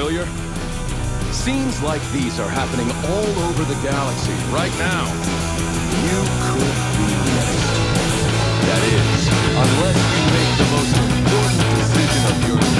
familiar? Scenes like these are happening all over the galaxy right now. You could be next. That is, unless you make the most important decision of your life.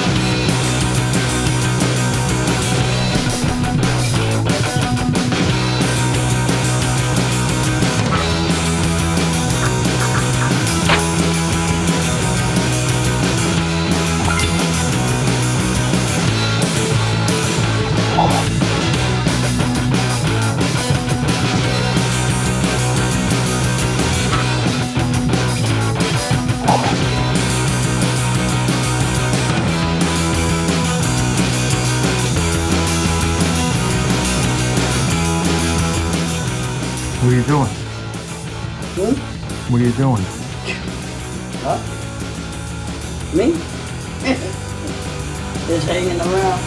What are you doing? What are you doing? Huh? Me? Just hanging around.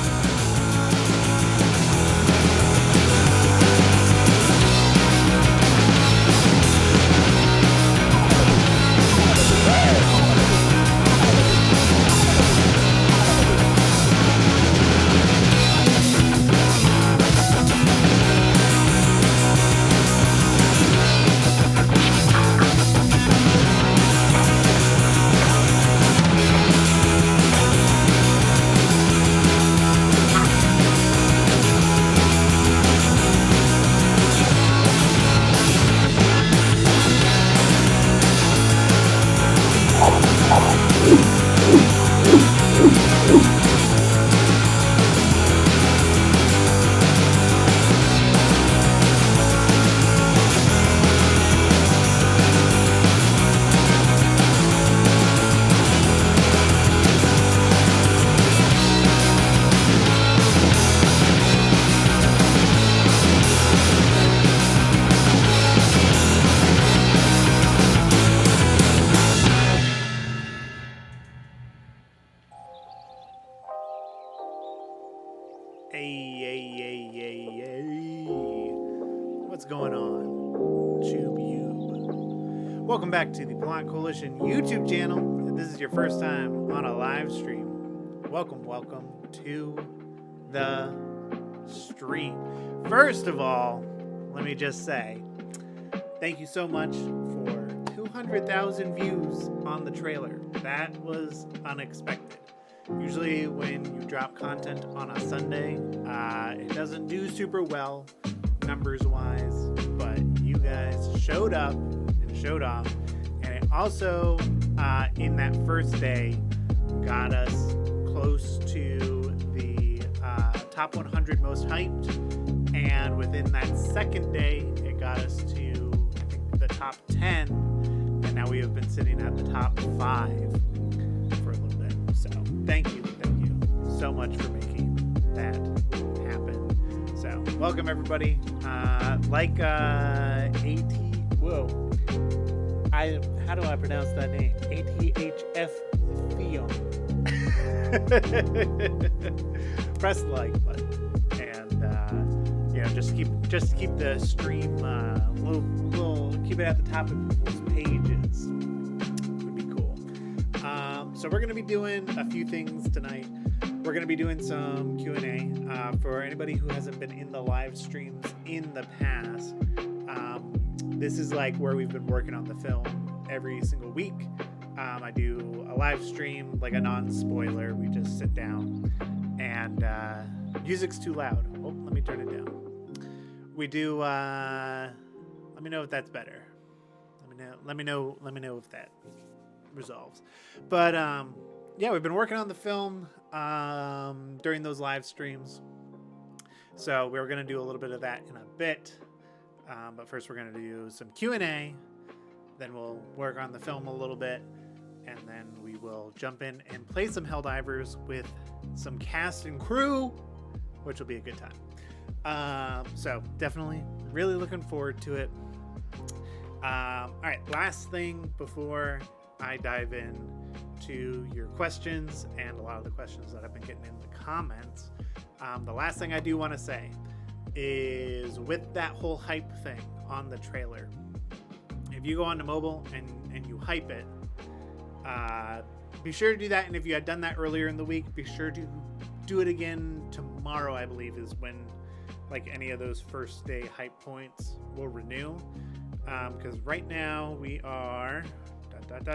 What's going on, Tube? Welcome back to the Plot Coalition YouTube channel. If this is your first time on a live stream, welcome to the stream. First of all, let me just say thank you so much for 200,000 views on the trailer. That was unexpected. Usually when you drop content on a Sunday, it doesn't do super well numbers wise, but you guys showed up and showed off, and it also in that first day got us close to the top 100 most hyped, and within that second day it got us to I think the top 10, and now we have been sitting at the top 5 for a little bit. So thank you so much for making that happen. So welcome everybody. How do I pronounce that name? ATHF Theo. Press the like button, and just keep the stream we'll keep it at the top of people's pages. Would be cool. So we're gonna be doing a few things tonight. We're going to be doing some Q&A for anybody who hasn't been in the live streams in the past. This is like where we've been working on the film every single week. I do a live stream, like a non-spoiler. We just sit down and music's too loud. Oh, let me turn it down. We do. Let me know if that's better. Let me know if that resolves. But yeah, we've been working on the film during those live streams. So we're going to do a little bit of that in a bit. But first we're going to do some Q&A. Then we'll work on the film a little bit. And then we will jump in and play some Helldivers with some cast and crew, which will be a good time. So definitely really looking forward to it. All right, last thing before I dive in to your questions and a lot of the questions that I've been getting in the comments. The last thing I do want to say is with that whole hype thing on the trailer, if you go onto mobile and you hype it, be sure to do that. And if you had done that earlier in the week, be sure to do it again tomorrow tomorrow, I believe, is when like any of those first day hype points will renew. Because right now we are Wait,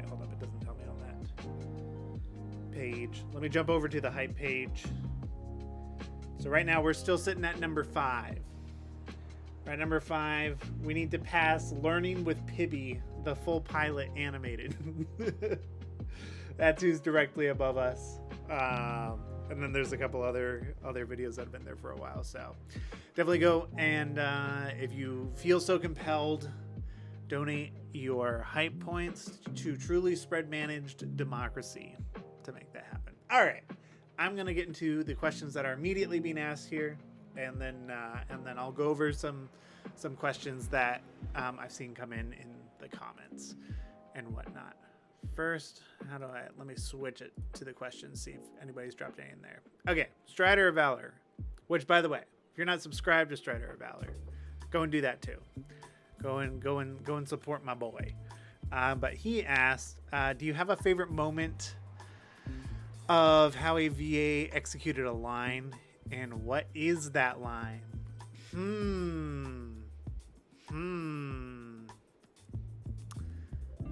hold up, it doesn't tell me on that page. Let me jump over to the hype page. So right now we're still sitting at number 5. Right, number 5, we need to pass Learning with Pibby, the full pilot animated. That's who's directly above us. And then there's a couple other videos that have been there for a while. So definitely go, and if you feel so compelled, donate your hype points to Truly Spread Managed Democracy to make that happen. All right, I'm gonna get into the questions that are immediately being asked here, and then I'll go over some questions that I've seen come in the comments and whatnot. First, let me switch it to the questions, see if anybody's dropped any in there. Okay, Strider of Valor, which, by the way, if you're not subscribed to Strider of Valor, go and do that too. Go and support my boy. But he asked, do you have a favorite moment of how a VA executed a line, and what is that line? How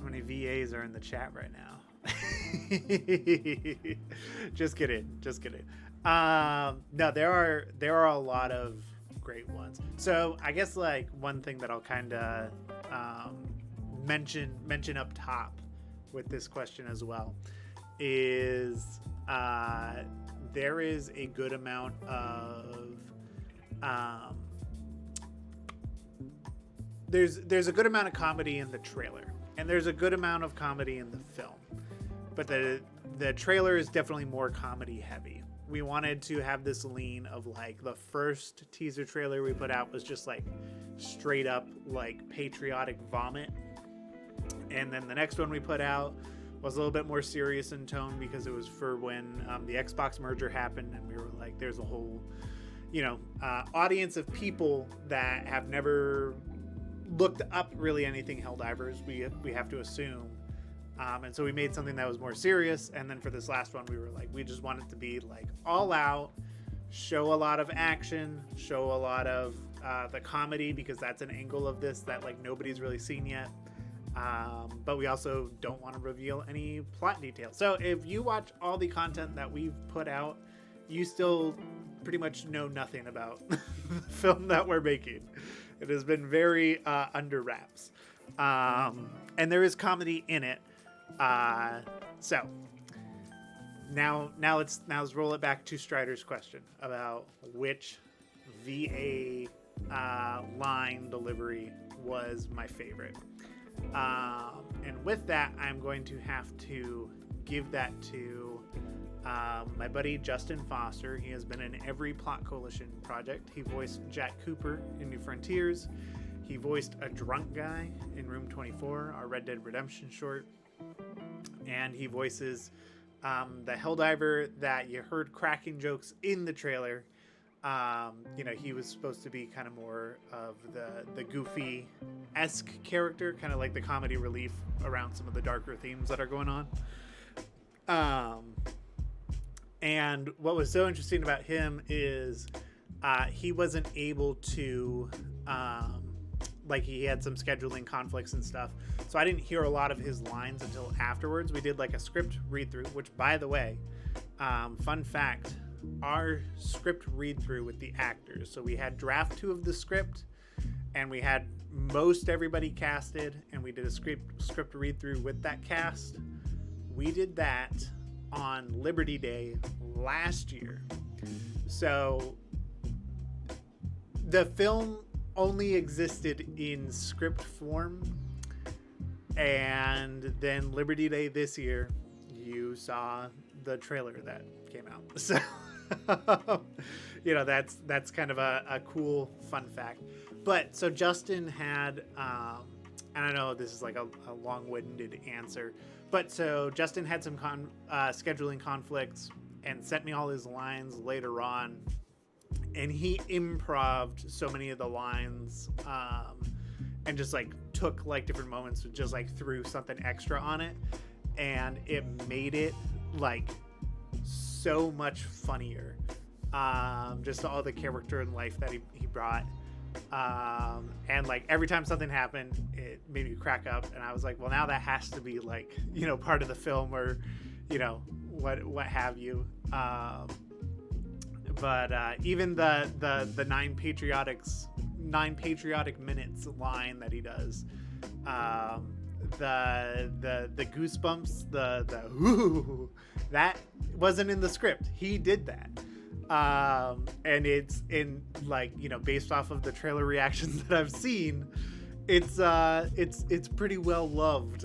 many VAs are in the chat right now? Just kidding. No, there are a lot of great ones. So I guess like one thing that I'll kind of mention up top with this question as well is there is a good amount of there's a good amount of comedy in the trailer, and there's a good amount of comedy in the film, but the trailer is definitely more comedy heavy. We wanted to have this lean of like the first teaser trailer we put out was just like straight up like patriotic vomit, and then the next one we put out was a little bit more serious in tone because it was for when the Xbox merger happened, and we were like, there's a whole audience of people that have never looked up really anything Helldivers, we have to assume, and so we made something that was more serious. And then for this last one, we were like, we just want it to be like all out, show a lot of action, show a lot of the comedy, because that's an angle of this that like nobody's really seen yet, but we also don't want to reveal any plot details. So if you watch all the content that we've put out, you still pretty much know nothing about the film that we're making. It has been very under wraps, and there is comedy in it. So now let's roll it back to Strider's question about which VA line delivery was my favorite. And with that, I'm going to have to give that to my buddy Justin Foster. He has been in every Plot Coalition project. He voiced Jack Cooper in New Frontiers. He voiced a drunk guy in Room 24, our Red Dead Redemption short. And he voices the Helldiver that you heard cracking jokes in the trailer. He was supposed to be kind of more of the goofy-esque character, kind of like the comedy relief around some of the darker themes that are going on. And what was so interesting about him is he wasn't able to, he had some scheduling conflicts and stuff. So I didn't hear a lot of his lines until afterwards. We did like a script read through, which, by the way, fun fact, our script read through with the actors. So we had draft 2 of the script, and we had most everybody casted, and we did a script read through with that cast. We did that on Liberty Day last year. So the film only existed in script form, and then Liberty Day this year, you saw the trailer that came out. So that's kind of a cool fun fact. But so Justin had and I know this is like a long-winded answer, but so Justin had some scheduling conflicts and sent me all his lines later on, and he improv'd so many of the lines, and just like took like different moments and just like threw something extra on it, and it made it like so much funnier. Just all the character and life that he brought. And like every time something happened, it made me crack up, and I was like, well, now that has to be like, you know, part of the film, or, you know, what have you. But even the nine patriotic minutes line that he does, the goosebumps, the ooh, that wasn't in the script. He did that. And it's in, like, you know, based off of the trailer reactions that I've seen, it's pretty well loved.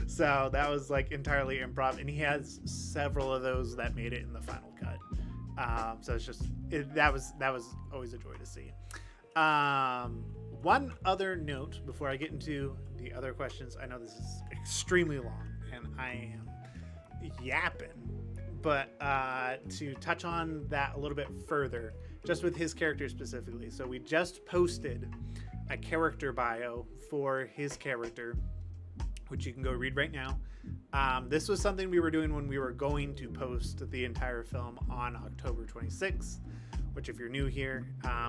So that was like entirely improv, and he has several of those that made it in the final cut. So it's just that was always a joy to see. One other note before I get into the other questions. I know this is extremely long and I am yapping, but to touch on that a little bit further, just with his character specifically. So we just posted a character bio for his character, which you can go read right now. This was something we were doing when we were going to post the entire film on October 26th, which, if you're new here,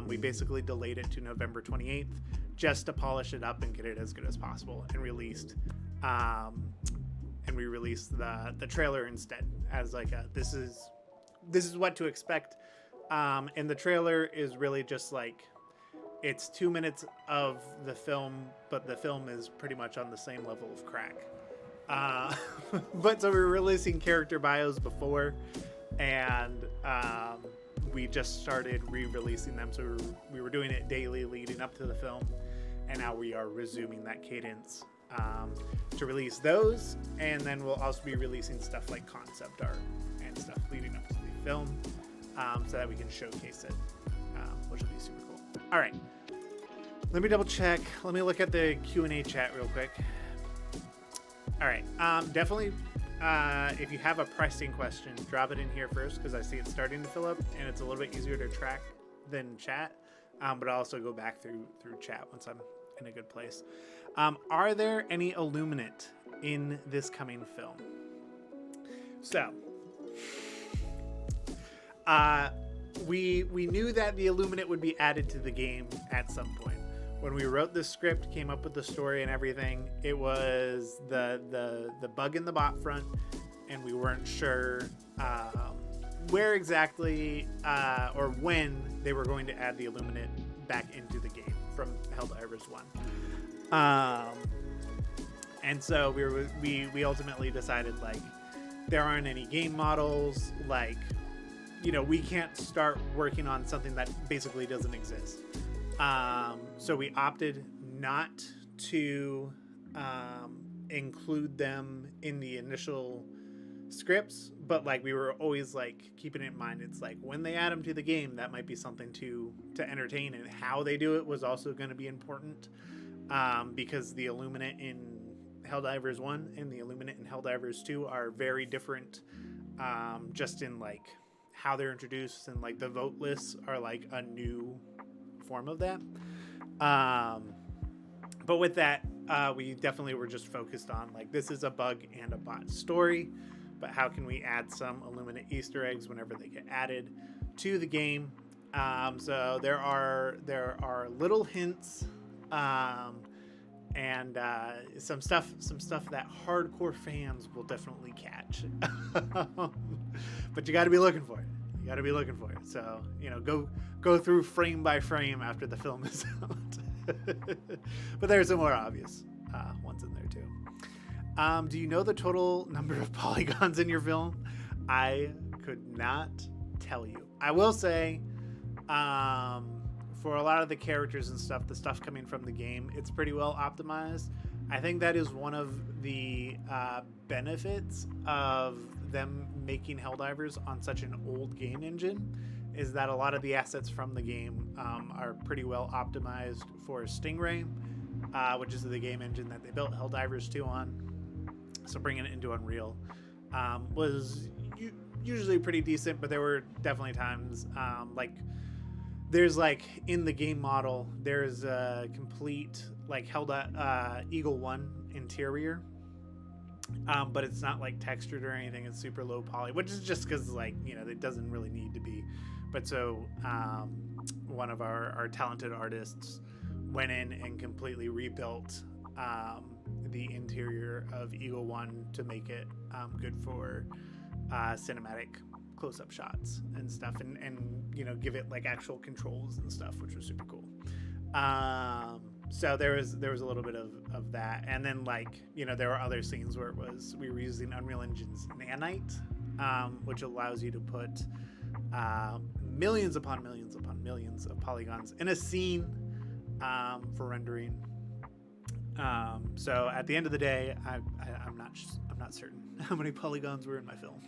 we basically delayed it to November 28th just to polish it up and get it as good as possible, and released we released the trailer instead as like a this is what to expect. And the trailer is really just like, it's 2 minutes of the film, but the film is pretty much on the same level of crack. But so we were releasing character bios before, and we just started re-releasing them. So we were doing it daily leading up to the film, and now we are resuming that cadence to release those. And then we'll also be releasing stuff like concept art and stuff leading up to the film, so that we can showcase it, which will be super cool. All right, let me double check. Let me look at the Q&A chat real quick. All right, definitely, if you have a pressing question, drop it in here first, because I see it starting to fill up, and it's a little bit easier to track than chat. But I'll also go back through chat once I'm in a good place. Are there any Illuminate in this coming film? So, we knew that the Illuminate would be added to the game at some point. When we wrote the script, came up with the story and everything, it was the bug in the bot front, and we weren't sure where exactly or when they were going to add the Illuminate back into the game from Helldivers 1. And so we ultimately decided, like, there aren't any game models, like, you know, we can't start working on something that basically doesn't exist. So we opted not to include them in the initial scripts, but like we were always like keeping it in mind. It's like when they add them to the game, that might be something to entertain, and how they do it was also going to be important, because the Illuminate in Helldivers 1 and the Illuminate in Helldivers 2 are very different, just in like how they're introduced, and like the vote lists are like a new form of that. But with that, we definitely were just focused on, like, this is a bug and a bot story, but how can we add some Illuminate Easter eggs whenever they get added to the game? So there are little hints, and some stuff that hardcore fans will definitely catch. But you got to be looking for it. You got to be looking for it. So, you know, go through frame by frame after the film is out. But there's some more obvious ones in there too. Do you know the total number of polygons in your film? I could not tell you. I will say, for a lot of the characters and stuff, the stuff coming from the game, it's pretty well optimized. I think that is one of the benefits of them making Helldivers on such an old game engine, is that a lot of the assets from the game are pretty well optimized for Stingray, which is the game engine that they built Helldivers 2 on. So bringing it into Unreal was usually pretty decent, but there were definitely times, like, there's like in the game model, there's a complete like Eagle 1 interior, But it's not like textured or anything. It's super low poly, which is just because like, you know, it doesn't really need to be. But so one of our talented artists went in and completely rebuilt the interior of Eagle One to make it good for cinematic close-up shots and stuff, and you know, give it like actual controls and stuff, which was super cool. So there was a little bit of that, and then like, you know, there were other scenes where we were using Unreal Engine's Nanite, which allows you to put millions upon millions upon millions of polygons in a scene for rendering. So at the end of the day, I'm not certain how many polygons were in my film.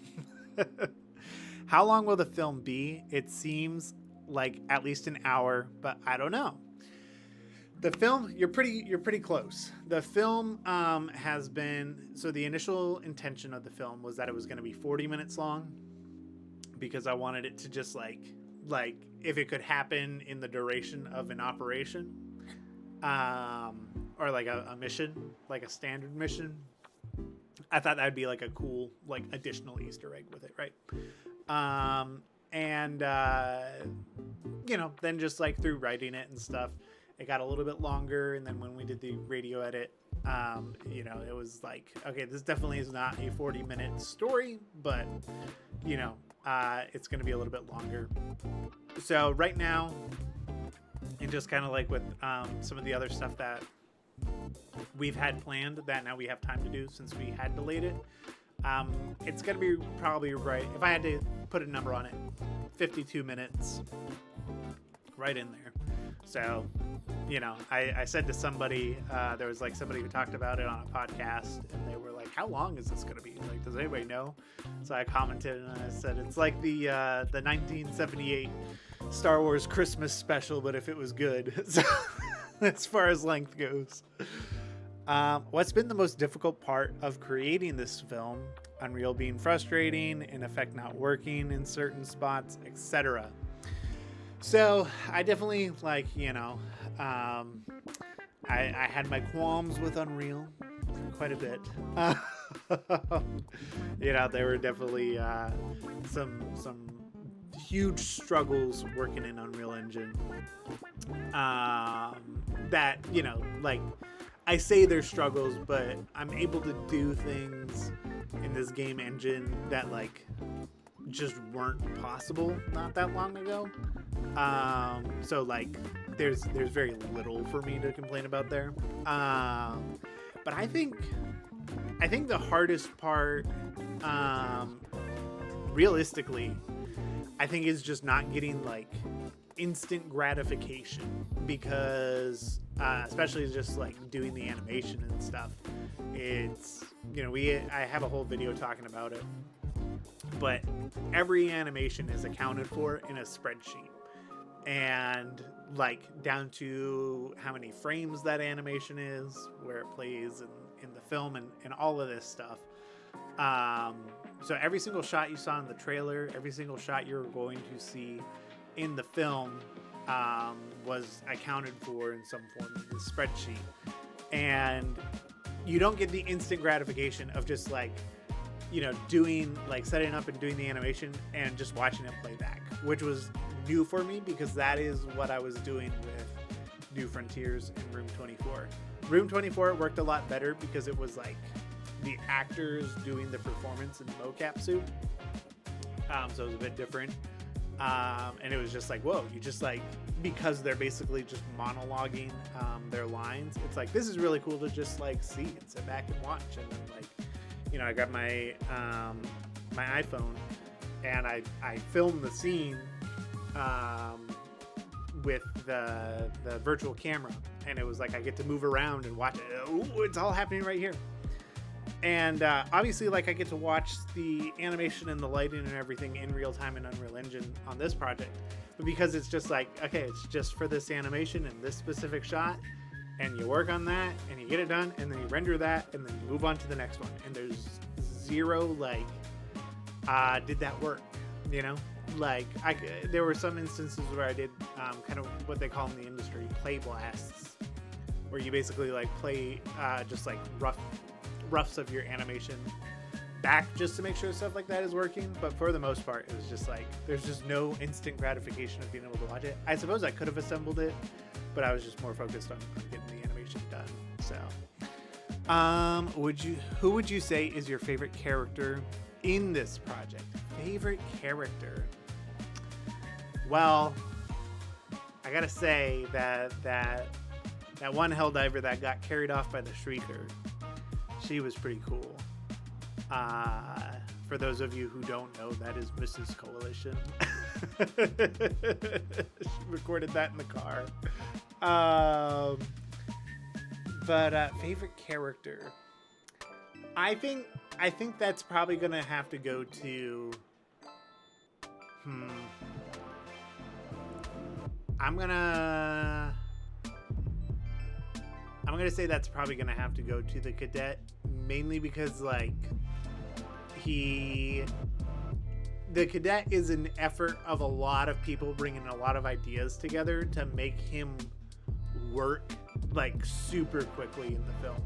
How long will the film be? It seems like at least an hour, but I don't know. The film, you're pretty close. The film has been, so the initial intention of the film was that it was going to be 40 minutes long, because I wanted it to just like if it could happen in the duration of an operation, or like a mission, like a standard mission. I thought that'd be like a cool like additional Easter egg with it, right? You know, then just like through writing it and stuff, it got a little bit longer. And then when we did the radio edit, you know, it was like, okay, this definitely is not a 40-minute story, but you know, it's going to be a little bit longer. So right now, and just kind of like with some of the other stuff that we've had planned that now we have time to do since we had delayed it, it's going to be probably right, if I had to put a number on it, 52 minutes right in there. So, you know, I said to somebody, there was like somebody who talked about it on a podcast, and they were like, how long is this going to be? Like, does anybody know? So I commented and I said, it's like the 1978 Star Wars Christmas special, but if it was good. So, as far as length goes. What's been the most difficult part of creating this film? Unreal being frustrating, in effect not working in certain spots, etc. So I definitely, like, you know, I had my qualms with Unreal quite a bit. You know, there were definitely some huge struggles working in Unreal Engine. That, you know, like, I say they're struggles, but I'm able to do things in this game engine that like just weren't possible not that long ago. So like there's very little for me to complain about there. But I think the hardest part, realistically, I think is just not getting like instant gratification, because especially just like doing the animation and stuff, it's, you know, I have a whole video talking about it, but every animation is accounted for in a spreadsheet, and like down to how many frames that animation is, where it plays in the film, and all of this stuff. So every single shot you saw in the trailer, every single shot you're going to see in the film was accounted for in some form in the spreadsheet. And you don't get the instant gratification of just like, you know, doing like setting up and doing the animation and just watching it play back, which was new for me, because that is what I was doing with New Frontiers and Room 24. Room 24 worked a lot better because it was like the actors doing the performance in the mocap suit. So it was a bit different. And it was just like, whoa, you just like, because they're basically just monologuing their lines, it's like, this is really cool to just like see and sit back and watch. And then like, you know, I got my my iPhone and I filmed the scene with the virtual camera, and it was like I get to move around and watch it. Ooh, it's all happening right here. And obviously, like, I get to watch the animation and the lighting and everything in real time in Unreal Engine on this project. But because it's just like, okay, it's just for this animation and this specific shot, and you work on that and you get it done, and then you render that, and then you move on to the next one. And there's zero like, did that work? You know, like there were some instances where I did kind of what they call in the industry play blasts, where you basically like play just like roughs of your animation back just to make sure stuff like that is working. But for the most part, it was just like, there's just no instant gratification of being able to watch it. I suppose I could have assembled it, but I was just more focused on getting the animation done. So, who would you say is your favorite character in this project? Favorite character? Well, I gotta say that one Helldiver that got carried off by the Shrieker, she was pretty cool. For those of you who don't know, that is Mrs. Coalition. She recorded that in the car. But favorite character, I think that's probably gonna have to go to. I'm gonna say that's probably gonna have to go to the cadet, mainly because like the cadet is an effort of a lot of people bringing a lot of ideas together to make him work like super quickly in the film.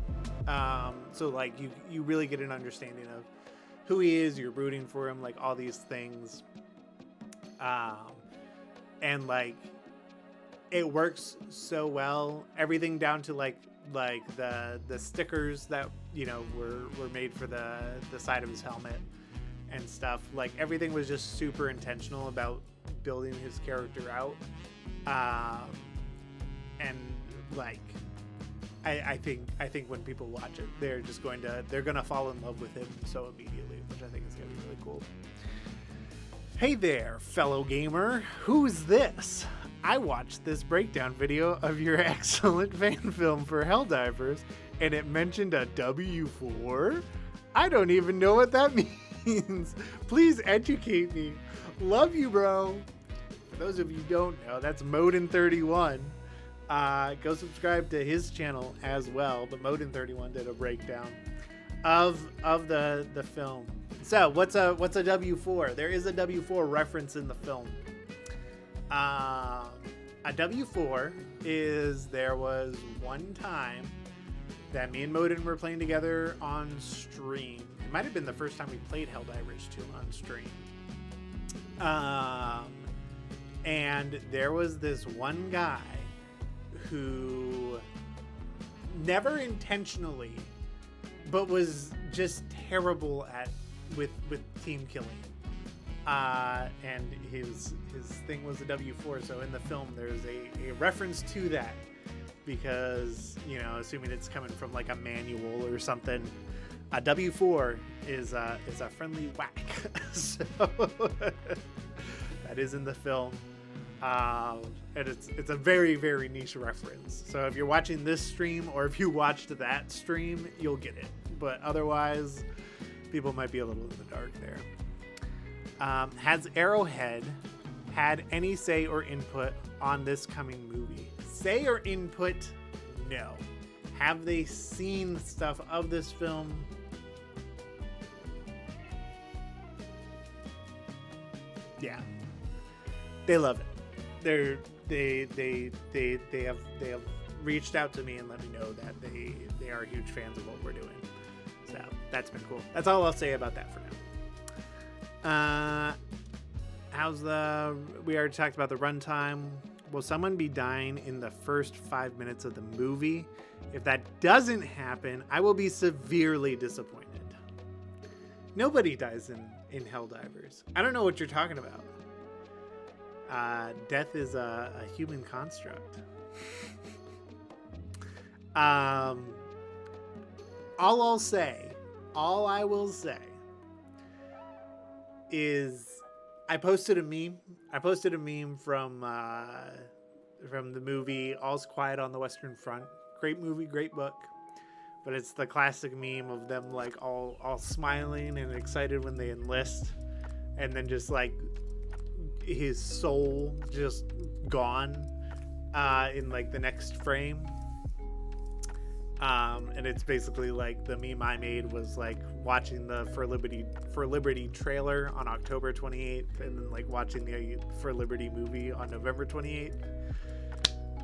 So like you really get an understanding of who he is, you're rooting for him, like all these things. And like it works so well, everything down to like the stickers that, you know, were made for the side of his helmet and stuff. Like everything was just super intentional about building his character out. And like I think when people watch it, they're gonna fall in love with him so immediately, which I think is gonna be really cool. Hey there, fellow gamer. Who's this? I watched this breakdown video of your excellent fan film for Helldivers, and it mentioned a W4? I don't even know what that means. Please educate me. Love you, bro. For those of you who don't know, that's Modin31. Go subscribe to his channel as well, but Modin31 did a breakdown of the film. So what's a W4? There is a W4 reference in the film. A W4 is, there was one time that me and Modin were playing together on stream. It might have been the first time we played Helldivers 2 on stream. And there was this one guy who never intentionally, but was just terrible with team killing. And his thing was a W4, so in the film there's a reference to that, because, you know, assuming it's coming from like a manual or something, a W4 is a friendly whack. So that is in the film. And it's a very, very niche reference. So if you're watching this stream, or if you watched that stream, you'll get it. But otherwise, people might be a little in the dark there. Has Arrowhead had any say or input on this coming movie? Say or input? No. Have they seen stuff of this film? Yeah. They love it. They have reached out to me and let me know that they are huge fans of what we're doing. So that's been cool. That's all I'll say about that for now. We already talked about the runtime. Will someone be dying in the first 5 minutes of the movie? If that doesn't happen, I will be severely disappointed. Nobody dies in Helldivers. I don't know what you're talking about. Death is a human construct. All I will say is I posted a meme. From the movie All's Quiet on the Western Front. Great movie, great book. But it's the classic meme of them like all smiling and excited when they enlist, and then just like his soul just gone in like the next frame. And it's basically like the meme I made was like watching the For Liberty trailer on October 28th, and then like watching the For Liberty movie on November 28th.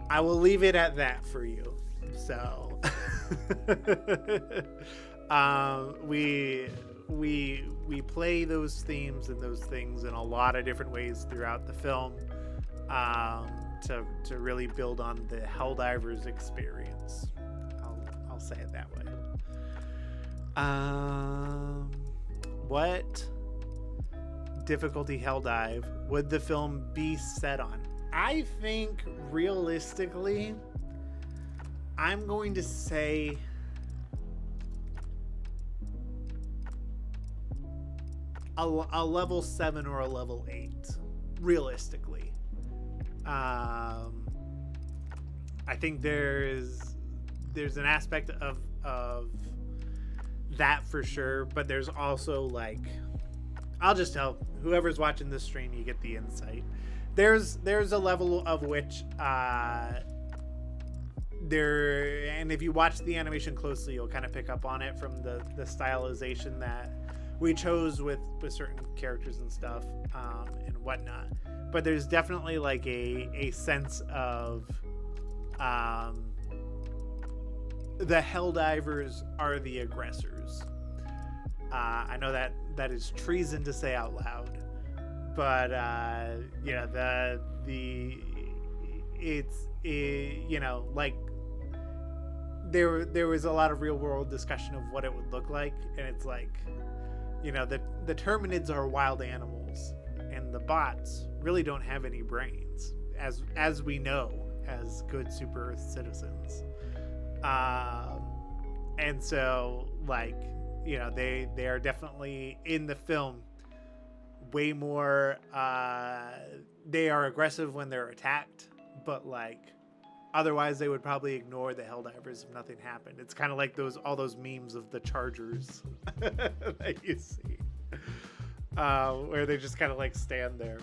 I will leave it at that for you. So We play those themes and those things in a lot of different ways throughout the film, to really build on the Helldivers experience. I'll say it that way. What difficulty Helldive would the film be set on? I think realistically, I'm going to say a level 7 or a level 8, realistically. I think there's an aspect of that for sure, but there's also, like, I'll just tell whoever's watching this stream, you get the insight. There's a level of which and if you watch the animation closely, you'll kind of pick up on it from the stylization that we chose with certain characters and stuff, and whatnot. But there's definitely like a sense of the Helldivers are the aggressors. I know that is treason to say out loud, but like there was a lot of real world discussion of what it would look like, and it's like, the Terminids are wild animals, and the bots really don't have any brains, as we know as good Super Earth citizens. And so, like, they are definitely in the film way more. They are aggressive when they're attacked, but like otherwise they would probably ignore the Helldivers if nothing happened. It's kind of like all those memes of the Chargers that you see, where they just kind of like stand there.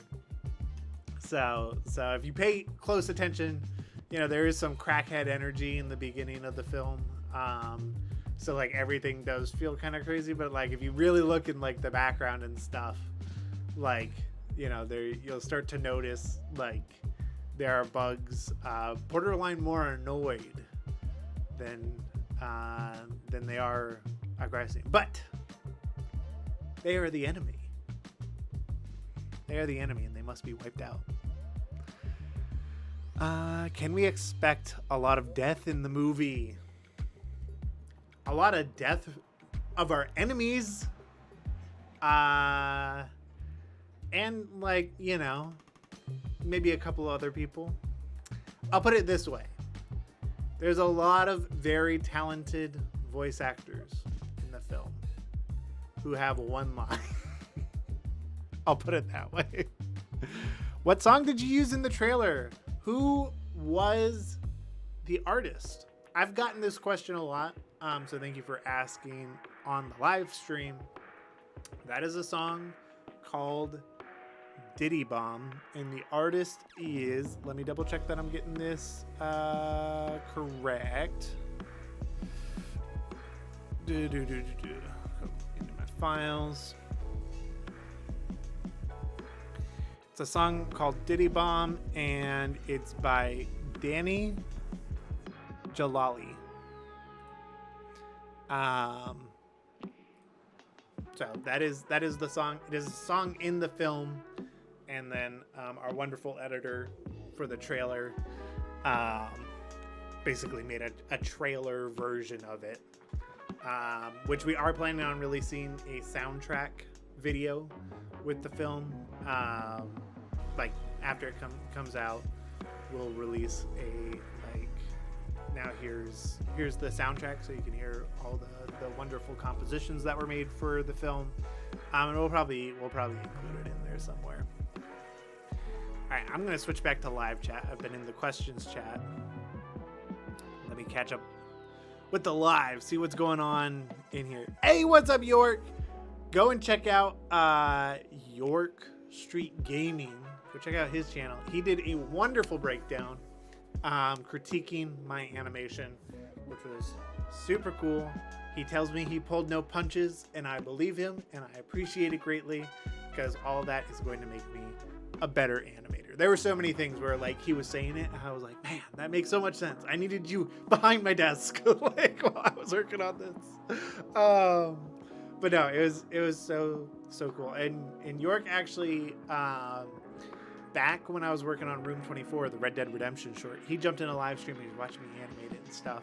So if you pay close attention, there is some crackhead energy in the beginning of the film. So like everything does feel kind of crazy, but like if you really look in like the background and stuff, like you'll start to notice like there are bugs borderline more annoyed than they are aggressive, but they are the enemy. They are the enemy, and they must be wiped out. Can we expect a lot of death in the movie? A lot of death of our enemies. And like, maybe a couple other people. I'll put it this way. There's a lot of very talented voice actors in the film who have one line. I'll put it that way. What song did you use in the trailer? Who was the artist? I've gotten this question a lot, so thank you for asking on the live stream. That is a song called Diddy Bomb, and the artist is, let me double check that I'm getting this correct. Go into my files. It's a song called Diddy Bomb, and it's by Danny Jalali. So that is the song. It is a song in the film, and then our wonderful editor for the trailer basically made a trailer version of it, which we are planning on releasing a soundtrack video with the film. Like after it comes out, we'll release a now here's the soundtrack, so you can hear all the wonderful compositions that were made for the film, and we'll probably include it in there somewhere. All right, I'm gonna switch back to live chat. I've been in the questions chat. Let me catch up with the live, see what's going on in here. Hey, what's up, York? Go and check out York Street Gaming. Go check out his channel. He did a wonderful breakdown critiquing my animation, which was super cool. He tells me he pulled no punches, and I believe him, and I appreciate it greatly, because all that is going to make me a better animator. finger. There were so many things where like he was saying it, and I was like, man, that makes so much sense. I needed you behind my desk like while I was working on this. But no, it was so cool. And York actually, back when I was working on Room 24, the Red Dead Redemption short, he jumped in a live stream and he was watching me animate it and stuff.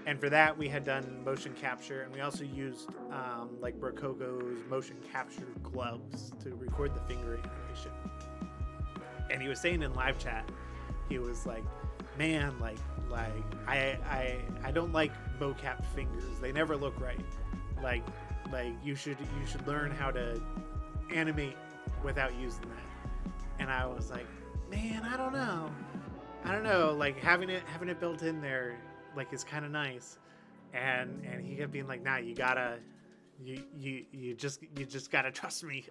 And for that, we had done motion capture, and we also used like Brococo's motion capture gloves to record the finger animation. And he was saying in live chat, he was like, man, like I don't like mocap fingers. They never look right. Like you should learn how to animate without using that. And I was like, man, I don't know. Like having it built in there, like, is kind of nice. And he kept being like, nah, you just gotta trust me.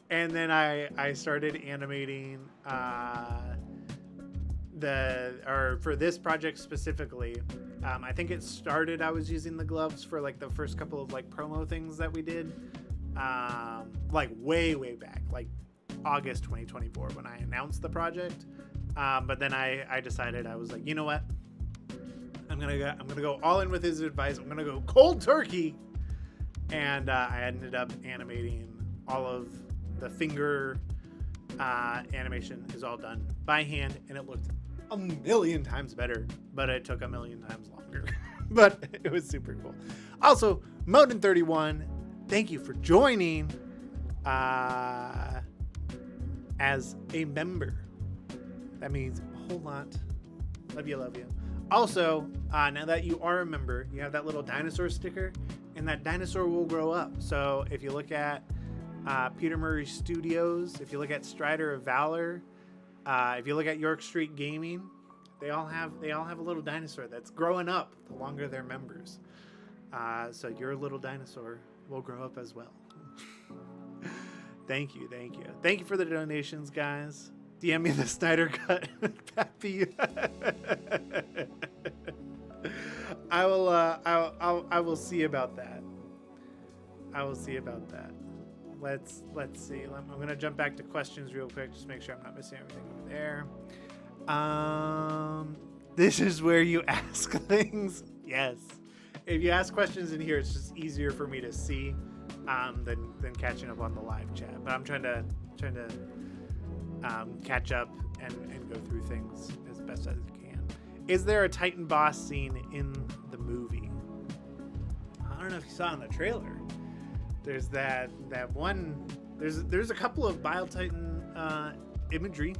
And then I started animating for this project specifically. I think it started, I was using the gloves for like the first couple of like promo things that we did, like way back, like August 2024 when I announced the project. But then I decided, I was like, you know what? I'm gonna go all in with his advice. I'm gonna go cold turkey, and I ended up animating all of the finger animation is all done by hand, and it looked a million times better, but it took a million times longer. But it was super cool. Also, Modin31, thank you for joining as a member. That means a whole lot. Love you. Also, now that you are a member, you have that little dinosaur sticker, and that dinosaur will grow up. So if you look at Peter Murray Studios, if you look at Strider of Valor, if you look at York Street Gaming, they all have a little dinosaur that's growing up the longer they're members. So your little dinosaur will grow up as well. Thank you for the donations, guys. DM me the Snyder Cut, Pappy. I will see about that. Let's see. I'm gonna jump back to questions real quick, just make sure I'm not missing everything over there. This is where you ask things. Yes. If you ask questions in here, it's just easier for me to see than catching up on the live chat. But I'm trying to catch up and go through things as best as I can. Is there a Titan boss scene in the movie? I don't know if you saw in the trailer. There's that one. There's a couple of Bile Titan imagery,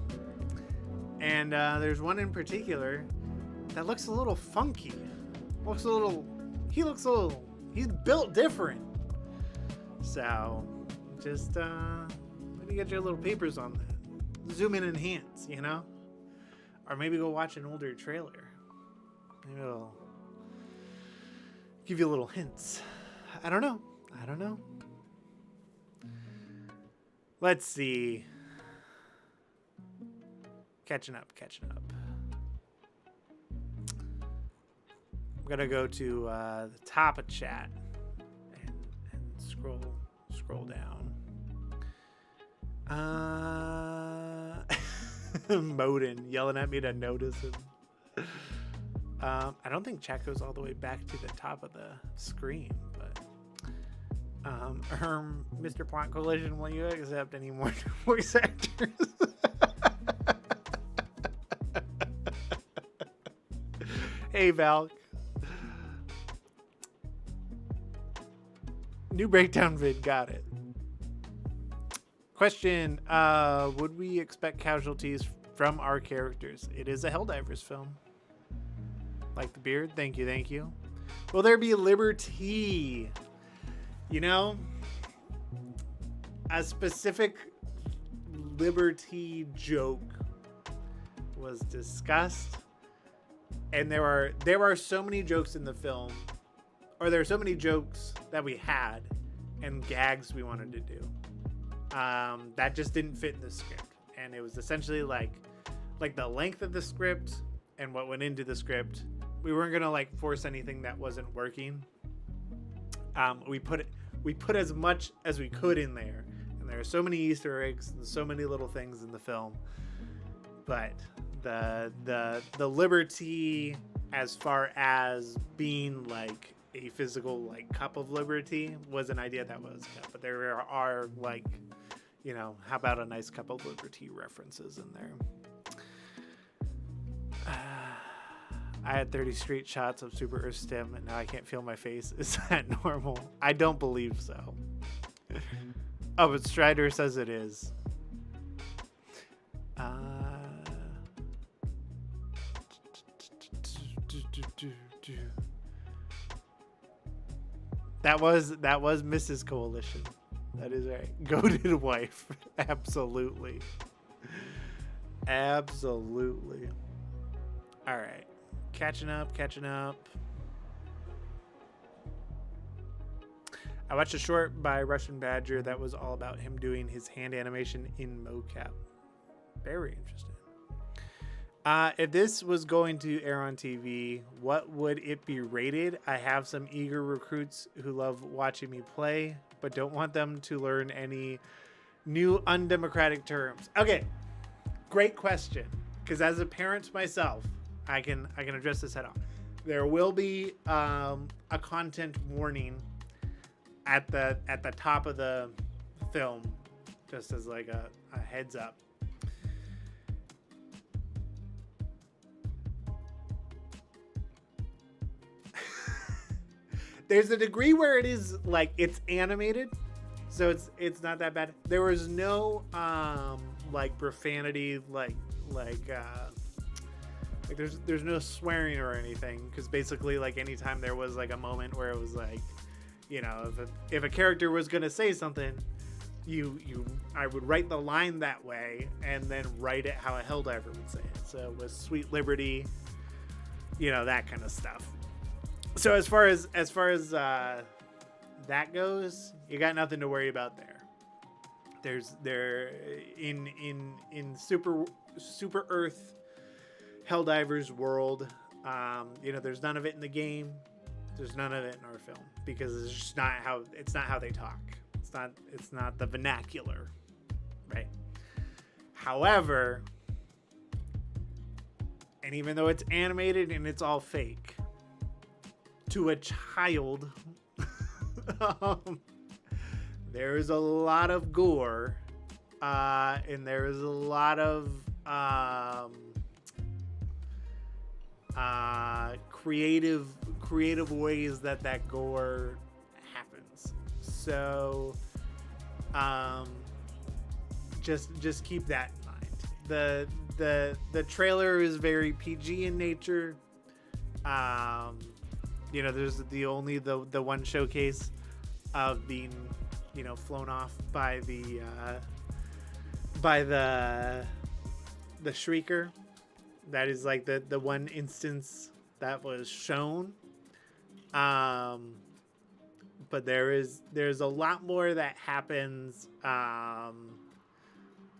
and there's one in particular that looks a little funky. He's built different. So just maybe get your little papers on that. Zoom in and enhance, or maybe go watch an older trailer. Maybe it'll give you little hints. I don't know. Let's see. Catching up. I'm gonna go to the top of chat and scroll down. Modin yelling at me to notice him. I don't think chat goes all the way back to the top of the screen, but Mr. Plot Collision, will you accept any more voice actors? Hey, Val. New breakdown vid, got it. Question, would we expect casualties from our characters? It is a Helldivers film. Like the beard, thank you. Will there be liberty? A specific liberty joke was discussed, and there are so many jokes in the film, or there are so many jokes that we had and gags we wanted to do. That just didn't fit in the script, and it was essentially like the length of the script and what went into the script. We weren't gonna force anything that wasn't working. We put as much as we could in there, and There are so many Easter eggs and so many little things in the film, but the liberty as far as being like a physical like cup of liberty was an idea that was kept. But there are like, you know, how about a nice cup of liberty references in there. I had 30 straight shots of Super Earth Stim, and now I can't feel my face. Is that normal? I don't believe so. Oh, but Strider says it is. That was Mrs. Coalition. That is right. Goated wife. Absolutely. Absolutely. All right. Catching up. I watched a short by Russian Badger that was all about him doing his hand animation in mocap. Very interesting. If this was going to air on TV, what would it be rated? I have some eager recruits who love watching me play, but don't want them to learn any new undemocratic terms. Okay, great question. Because as a parent myself, I can address this head on. There will be a content warning at the top of the film, just as like a heads up. There's a degree where it is like it's animated, so it's not that bad. There was no like profanity, like there's no swearing or anything, because basically like anytime there was like a moment where it was like, you know, if a character was gonna say something, I would write the line that way and then write it how a Helldiver would say it. So with Sweet Liberty, you know, that kind of stuff. So as far as that goes, you got nothing to worry about there. There in Super Earth Helldivers world, you know, there's none of it in the game. There's none of it in our film, because it's just not how they talk. It's not the vernacular, right? However, and even though it's animated and it's all fake, to a child, there is a lot of gore, and there is a lot of creative ways that gore happens. So just keep that in mind. The trailer is very PG in nature. You know, there's the one showcase of being, you know, flown off by the Shrieker. That is like the one instance that was shown. But there's a lot more that happens.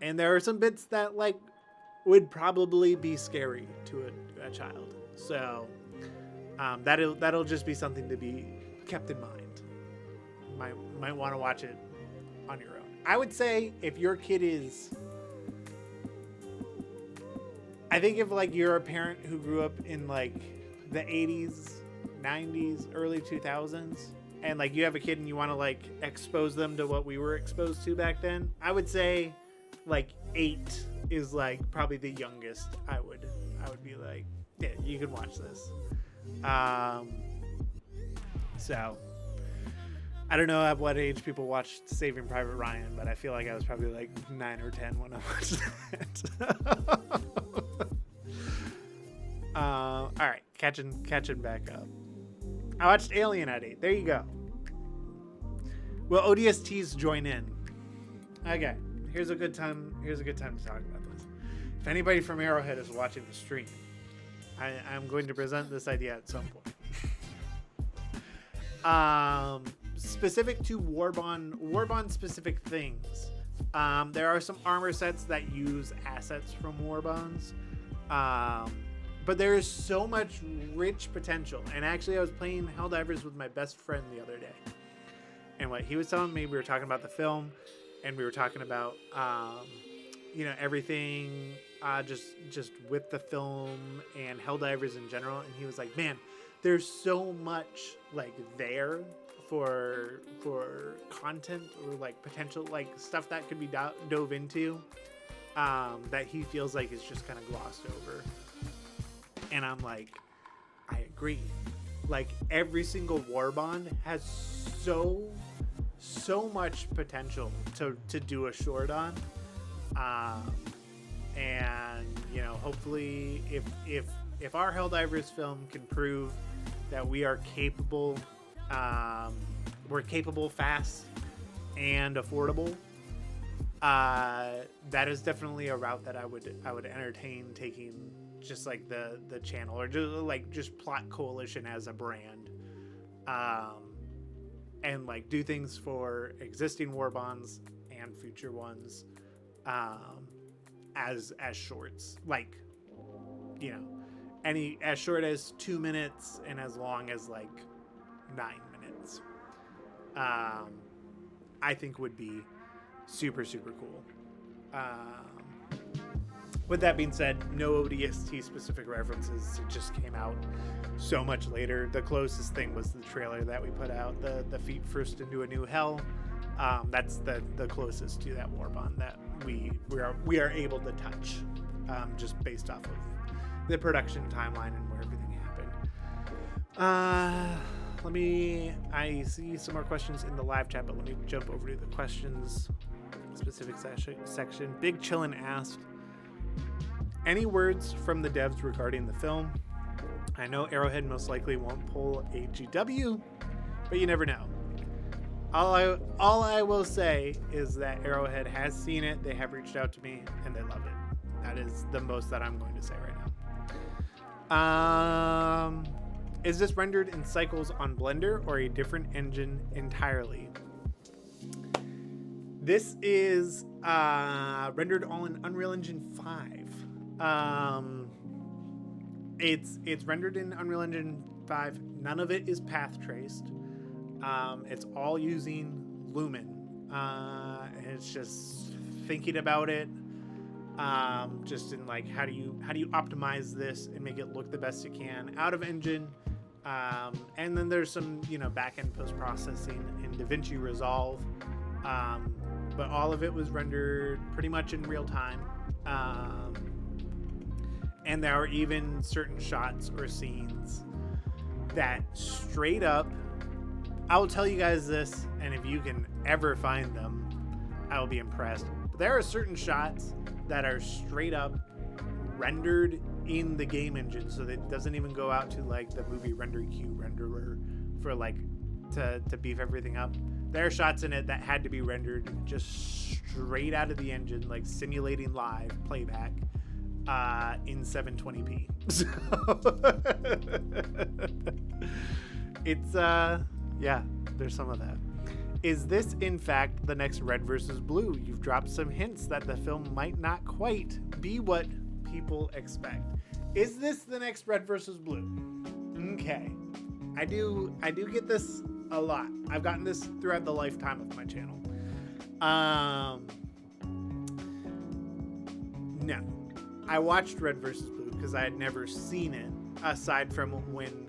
And there are some bits that like would probably be scary to a child. So that'll just be something to be kept in mind. Might want to watch it on your own. I would say if your kid is, I think if like you're a parent who grew up in like the 80s, 90s, early 2000s, and like you have a kid and you want to like expose them to what we were exposed to back then, I would say like 8 is like probably the youngest. I would be like, yeah, you can watch this. So I don't know at what age people watched Saving Private Ryan, but I feel like I was probably like 9 or 10 when I watched that. All right, catching back up. I watched Alien at 8. There you go. Will ODSTs join in? Okay, here's a good time to talk about this. If anybody from Arrowhead is watching the stream, I'm going to present this idea at some point. Specific to Warbond specific things. There are some armor sets that use assets from Warbonds. But there is so much rich potential. And actually, I was playing Helldivers with my best friend the other day. And what he was telling me, we were talking about the film, and we were talking about everything just with the film and Helldivers in general, and he was like, man, there's so much like there for content or like potential like stuff that could be dove into that he feels like is just kind of glossed over. And I'm like, I agree. Like every single war bond has so much potential to do a short on, and hopefully if our Helldivers film can prove that we are capable, we're capable, fast, and affordable, that is definitely a route that I would entertain taking, just like the channel, or just Plot Coalition as a brand, and like do things for existing war bonds and future ones, as shorts, like any as short as 2 minutes and as long as like 9 minutes. I think would be super cool. With that being said, no ODST specific references. It just came out so much later. The closest thing was the trailer that we put out, the Feet First into a New Hell. That's the closest to that war bond that we are able to touch, just based off of the production timeline and where everything happened. I see some more questions in the live chat, but let me jump over to the questions specific section. Big Chillin' asked, any words from the devs regarding the film? I know Arrowhead most likely won't pull a GW, but you never know. All I will say is that Arrowhead has seen it, they have reached out to me, and they love it. That is the most that I'm going to say right now. Is this rendered in cycles on Blender or a different engine entirely? This is rendered all in Unreal Engine 5. It's rendered in Unreal Engine 5. None of it is path traced. It's all using Lumen. And it's just thinking about it, just in like how do you optimize this and make it look the best it can out of engine. And then there's some back-end post-processing in DaVinci Resolve, but all of it was rendered pretty much in real time. And there are even certain shots or scenes that straight up, I'll tell you guys this, and if you can ever find them, I will be impressed. But there are certain shots that are straight up rendered in the game engine, so that it doesn't even go out to like the movie render queue renderer for like to beef everything up. There are shots in it that had to be rendered just straight out of the engine, like simulating live playback in 720p. So it's yeah, there's some of that. Is this in fact the next Red versus Blue? You've dropped some hints that the film might not quite be what people expect. Is this the next Red versus Blue? Okay. I do get this a lot. I've gotten this throughout the lifetime of my channel. No. I watched Red versus Blue because I had never seen it aside from when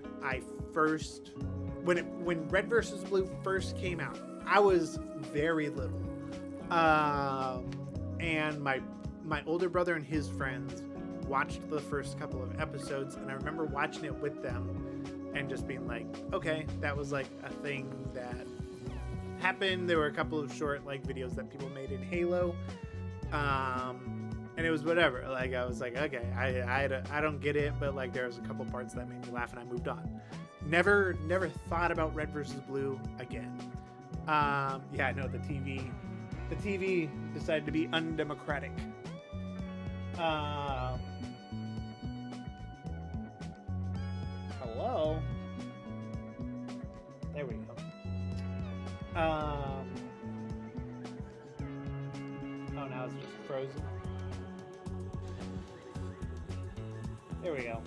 Red versus Blue first came out. I was very little. And my older brother and his friends watched the first couple of episodes, and I remember watching it with them and just being like, okay, that was like a thing that happened. There were a couple of short like videos that people made in Halo, and it was whatever. Like I was like, okay, I don't get it, but like there was a couple parts that made me laugh, and I moved on. Never thought about Red versus Blue again. Yeah, I know the TV decided to be undemocratic. Hello. There we go. Oh, now it's just frozen. There we go.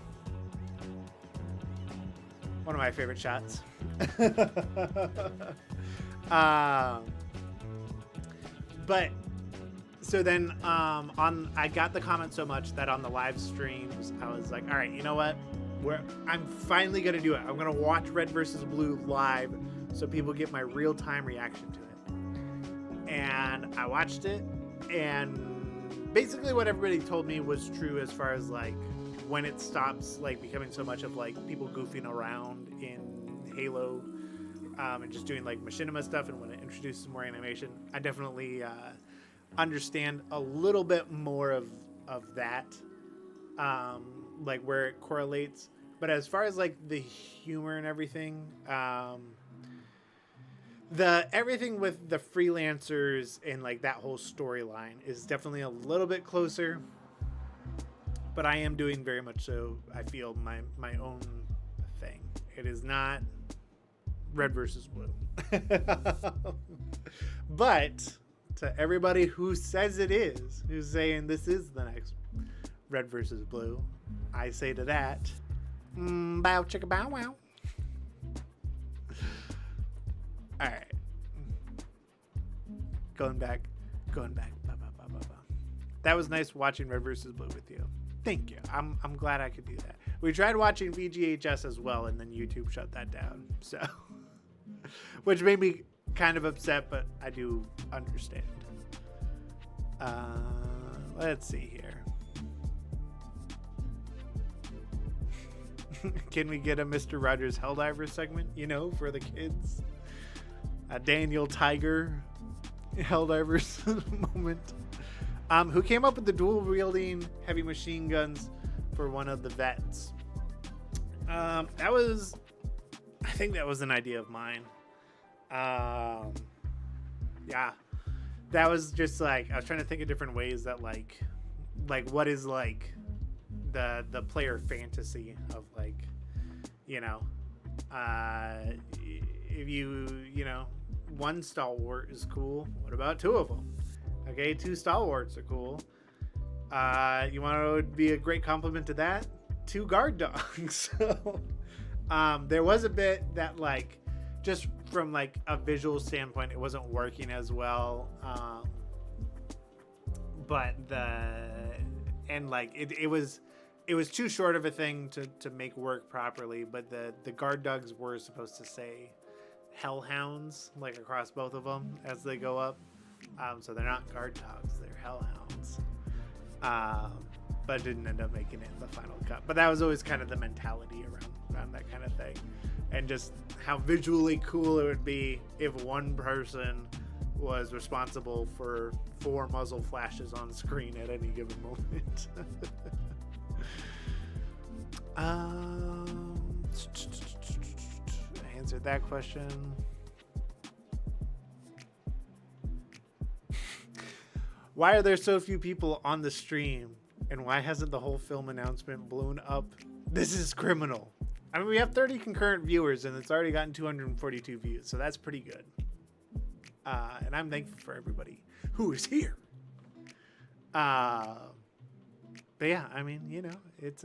One of my favorite shots. But so then I got the comment so much that on the live streams I was like, all right, you know what? I'm finally gonna do it. I'm gonna watch Red versus Blue live so people get my real-time reaction to it. And I watched it, and basically what everybody told me was true as far as like when it stops like becoming so much of like people goofing around in Halo and just doing like machinima stuff, and when it introduces more animation, I definitely understand a little bit more of that, like where it correlates. But as far as like the humor and everything, the everything with the freelancers and like that whole storyline is definitely a little bit closer. But I am doing very much so, I feel, my own thing. It is not Red versus Blue. But to everybody who says it is, who's saying this is the next Red versus Blue, I say to that, bow chicka bow wow. All right. Going back. That was nice watching Red versus Blue with you. Thank you. I'm glad I could do that. We tried watching VGHS as well, and then YouTube shut that down. So, which made me kind of upset, but I do understand. Let's see here. Can we get a Mr. Rogers Helldivers segment? You know, for the kids. A Daniel Tiger Helldivers moment. Who came up with the dual wielding heavy machine guns for one of the vets? I think that was an idea of mine. Yeah, that was just like, I was trying to think of different ways that like what is like the player fantasy of like, you know, if you know, one stalwart is cool. What about two of them? Okay, two stalwarts are cool. You want to be a great compliment to that? Two guard dogs. So, there was a bit that like, just from like a visual standpoint, it wasn't working as well. But it was too short of a thing to make work properly. But the guard dogs were supposed to say hellhounds like across both of them as they go up. So they're not guard dogs, they're hellhounds. But didn't end up making it in the final cut. But that was always kind of the mentality around that kind of thing. And just how visually cool it would be if one person was responsible for 4 muzzle flashes on screen at any given moment. I answered that question. Why are there so few people on the stream? And why hasn't the whole film announcement blown up? This is criminal. I mean, we have 30 concurrent viewers and it's already gotten 242 views. So that's pretty good. And I'm thankful for everybody who is here. But yeah, I mean, you know, it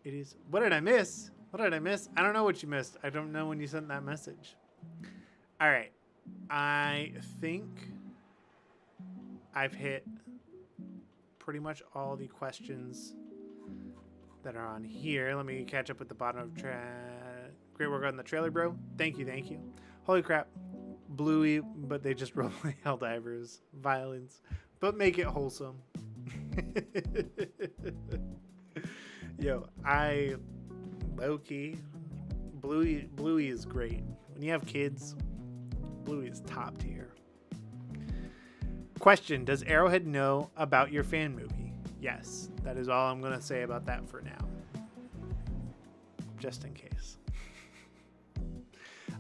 is. What did I miss? I don't know what you missed. I don't know when you sent that message. All right. I think I've hit pretty much all the questions that are on here. Let me catch up with the bottom of great work on the trailer, bro. Thank you. Holy crap. Bluey, but they just roleplay Helldivers. Violence, but make it wholesome. Yo, I low-key, Bluey is great. When you have kids, Bluey is top tier. Question, does Arrowhead know about your fan movie? Yes, that is all I'm going to say about that for now. Just in case.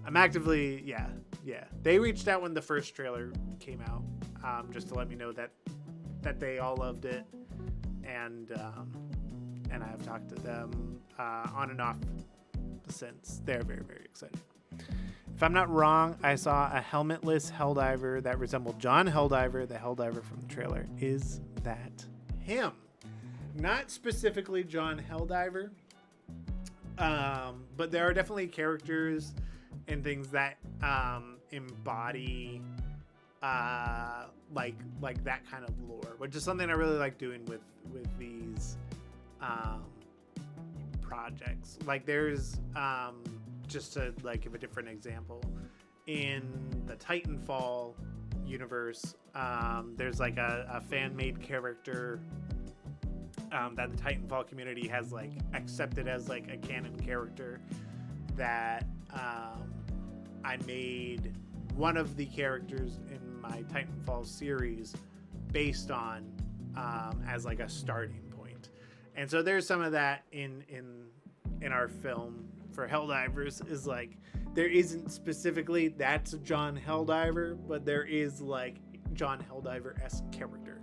I'm actively, yeah. They reached out when the first trailer came out, just to let me know that they all loved it. And I have talked to them on and off since. They're very, very excited. If I'm not wrong, I saw a helmetless Helldiver that resembled John Helldiver, the Helldiver from the trailer. Is that him? Not specifically John Helldiver, but there are definitely characters and things that embody like that kind of lore, which is something I really like doing with these projects. Like there's just to like give a different example, in the Titanfall universe, there's like a fan-made character that the Titanfall community has like accepted as like a canon character that I made one of the characters in my Titanfall series based on as like a starting point. And so there's some of that in our film for Helldivers, is like there isn't specifically that's John Helldiver, but there is like John Helldiver-esque character.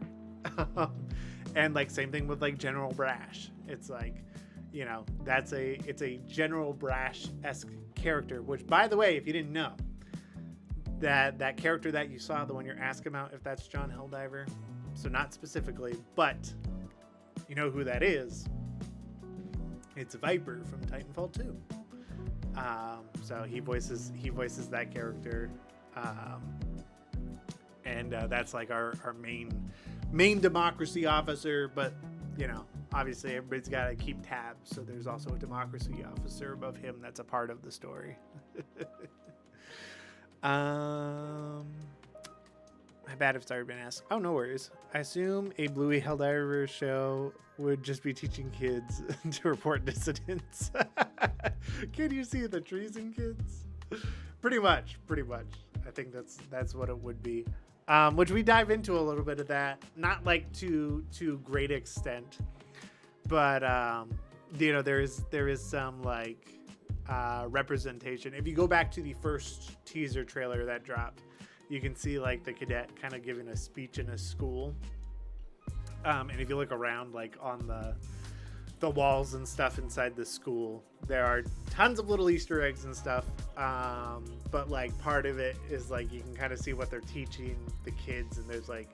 And like same thing with like General Brash. It's like, you know, it's a General Brash-esque character, which by the way, if you didn't know, that character that you saw, the one you're asking about if that's John Helldiver, so not specifically, but you know who that is. It's Viper from Titanfall 2. So he voices that character, and that's like our main democracy officer. But you know, obviously everybody's got to keep tabs, so there's also a democracy officer above him that's a part of the story. My bad if it's already been asked. Oh, no worries. I assume a Bluey Helldivers show would just be teaching kids to report dissidents. Can you see the treason kids? Pretty much. I think that's what it would be. Which we dive into a little bit of that, not like to great extent, but you know, there is some like representation. If you go back to the first teaser trailer that dropped, you can see like the cadet kind of giving a speech in a school. And if you look around like on the walls and stuff inside the school, there are tons of little Easter eggs and stuff. But like part of it is like you can kind of see what they're teaching the kids, and there's like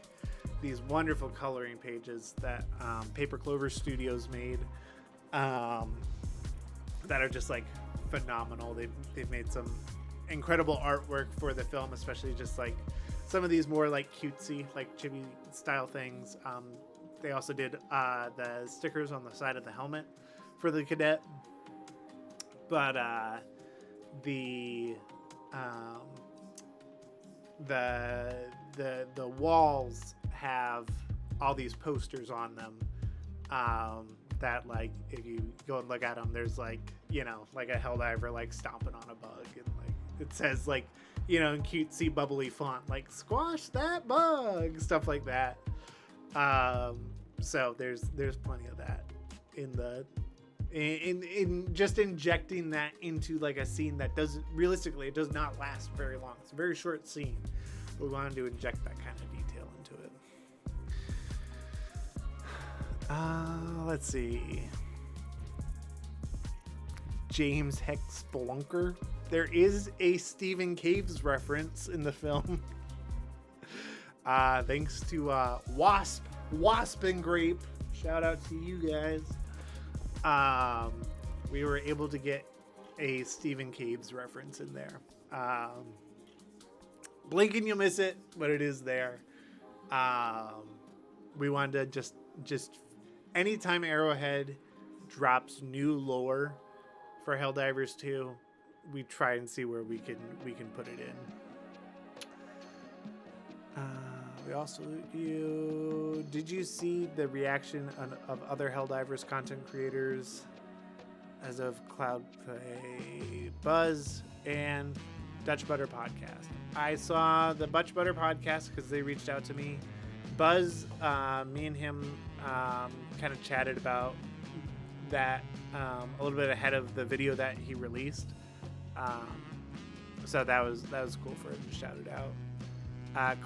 these wonderful coloring pages that Paper Clover Studios made that are just like phenomenal. They've made some incredible artwork for the film, especially just like some of these more like cutesy, like chibi style things. They also did the stickers on the side of the helmet for the cadet, but the walls have all these posters on them that like if you go and look at them, there's like, you know, like a Helldiver like stomping on a bug, and like it says like, you know, in cutesy bubbly font like squash that bug, stuff like that. So there's plenty of that in just injecting that into like a scene that doesn't realistically, it does not last very long. It's a very short scene, but we wanted to inject that kind of detail into it. Let's see. James Heck Spelunker. There is a Stephen Caves reference in the film. Thanks to Wasp and Grape. Shout out to you guys. We were able to get a Stephen Caves reference in there. Blink and you'll miss it, but it is there. We wanted to just anytime Arrowhead drops new lore for Helldivers 2, we try and see where we can put it in. We also did you see the reaction of other Helldivers content creators as of Cloudplay, Buzz, and Dutch Butter Podcast? I saw the Dutch Butter Podcast because they reached out to me. Buzz, me and him kind of chatted about that a little bit ahead of the video that he released. So that was cool for him to shout it out.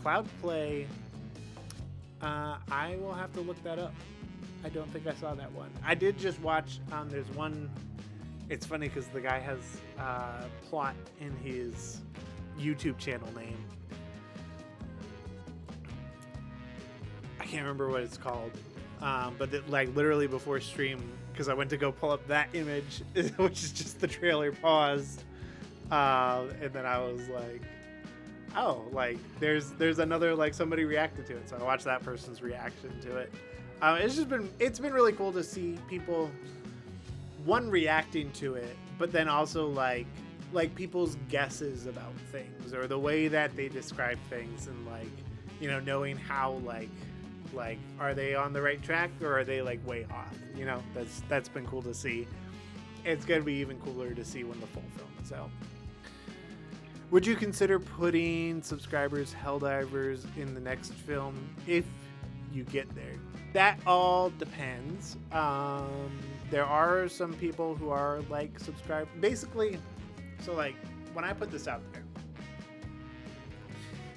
Cloudplay, I will have to look that up. I don't think I saw that one. I did just watch, there's one, it's funny because the guy has plot in his YouTube channel name. I can't remember what it's called, but like literally before stream, because I went to go pull up that image, which is just the trailer paused, and then I was like, oh, like there's another, like, somebody reacted to it, so I watched that person's reaction to it. It's been really cool to see people, one, reacting to it, but then also like people's guesses about things, or the way that they describe things, and like, you know, knowing how like are they on the right track, or are they like way off? You know, that's been cool to see. It's gonna be even cooler to see when the full film is out. Would you consider putting subscribers Helldivers in the next film if you get there? That all depends. There are some people who are like subscribed. Basically, so like when I put this out there,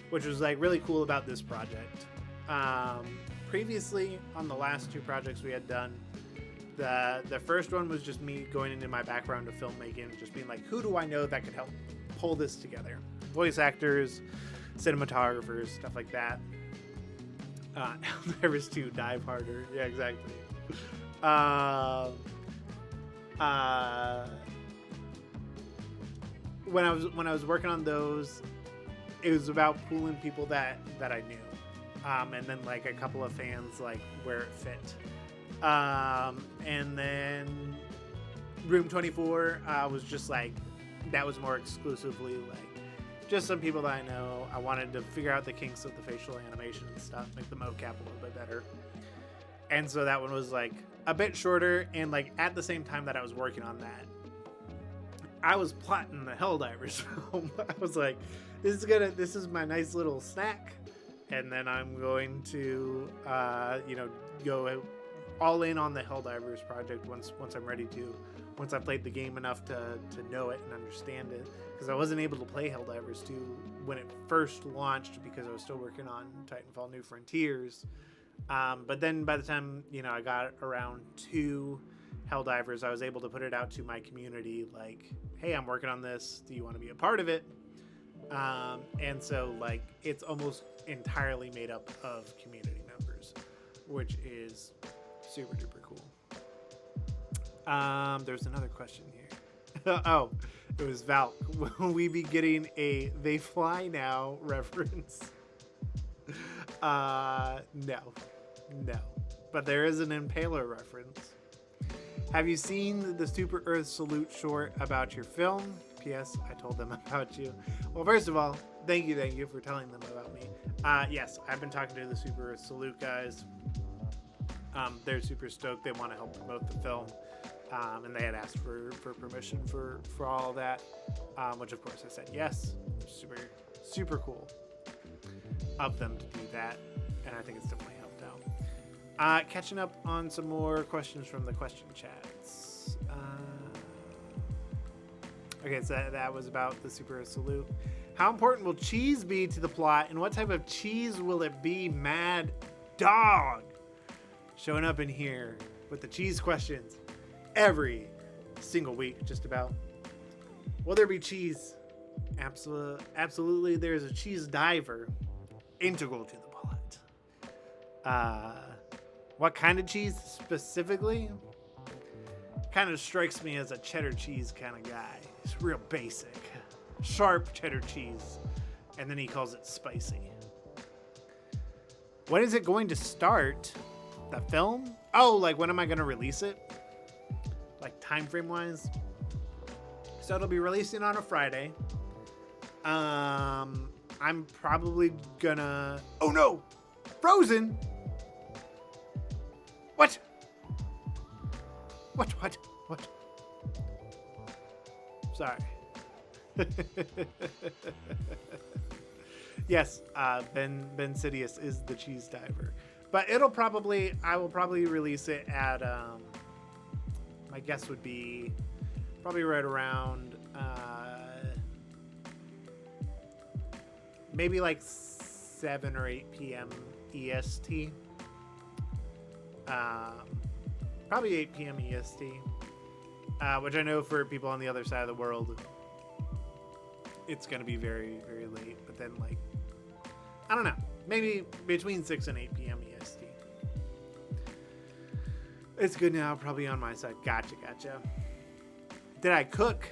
which was like really cool about this project. Previously, on the last 2 projects we had done, the first one was just me going into my background of filmmaking, just being like, who do I know that could help pull this together? Voice actors, cinematographers, stuff like that. Helldivers 2, Dive Harder. Yeah, exactly. When I was working on those, it was about pooling people that I knew. And then like a couple of fans, like where it fit. And then Room 24 was just like, that was more exclusively like just some people that I know. I wanted to figure out the kinks of the facial animation and stuff, make the mocap a little bit better. And so that one was like a bit shorter, and like at the same time that I was working on that, I was plotting the Helldivers film. I was like, this is my nice little snack, and then I'm going to go all in on the Helldivers project once I'm ready to. Once I played the game enough to know it and understand it, because I wasn't able to play Helldivers 2 when it first launched because I was still working on Titanfall New Frontiers. But then by the time, you know, I got around to Helldivers, I was able to put it out to my community like, hey, I'm working on this. Do you want to be a part of it? And so like it's almost entirely made up of community members, which is super duper cool. There's another question here. Oh, it was Val. Will we be getting a They Fly Now reference? No. But there is an Impaler reference. Have you seen the Super Earth Salute short about your film? P.S. I told them about you. Well, first of all, thank you for telling them about me. Yes, I've been talking to the Super Earth Salute guys. They're super stoked. They want to help promote the film. And they had asked for permission for all that, which of course I said yes. Super, super cool of them to do that, and I think it's definitely helped out. Catching up on some more questions from the question chats. Okay, so that was about the Super Salute. How important will cheese be to the plot, and what type of cheese will it be? Mad Dog showing up in here with the cheese questions every single week, just about. Will there be cheese? Absolutely. There's a cheese diver integral to the plot. What kind of cheese specifically? Kind of strikes me as a cheddar cheese kind of guy. It's real basic. Sharp cheddar cheese. And then he calls it spicy. When is it going to start? The film? Oh, like when am I going to release it? Like time frame wise? So it'll be releasing on a Friday. I'm probably gonna... Oh no! Frozen! What? Sorry. Yes, Ben Sidious is the cheese diver. But I will probably release it at, my guess would be probably right around, maybe like 7 or 8 p.m. EST. Probably 8 p.m. EST, which I know for people on the other side of the world, it's going to be very, very late. But then, like, I don't know, maybe between 6 and 8 p.m. EST. It's good now, probably on my side. Gotcha. Did I cook?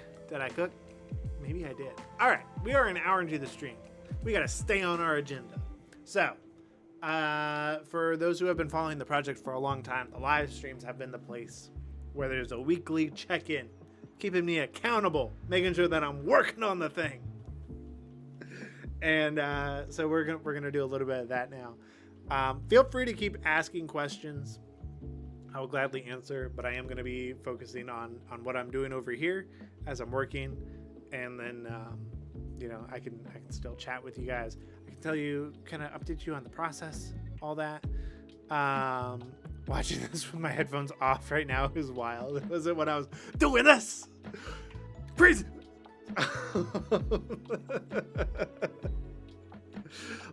Maybe I did. All right, we are an hour into the stream. We got to stay on our agenda. So, for those who have been following the project for a long time, the live streams have been the place where there's a weekly check-in, keeping me accountable, making sure that I'm working on the thing. And so we're gonna do a little bit of that now. Feel free to keep asking questions. I will gladly answer, but I am going to be focusing on what I'm doing over here as I'm working, and then I can still chat with you guys. I can tell you, kind of update you on the process, all that. Watching this with my headphones off right now is wild. Was it when I was doing this? Crazy.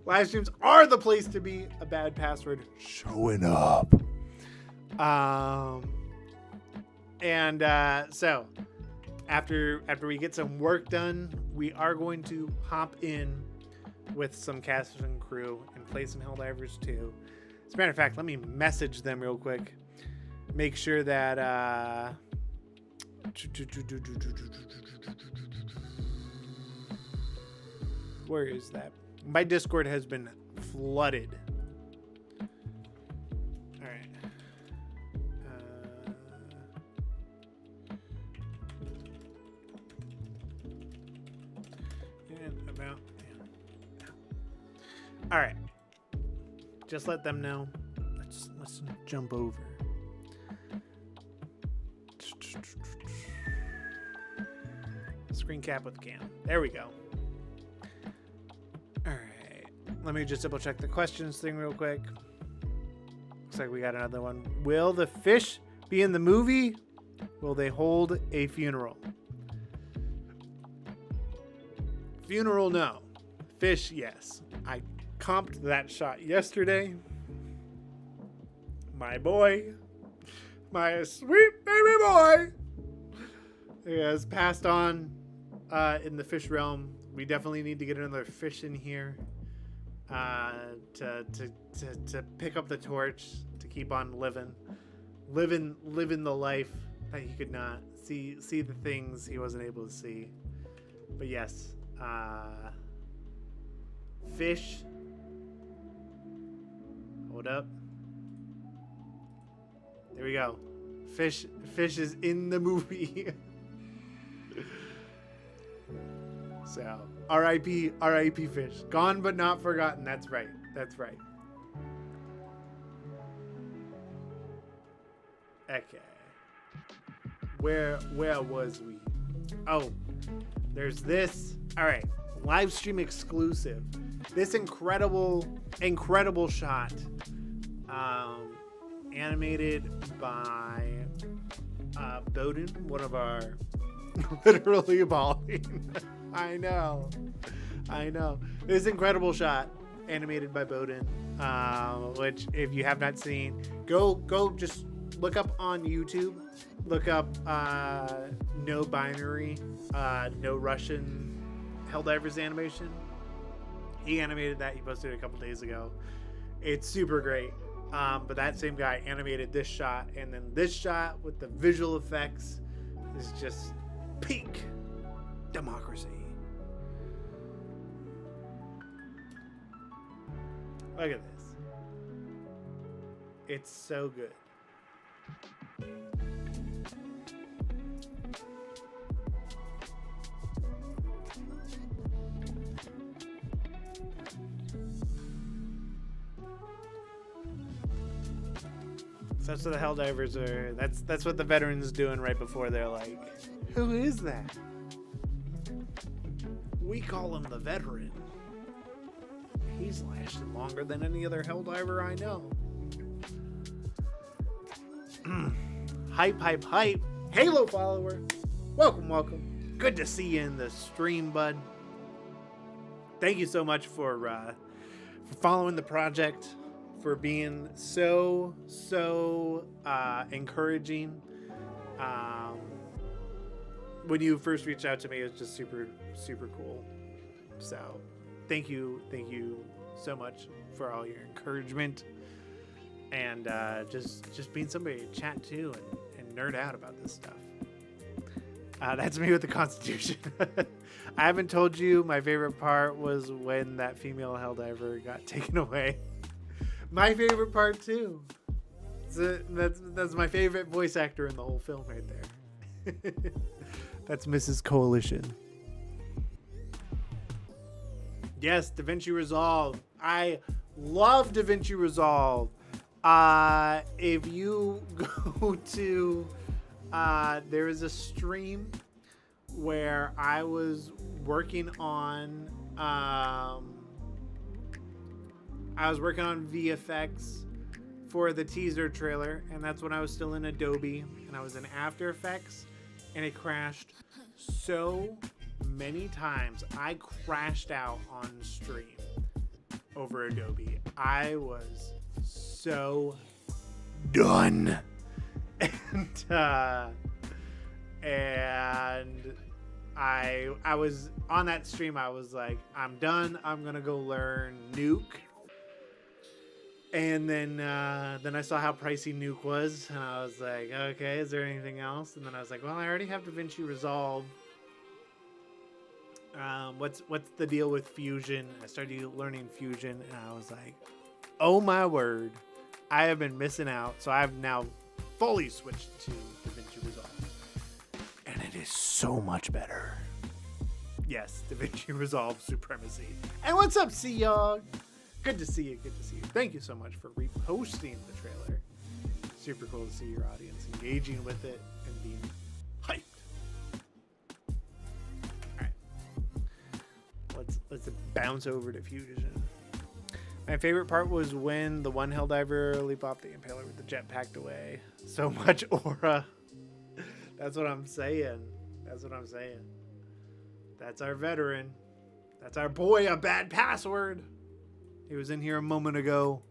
Live streams are the place to be. A bad password showing up. So after we get some work done, we are going to hop in with some cast and crew and play some Helldivers 2. As a matter of fact, let me message them real quick. Make sure that where is that? My Discord has been flooded. All right. And about. All right. Just let them know. Let's jump over. Screen cap with cam. There we go. All right. Let me just double check the questions thing real quick. Looks like we got another one. Will the fish be in the movie? Will they hold a funeral? Funeral, no. Fish, yes. I comped that shot yesterday. My boy, my sweet baby boy, has passed on in the fish realm. We definitely need to get another fish in here to pick up the torch, to keep on living the life that he could not see the things he wasn't able to see. But yes, fish. Hold up. There we go. Fish is in the movie. So, R.I.P. Fish. Gone but not forgotten. That's right. That's right. Okay. Where was we? Oh, there's this. All right. Live stream exclusive. This incredible shot. Animated by Bowden, one of our literally balling. I know. This incredible shot animated by Bowden, which if you have not seen, go just look up on YouTube. Look up no binary, no Russian Helldivers animation. He animated that. He posted it a couple days ago. It's super great. But that same guy animated this shot, and then this shot with the visual effects is just peak democracy. Look at this. It's so good. So that's what the Helldivers are. That's what the veterans doing right before they're like, who is that? We call him the veteran. He's lasted longer than any other Helldiver I know. Hype. Halo follower. Welcome. Good to see you in the stream, bud. Thank you so much for following the project, for being so encouraging. When you first reached out to me, it was just super cool. So thank you so much for all your encouragement, and just being somebody to chat to and nerd out about this stuff. That's me with the Constitution. I haven't told you my favorite part was when that female Helldiver got taken away. My favorite part too. That's my favorite voice actor in the whole film right there. That's Mrs. Coalition. Yes, DaVinci Resolve. I love DaVinci Resolve. If you go to, there is a stream where I was working on, VFX for the teaser trailer, and that's when I was still in Adobe, and I was in After Effects, and it crashed so many times. I crashed out on stream over Adobe. I was so done. And I was on that stream. I was like, I'm done. I'm gonna go learn Nuke. And then I saw how pricey Nuke was, and I was like, okay, is there anything else? And then I was like, well, I already have DaVinci Resolve. What's the deal with Fusion? I started learning Fusion, and I was like, oh my word, I have been missing out. So I've now fully switched to DaVinci Resolve, and it is so much better. Yes, DaVinci Resolve supremacy. And what's up, C-Yog? Good to see you. Good to see you. Thank you so much for reposting the trailer. Super cool to see your audience engaging with it and being hyped. All right, let's bounce over to Fusion. My favorite part was when the one Helldiver leap off the impaler with the jet packed away. So much aura. That's what I'm saying. That's what I'm saying. That's our veteran. That's our boy, a bad password. He was in here a moment ago.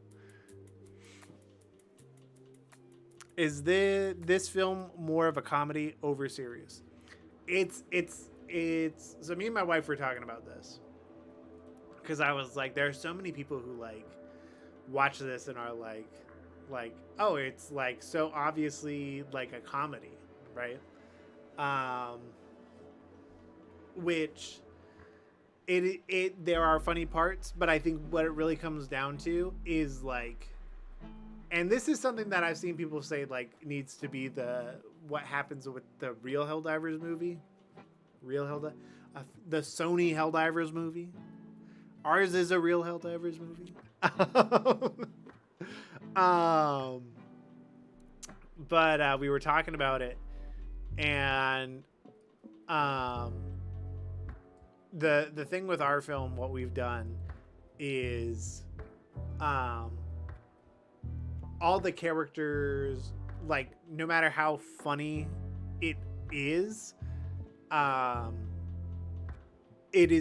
Is this film more of a comedy over serious? It's so me and my wife were talking about this, because I was like, there are so many people who like watch this and are like, oh, it's like so obviously like a comedy, right? Which there are funny parts, but I think what it really comes down to is like, and this is something that I've seen people say like needs to be what happens with the real Helldivers movie, the Sony Helldivers movie. Ours is a real Helldivers movie. But we were talking about it, and the thing with our film, what we've done is all the characters, like, no matter how funny it is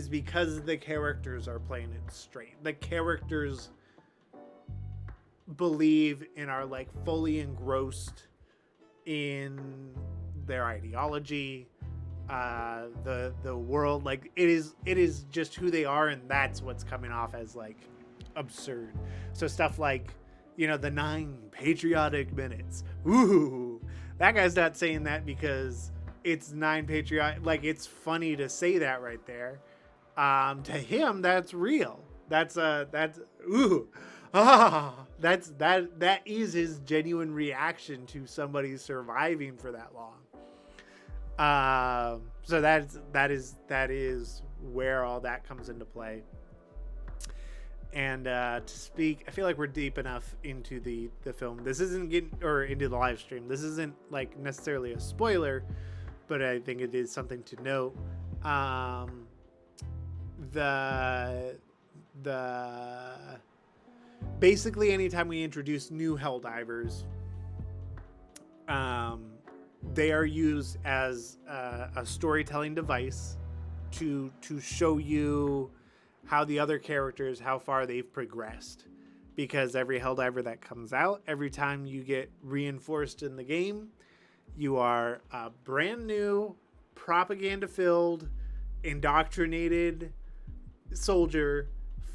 because the characters are playing it straight. The characters believe and are like fully engrossed in their ideology, the world. Like it is just who they are, and that's what's coming off as like absurd. So stuff like, you know, the 9 patriotic minutes. Ooh, that guy's not saying that because it's 9 patriotic. Like, it's funny to say that right there. To him, that's real. That is his genuine reaction to somebody surviving for that long. So that is where all that comes into play. And to speak, I feel like we're deep enough into the film. This isn't into the live stream. This isn't like necessarily a spoiler, but I think it is something to note. Basically anytime we introduce new Helldivers, they are used as a storytelling device to show you how the other characters, how far they've progressed. Because every Helldiver that comes out, every time you get reinforced in the game, you are a brand new, propaganda-filled, indoctrinated soldier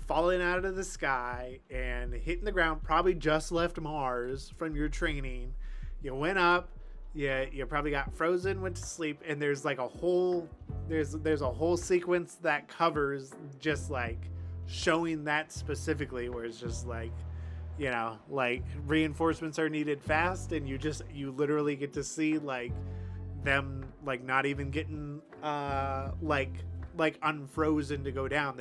falling out of the sky and hitting the ground. Probably just left Mars from your training. You went up, Yeah, you probably got frozen, went to sleep, and there's like a whole there's a whole sequence that covers just like showing that specifically, where it's just like, you know, like reinforcements are needed fast, and you literally get to see like them like not even getting like unfrozen to go down.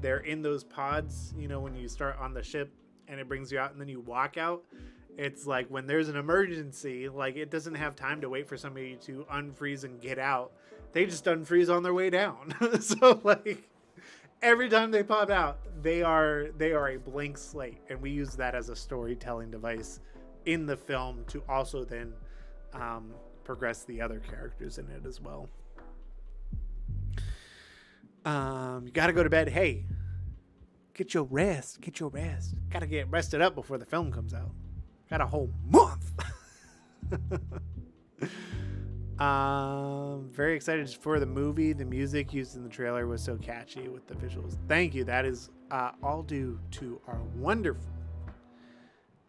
They're in those pods, you know, when you start on the ship and it brings you out and then you walk out. It's like when there's an emergency, like it doesn't have time to wait for somebody to unfreeze and get out. They just unfreeze on their way down. So like every time they pop out, they are a blank slate, and we use that as a storytelling device in the film to also then progress the other characters in it as well. You got to go to bed. Hey, get your rest. Got to get rested up before the film comes out. Got a whole month. Very excited for the movie. The music used in the trailer was so catchy with the visuals. Thank you. That is all due to our wonderful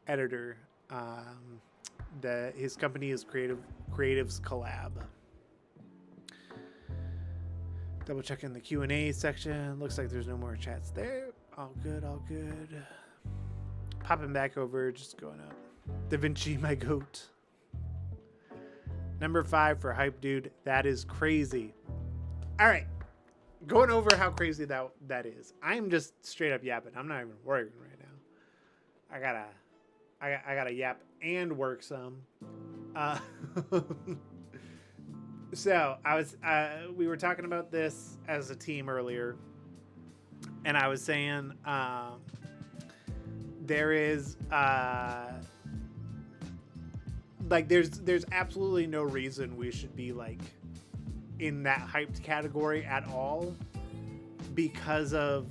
editor. His company is Creatives Collab. Double checking the Q&A section. Looks like there's no more chats there. All good. Popping back over, just going up. Da Vinci, my goat. Number 5 for Hype Dude. That is crazy. All right. Going over how crazy that is. I'm just straight up yapping. I'm not even working right now. I gotta yap and work some. So we were talking about this as a team earlier, and I was saying there is like there's absolutely no reason we should be like in that hyped category at all because of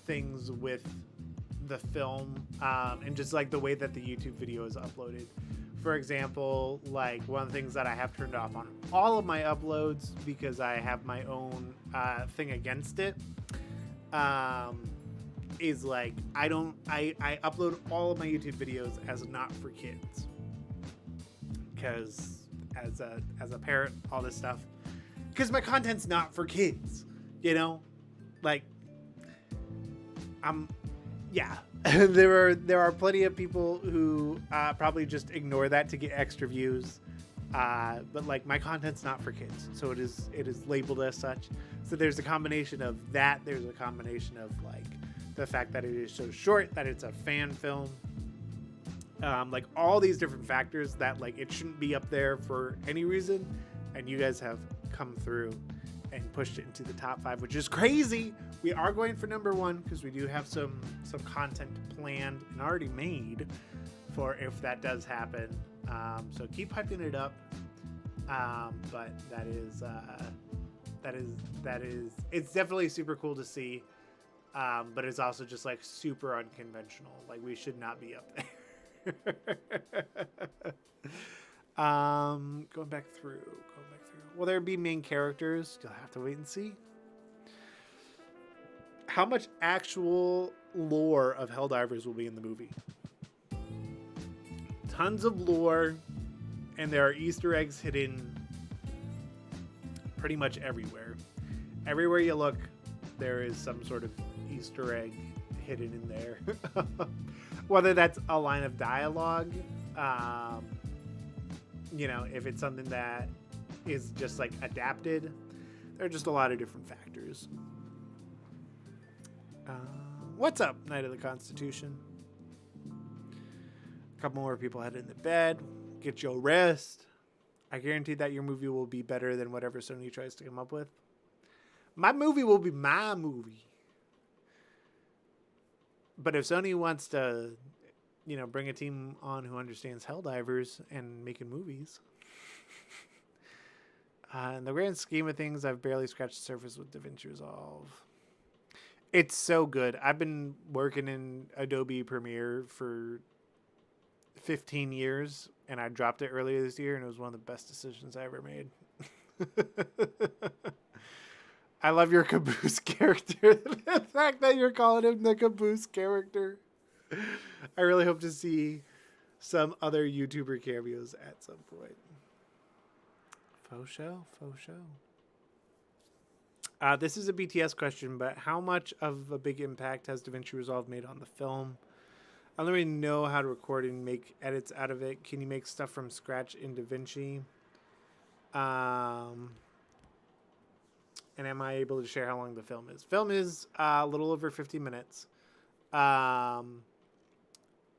things with the film and just like the way that the YouTube video is uploaded. For example, like one of the things that I have turned off on all of my uploads because I have my own thing against it is like I upload all of my YouTube videos as not for kids, because as a parent, all this stuff, because my content's not for kids, you know, like there are plenty of people who probably just ignore that to get extra views, but like my content's not for kids, so it is labeled as such. So there's a combination of that. There's a combination of like the fact that it is so short, that it's a fan film, like all these different factors that like it shouldn't be up there for any reason, and you guys have come through and pushed it into the top 5, which is crazy. We are going for number 1 because we do have some content planned and already made for if that does happen. So keep hyping it up. But that is it's definitely super cool to see. But it's also just like super unconventional. Like we should not be up there. Going back through. Will there be main characters? You'll have to wait and see. How much actual lore of Helldivers will be in the movie? Tons of lore, and there are Easter eggs hidden pretty much everywhere. Everywhere you look, there is some sort of Easter egg hidden in there. Whether that's a line of dialogue, you know, if it's something that is just like adapted, there are just a lot of different factors. What's up, Night of the Constitution? A couple more people heading to bed. Get your rest. I guarantee that your movie will be better than whatever Sony tries to come up with. My movie will be my movie. But if Sony wants to, you know, bring a team on who understands Helldivers and making movies, in the grand scheme of things, I've barely scratched the surface with DaVinci Resolve. It's so good. I've been working in Adobe Premiere for 15 years, and I dropped it earlier this year, and it was one of the best decisions I ever made. I love your Caboose character. The fact that you're calling him the Caboose character. I really hope to see some other YouTuber cameos at some point. Faux show. This is a BTS question, but how much of a big impact has DaVinci Resolve made on the film? I don't really know how to record and make edits out of it. Can you make stuff from scratch in DaVinci? And am I able to share how long the film is? Film is a little over 50 minutes.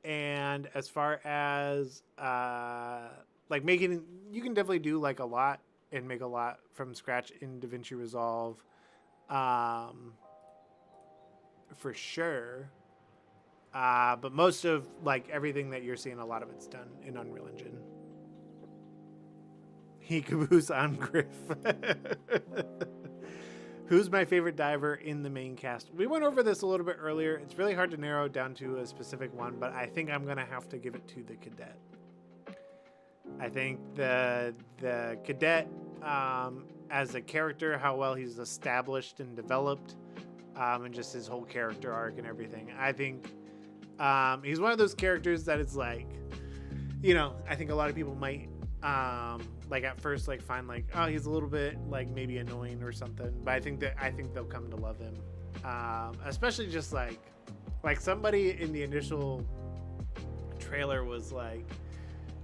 And as far as like making, you can definitely do like a lot and make a lot from scratch in DaVinci Resolve. For sure. But most of like everything that you're seeing, a lot of it's done in Unreal Engine. He caboose on Griff. Who's my favorite diver in the main cast? We went over this a little bit earlier. It's really hard to narrow down to a specific one, but I think I'm gonna have to give it to the cadet. I think the cadet, as a character, how well he's established and developed, and just his whole character arc and everything. I think he's one of those characters that is like, you know, I think a lot of people might like at first like find like, oh, he's a little bit like maybe annoying or something, but I think they'll come to love him, especially just like somebody in the initial trailer was like,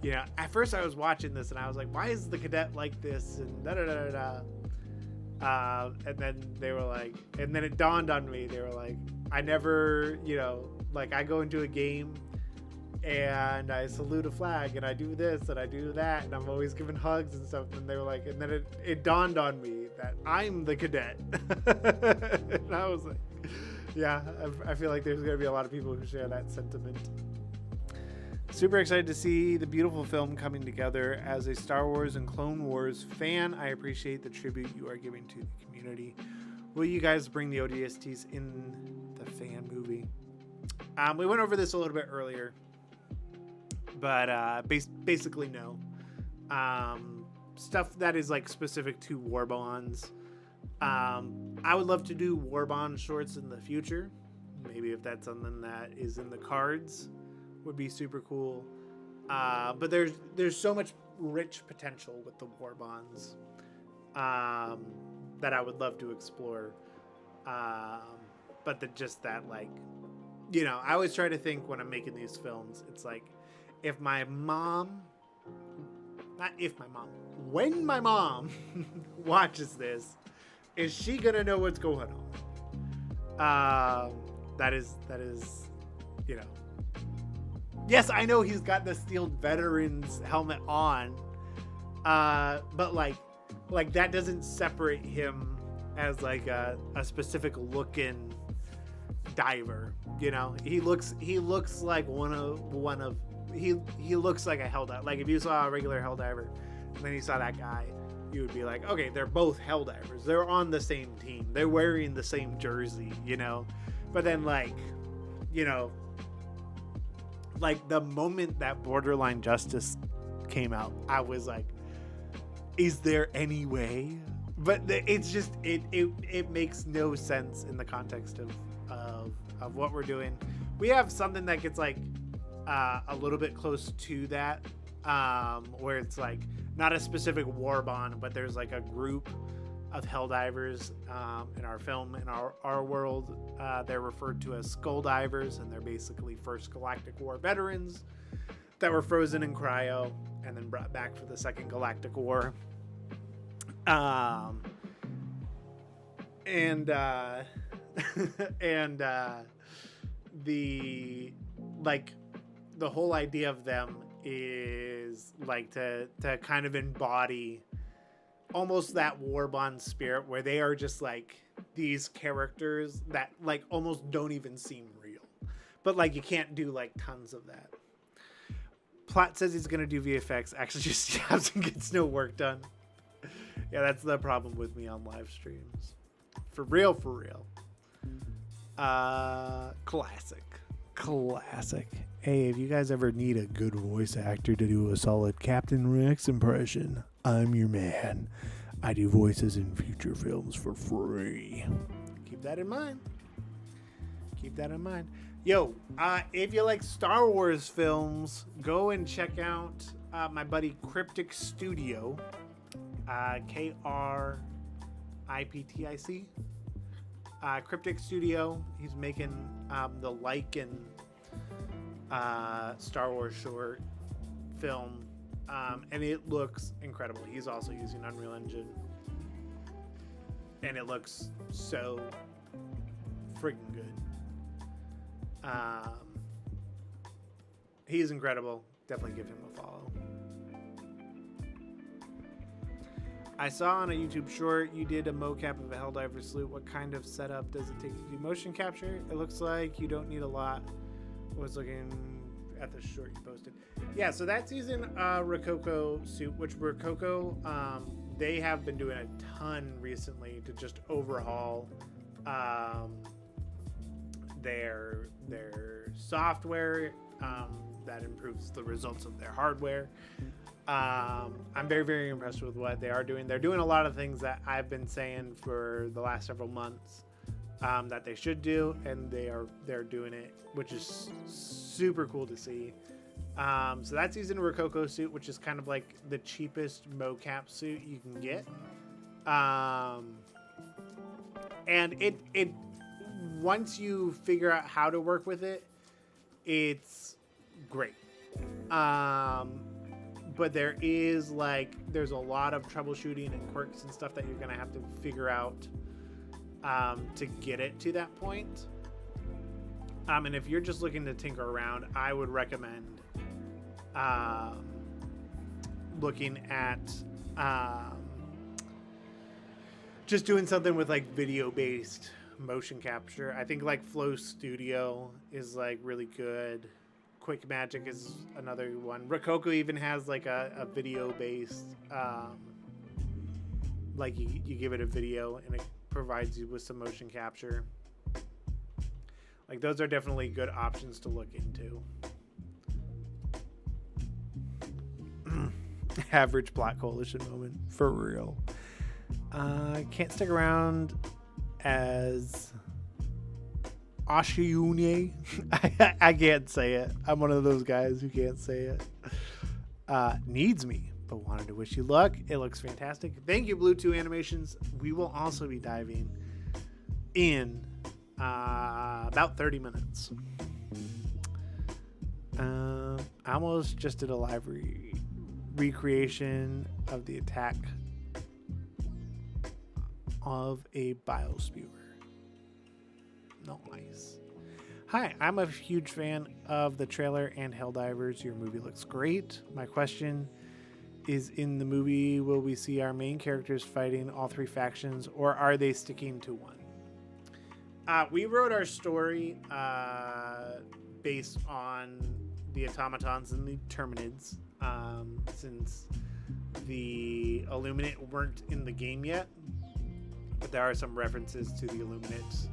you know, at first I was watching this and I was like, why is the cadet like this, and da da da da. And then they were like, and then it dawned on me, they were like, I never, you know, like I go into a game and I salute a flag and I do this and I do that and I'm always giving hugs and stuff, and they were like, and then it dawned on me that I'm the cadet. And I was like, yeah, I feel like there's gonna be a lot of people who share that sentiment. Super excited to see the beautiful film coming together. As a Star Wars and Clone Wars fan, I appreciate the tribute you are giving to the community. Will you guys bring the ODSTs in the fan movie? We went over this a little bit earlier, but basically no. Stuff that is like specific to war bonds. I would love to do war bond shorts in the future. Maybe if that's something that is in the cards, would be super cool. But there's so much rich potential with the war bonds that I would love to explore. But just that, like, you know, I always try to think when I'm making these films, it's like, when my mom watches this, is she gonna know what's going on? That is, you know. Yes, I know he's got the Steel Veterans helmet on, but like that doesn't separate him as like a specific looking diver. You know, he looks like he looks like a Helldiver. Like if you saw a regular Helldiver and then you saw that guy, you would be like, okay, they're both Helldivers. They're on the same team. They're wearing the same jersey, you know. But then, like, you know, like the moment that Borderline Justice came out, I was like, is there any way? But it's just it makes no sense in the context of what we're doing. We have something that gets like a little bit close to that, where it's like not a specific war bond, but there's like a group of Helldivers in our film. In our world, they're referred to as Skull Divers, and they're basically First Galactic War veterans that were frozen in cryo and then brought back for the Second Galactic War. And the like the whole idea of them is like to kind of embody almost that war bond spirit, where they are just like these characters that like almost don't even seem real, but like you can't do like tons of that. Platt says he's gonna do VFX, actually just jabs and gets no work done. Yeah, that's the problem with me on live streams. For real. Classic. Hey, if you guys ever need a good voice actor to do a solid Captain Rex impression, I'm your man. I do voices in future films for free. Keep that in mind. Yo, if you like Star Wars films, go and check out my buddy Cryptic Studio, KRIPTIC. Cryptic Studio. He's making the Lycan Star Wars short film, and it looks incredible. He's also using Unreal Engine, and it looks so freaking good. He's incredible. Definitely give him a follow. I saw on a YouTube short you did a mocap of a Helldivers salute. What kind of setup does it take to do motion capture? It looks like you don't need a lot. I was looking at the short you posted. Yeah, so that's using Rococo suit, which Rococo, they have been doing a ton recently to just overhaul their software that improves the results of their hardware. I'm very, very impressed with what they are doing. They're doing a lot of things that I've been saying for the last several months that they should do, and they're doing it, which is super cool to see. So that's using a Rococo suit, which is kind of like the cheapest mocap suit you can get. And it once you figure out how to work with it, it's great. But there's a lot of troubleshooting and quirks and stuff that you're gonna have to figure out to get it to that point. And if you're just looking to tinker around, I would recommend looking at just doing something with like video-based motion capture. I think like Flow Studio is like really good. Quick Magic is another one. Rococo even has like a video-based, like you give it a video and it provides you with some motion capture. Like those are definitely good options to look into. Average Black Coalition moment, for real. Can't stick around as Ashiune. I can't say it. I'm one of those guys who can't say it. Needs me, but wanted to wish you luck. It looks fantastic. Thank you, Blue 2 Animations. We will also be diving in about 30 minutes. I almost just did a live recreation of the attack of a biosphere. Nice. Hi, I'm a huge fan of the trailer and Helldivers. Your movie looks great. My question is, in the movie, will we see our main characters fighting all three factions, or are they sticking to one? We wrote our story based on the automatons and the terminids, since the Illuminate weren't in the game yet, but there are some references to the Illuminate,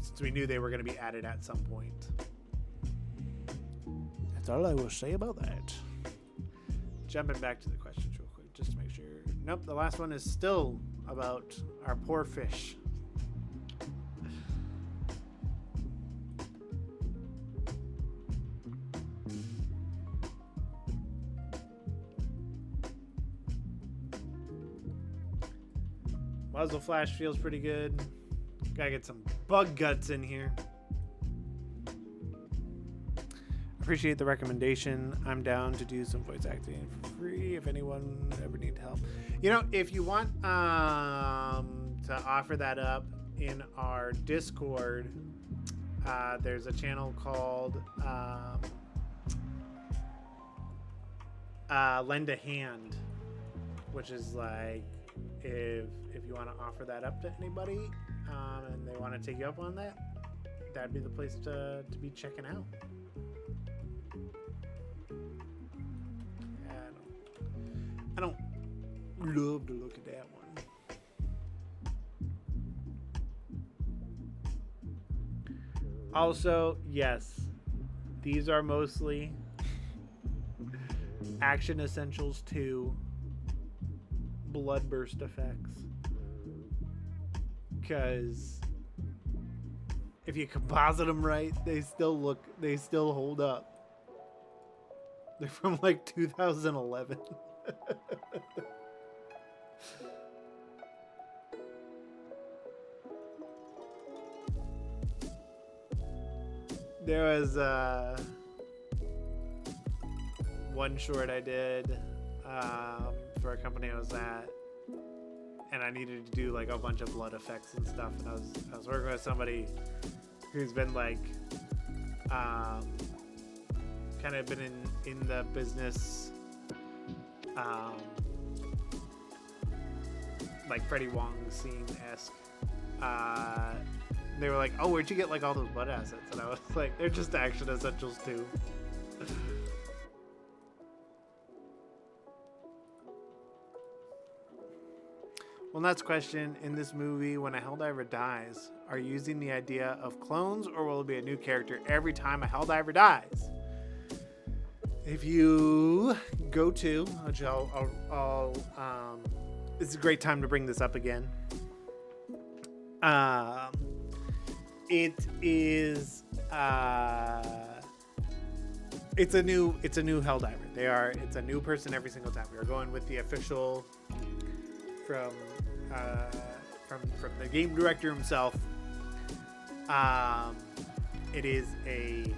since we knew they were going to be added at some point. That's all I will say about that. Jumping back to the questions real quick, just to make sure. Nope, the last one is still about our poor fish. Muzzle flash feels pretty good. Gotta get some bug guts in here. Appreciate the recommendation. I'm down to do some voice acting for free if anyone ever needs help. You know, if you want to offer that up in our Discord, there's a channel called Lend a Hand, which is like, if you want to offer that up to anybody and they want to take you up on that, that'd be the place to be checking out. I don't love to look at that one. Also, yes, these are mostly Action Essentials 2 Bloodburst effects, because if you composite them right, they still hold up. They're from like 2011. There was one short I did for a company I was at, and I needed to do like a bunch of blood effects and stuff. And I was working with somebody who's been like kind of been in the business, like Freddie Wong scene-esque. They were like, "Oh, where'd you get like all those blood assets?" And I was like, "They're just action essentials too." Well, next question. In this movie, when a Helldiver dies, are you using the idea of clones, or will it be a new character every time a Helldiver dies? If you go to, which it's a great time to bring this up again. It is it's a new Helldiver. It's a new person every single time. We are going with the official from the game director himself. It is a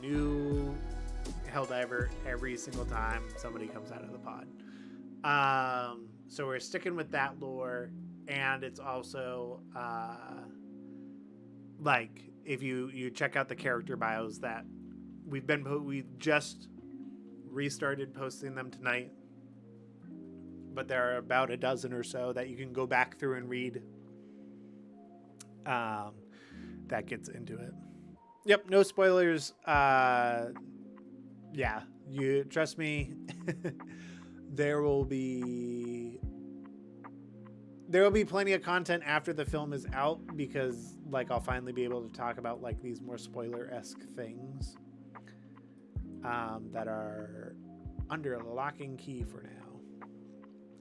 new Helldiver every single time somebody comes out of the pod. So we're sticking with that lore, and it's also like if you check out the character bios that we've just restarted posting them tonight, but there are about a dozen or so that you can go back through and read. That gets into it. Yep, no spoilers. Yeah, you trust me. There will be plenty of content after the film is out, because like I'll finally be able to talk about like these more spoiler-esque things that are under a lock and key for now.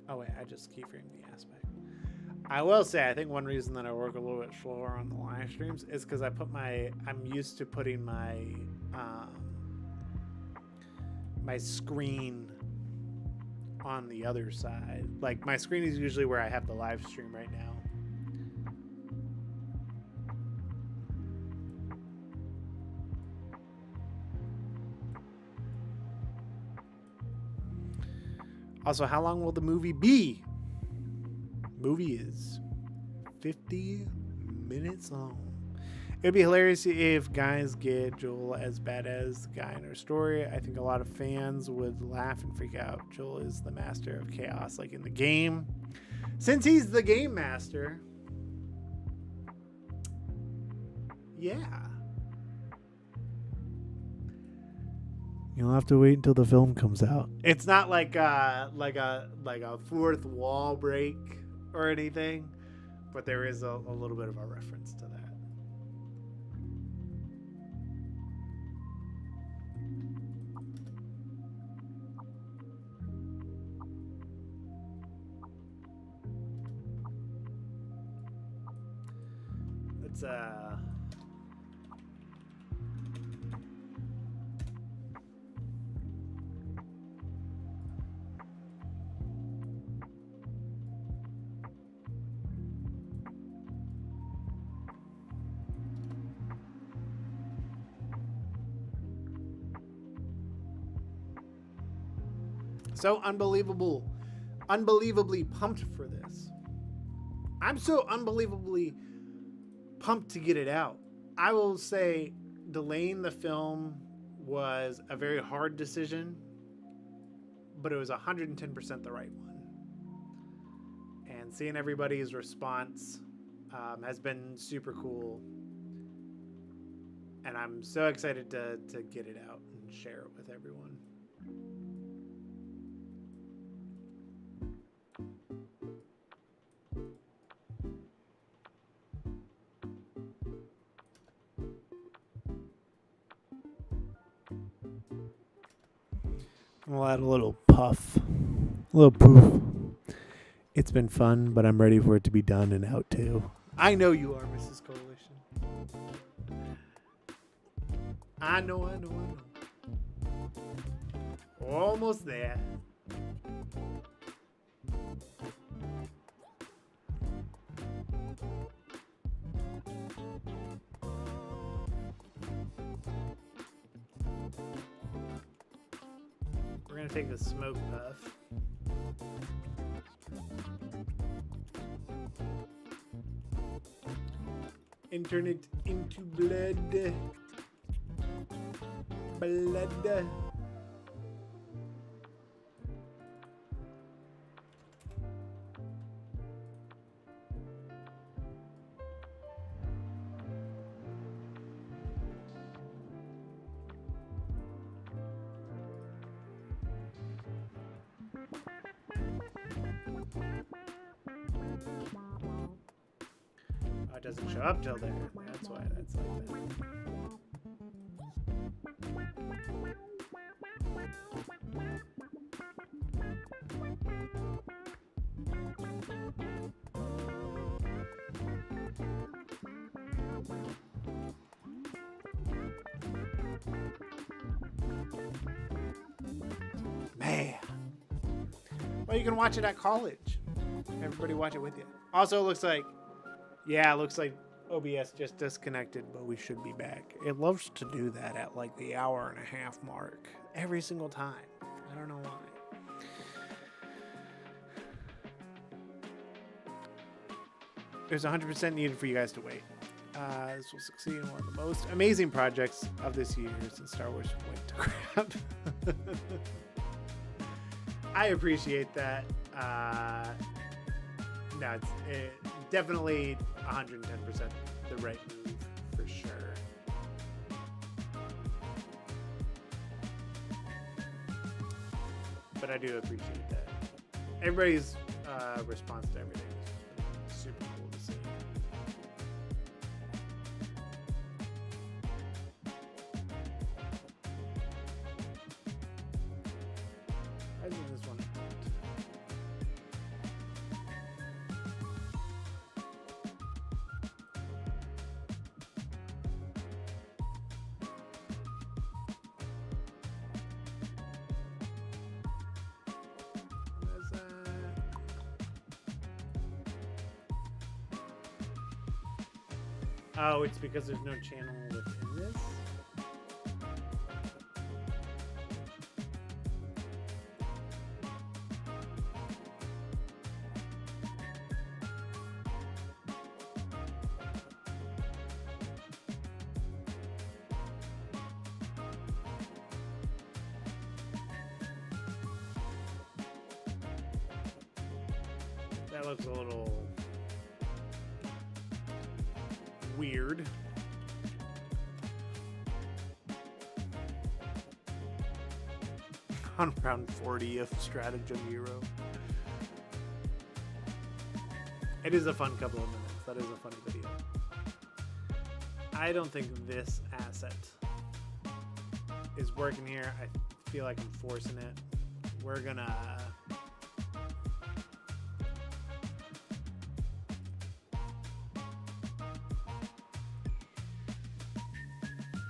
Oh wait, I just keyframed the aspect. I will say, I think one reason that I work a little bit slower on the live streams is because I'm used to putting my my screen on the other side. Like my screen is usually where I have the live stream right now. Also, how long will the movie be? Movie is 50 minutes long. It'd be hilarious if guys get Joel as bad as the guy in our story. I think a lot of fans would laugh and freak out. Joel is the master of chaos, like in the game. Since he's the game master, yeah. You'll have to wait until the film comes out. It's not like a fourth wall break or anything, but there is a little bit of a reference to that. It's so unbelievably pumped for this. I'm so unbelievably pumped to get it out. I will say delaying the film was a very hard decision, but it was 110% the right one. And seeing everybody's response has been super cool. And I'm so excited to get it out and share it with everyone. We'll add a little puff, a little poof. It's been fun, but I'm ready for it to be done and out too. I know you are, Mrs. Coalition. I know. Almost there. We're gonna take the smoke puff. And turn it into blood. Blood. Oh, it doesn't show up till there. That's why that's like that. Man. Well, you can watch it at college. Everybody watch it with you. Also, it looks like, yeah, it looks like OBS just disconnected, but we should be back. It loves to do that at like the 1.5-hour mark every single time. I don't know why. There's 100% needed for you guys to wait. This will succeed in one of the most amazing projects of this year since Star Wars went to crap. I appreciate that. No, it's definitely 110% the right move for sure. But I do appreciate that. Everybody's response to everything is super cool to see. Why isn't this one out? Where's that? Oh, it's because there's no channel within this? That looks a little weird. On round 40 of Stratagem Hero. It is a fun couple of minutes. That is a funny video. I don't think this asset is working here. I feel like I'm forcing it. We're gonna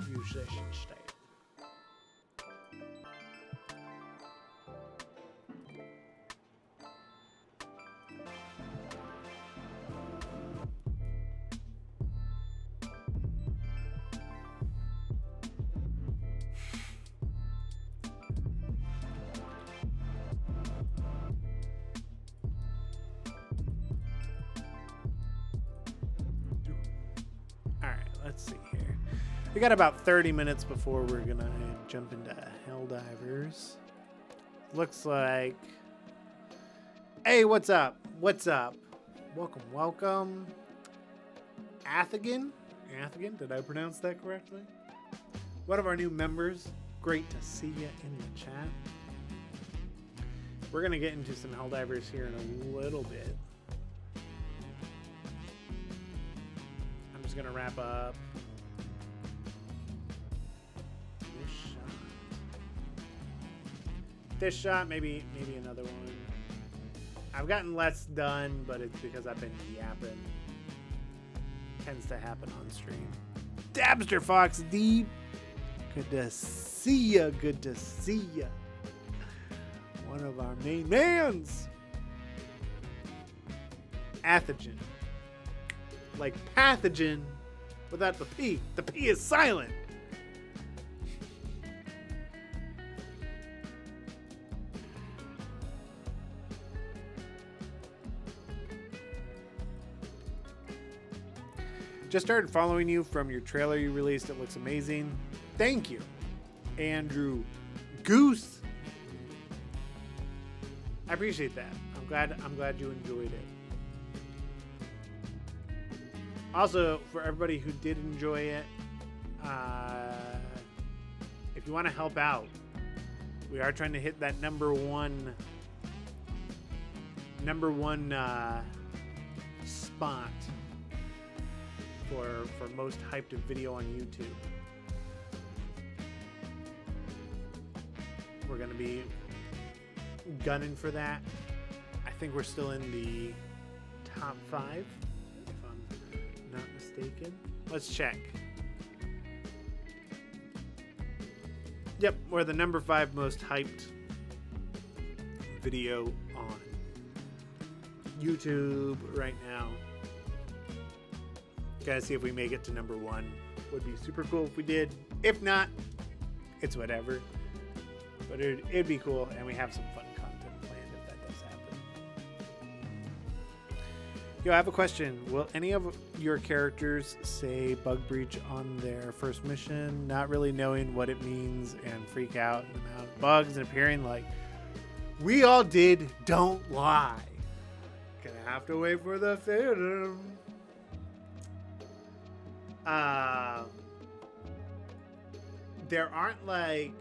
use this instead. Let's see here. We got about 30 minutes before we're gonna jump into Helldivers. Looks like... Hey, what's up? What's up? Welcome. Athigan? Athigan, did I pronounce that correctly? One of our new members. Great to see you in the chat. We're gonna get into some Helldivers here in a little bit. Gonna wrap up this shot, maybe another one. I've gotten less done, but it's because I've been yapping. Tends to happen on stream. Dabster Fox D, Good to see ya. Good to see ya. One of our main mans. Pathogen. Like pathogen without the P. The P is silent. Just started following you from your trailer you released. It looks amazing. Thank you, Andrew Goose. I appreciate that. I'm glad you enjoyed it. Also, for everybody who did enjoy it, if you want to help out, we are trying to hit that number one spot for most hyped video on YouTube. We're gonna be gunning for that. I think we're still in the top 5, if I'm not mistaken. Let's check. Yep, we're the number 5 most hyped video on YouTube right now. Gotta see if we make it to number 1. Would be super cool if we did. If not, it's whatever. But it'd be cool, and we have some fun content planned if that does happen. Yo, I have a question. Will any of your characters say bug breach on their first mission, not really knowing what it means, and freak out and amount of bugs and appearing like we all did? Don't lie. Gonna have to wait for the film. There aren't like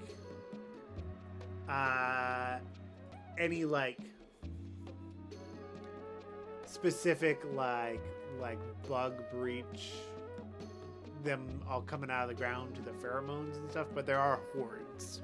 any like specific like bug breach, them all coming out of the ground to the pheromones and stuff, but there are hordes.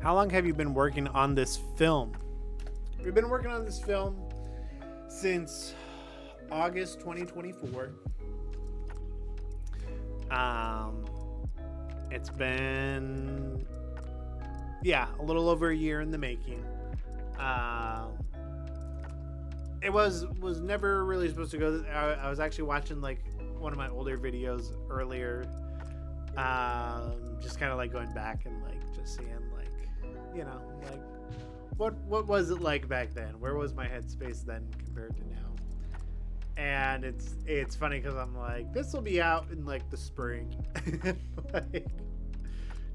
How long have you been working on this film? We've been working on this film since August 2024. It's been, a little over a year in the making. It was never really supposed to go. I was actually watching like one of my older videos earlier, just kind of like going back and like just seeing like, like what was it like back then? Where was my headspace then compared to now? And it's funny because I'm like, this will be out in like the spring. Like,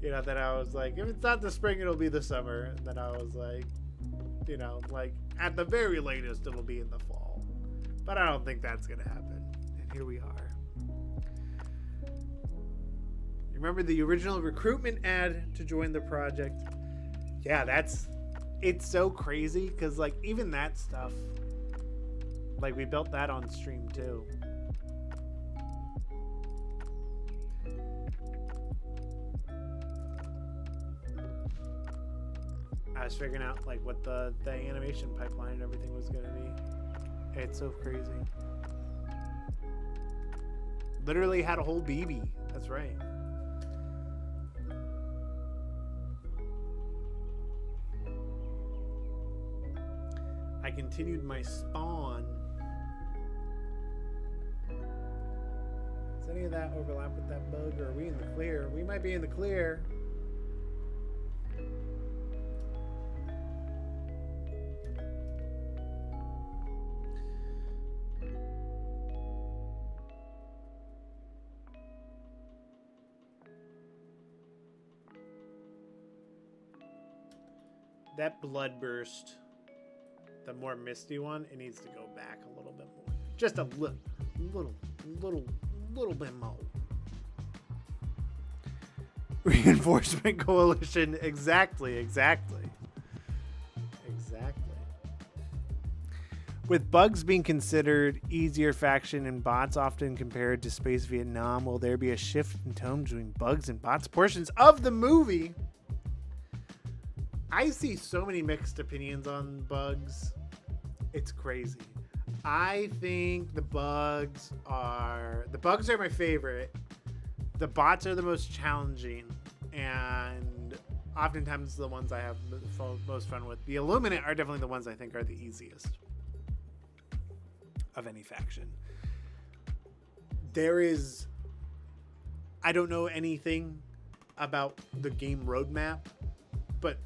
that I was like, if it's not the spring, it'll be the summer. And then I was like, like at the very latest, it'll be in the fall. But I don't think that's gonna happen. And here we are. You remember the original recruitment ad to join the project? Yeah, it's so crazy because like even that stuff, like we built that on stream too. I was figuring out like what the animation pipeline and everything was gonna be. It's so crazy. Literally had a whole BB. That's right. I continued my spawn. Does any of that overlap with that bug, or are we in the clear? We might be in the clear. That blood burst the more misty one, it needs to go back a little bit more. Just a little bit more. Reinforcement coalition. Exactly. With bugs being considered easier faction and bots often compared to Space Vietnam, will there be a shift in tone between bugs and bots portions of the movie? I see so many mixed opinions on bugs. It's crazy. I think the bugs are my favorite. The bots are the most challenging, and oftentimes the ones I have most fun with. The Illuminate are definitely the ones I think are the easiest of any faction. I don't know anything about the game roadmap, but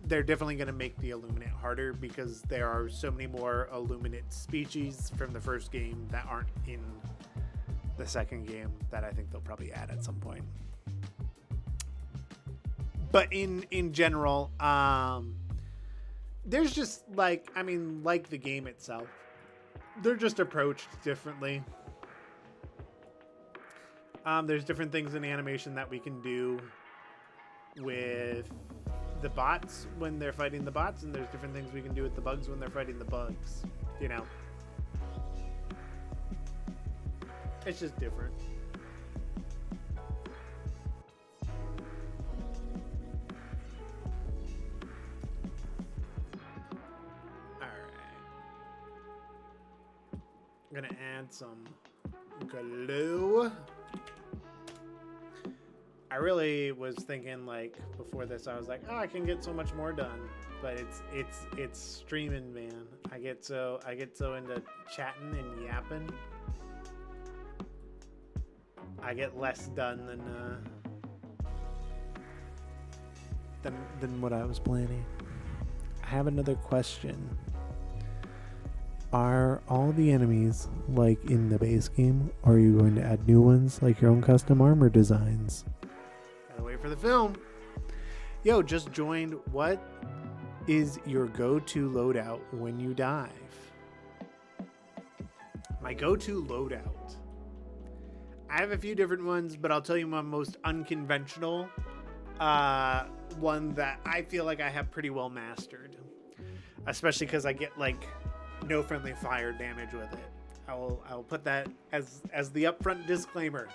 they're definitely going to make the Illuminate harder because there are so many more Illuminate species from the first game that aren't in the second game that I think they'll probably add at some point. But in general, there's just like the game itself, they're just approached differently. There's different things in animation that we can do with the bots when they're fighting the bots, and there's different things we can do with the bugs when they're fighting the bugs. You know, it's just different. I'm gonna add some glue. I really was thinking, like, before this, I was like, oh, I can get so much more done, but it's streaming, man. I get so into chatting and yapping. I get less done than what I was planning. I have another question. Are all the enemies like in the base game, or are you going to add new ones like your own custom armor designs? Gotta wait for the film. Yo, just joined. What is your go-to loadout when you dive? My go-to loadout. I have a few different ones, but I'll tell you my most unconventional one that I feel like I have pretty well mastered. Especially because I get like no friendly fire damage with it. I will put that as the upfront disclaimer.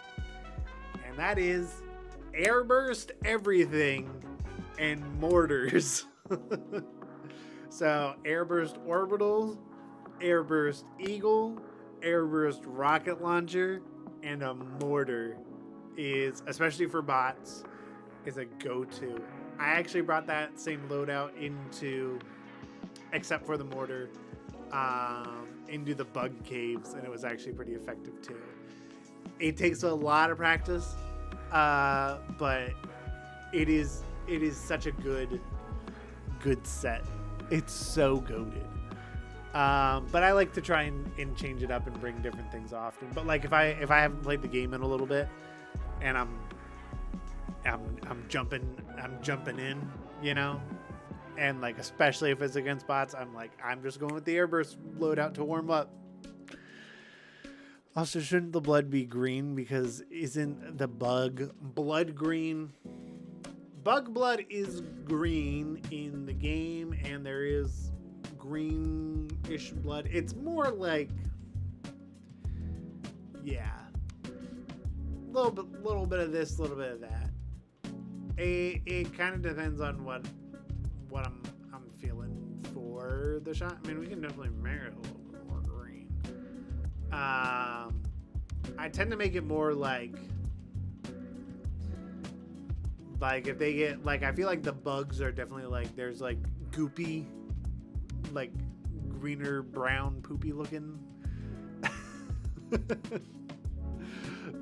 And that is airburst everything and mortars. So airburst orbitals, airburst eagle, airburst rocket launcher, and a mortar is, especially for bots, is a go-to. I actually brought that same loadout into, except for the mortar, into the bug caves, and it was actually pretty effective too. It takes a lot of practice, but it is such a good set. It's so goated. But I like to try and change it up and bring different things often. But like if I haven't played the game in a little bit, and I'm jumping in, you know. And like, especially if it's against bots, I'm just going with the airburst loadout to warm up. Also, shouldn't the blood be green? Because isn't the bug blood green? Bug blood is green in the game, and there is greenish blood. It's more like, yeah, little bit of this, little bit of that. It kind of depends on what I'm feeling for the shot. I mean, we can definitely make it a little bit more green. I tend to make it more like if they get, like, I feel like the bugs are definitely like, there's like goopy, like greener brown poopy looking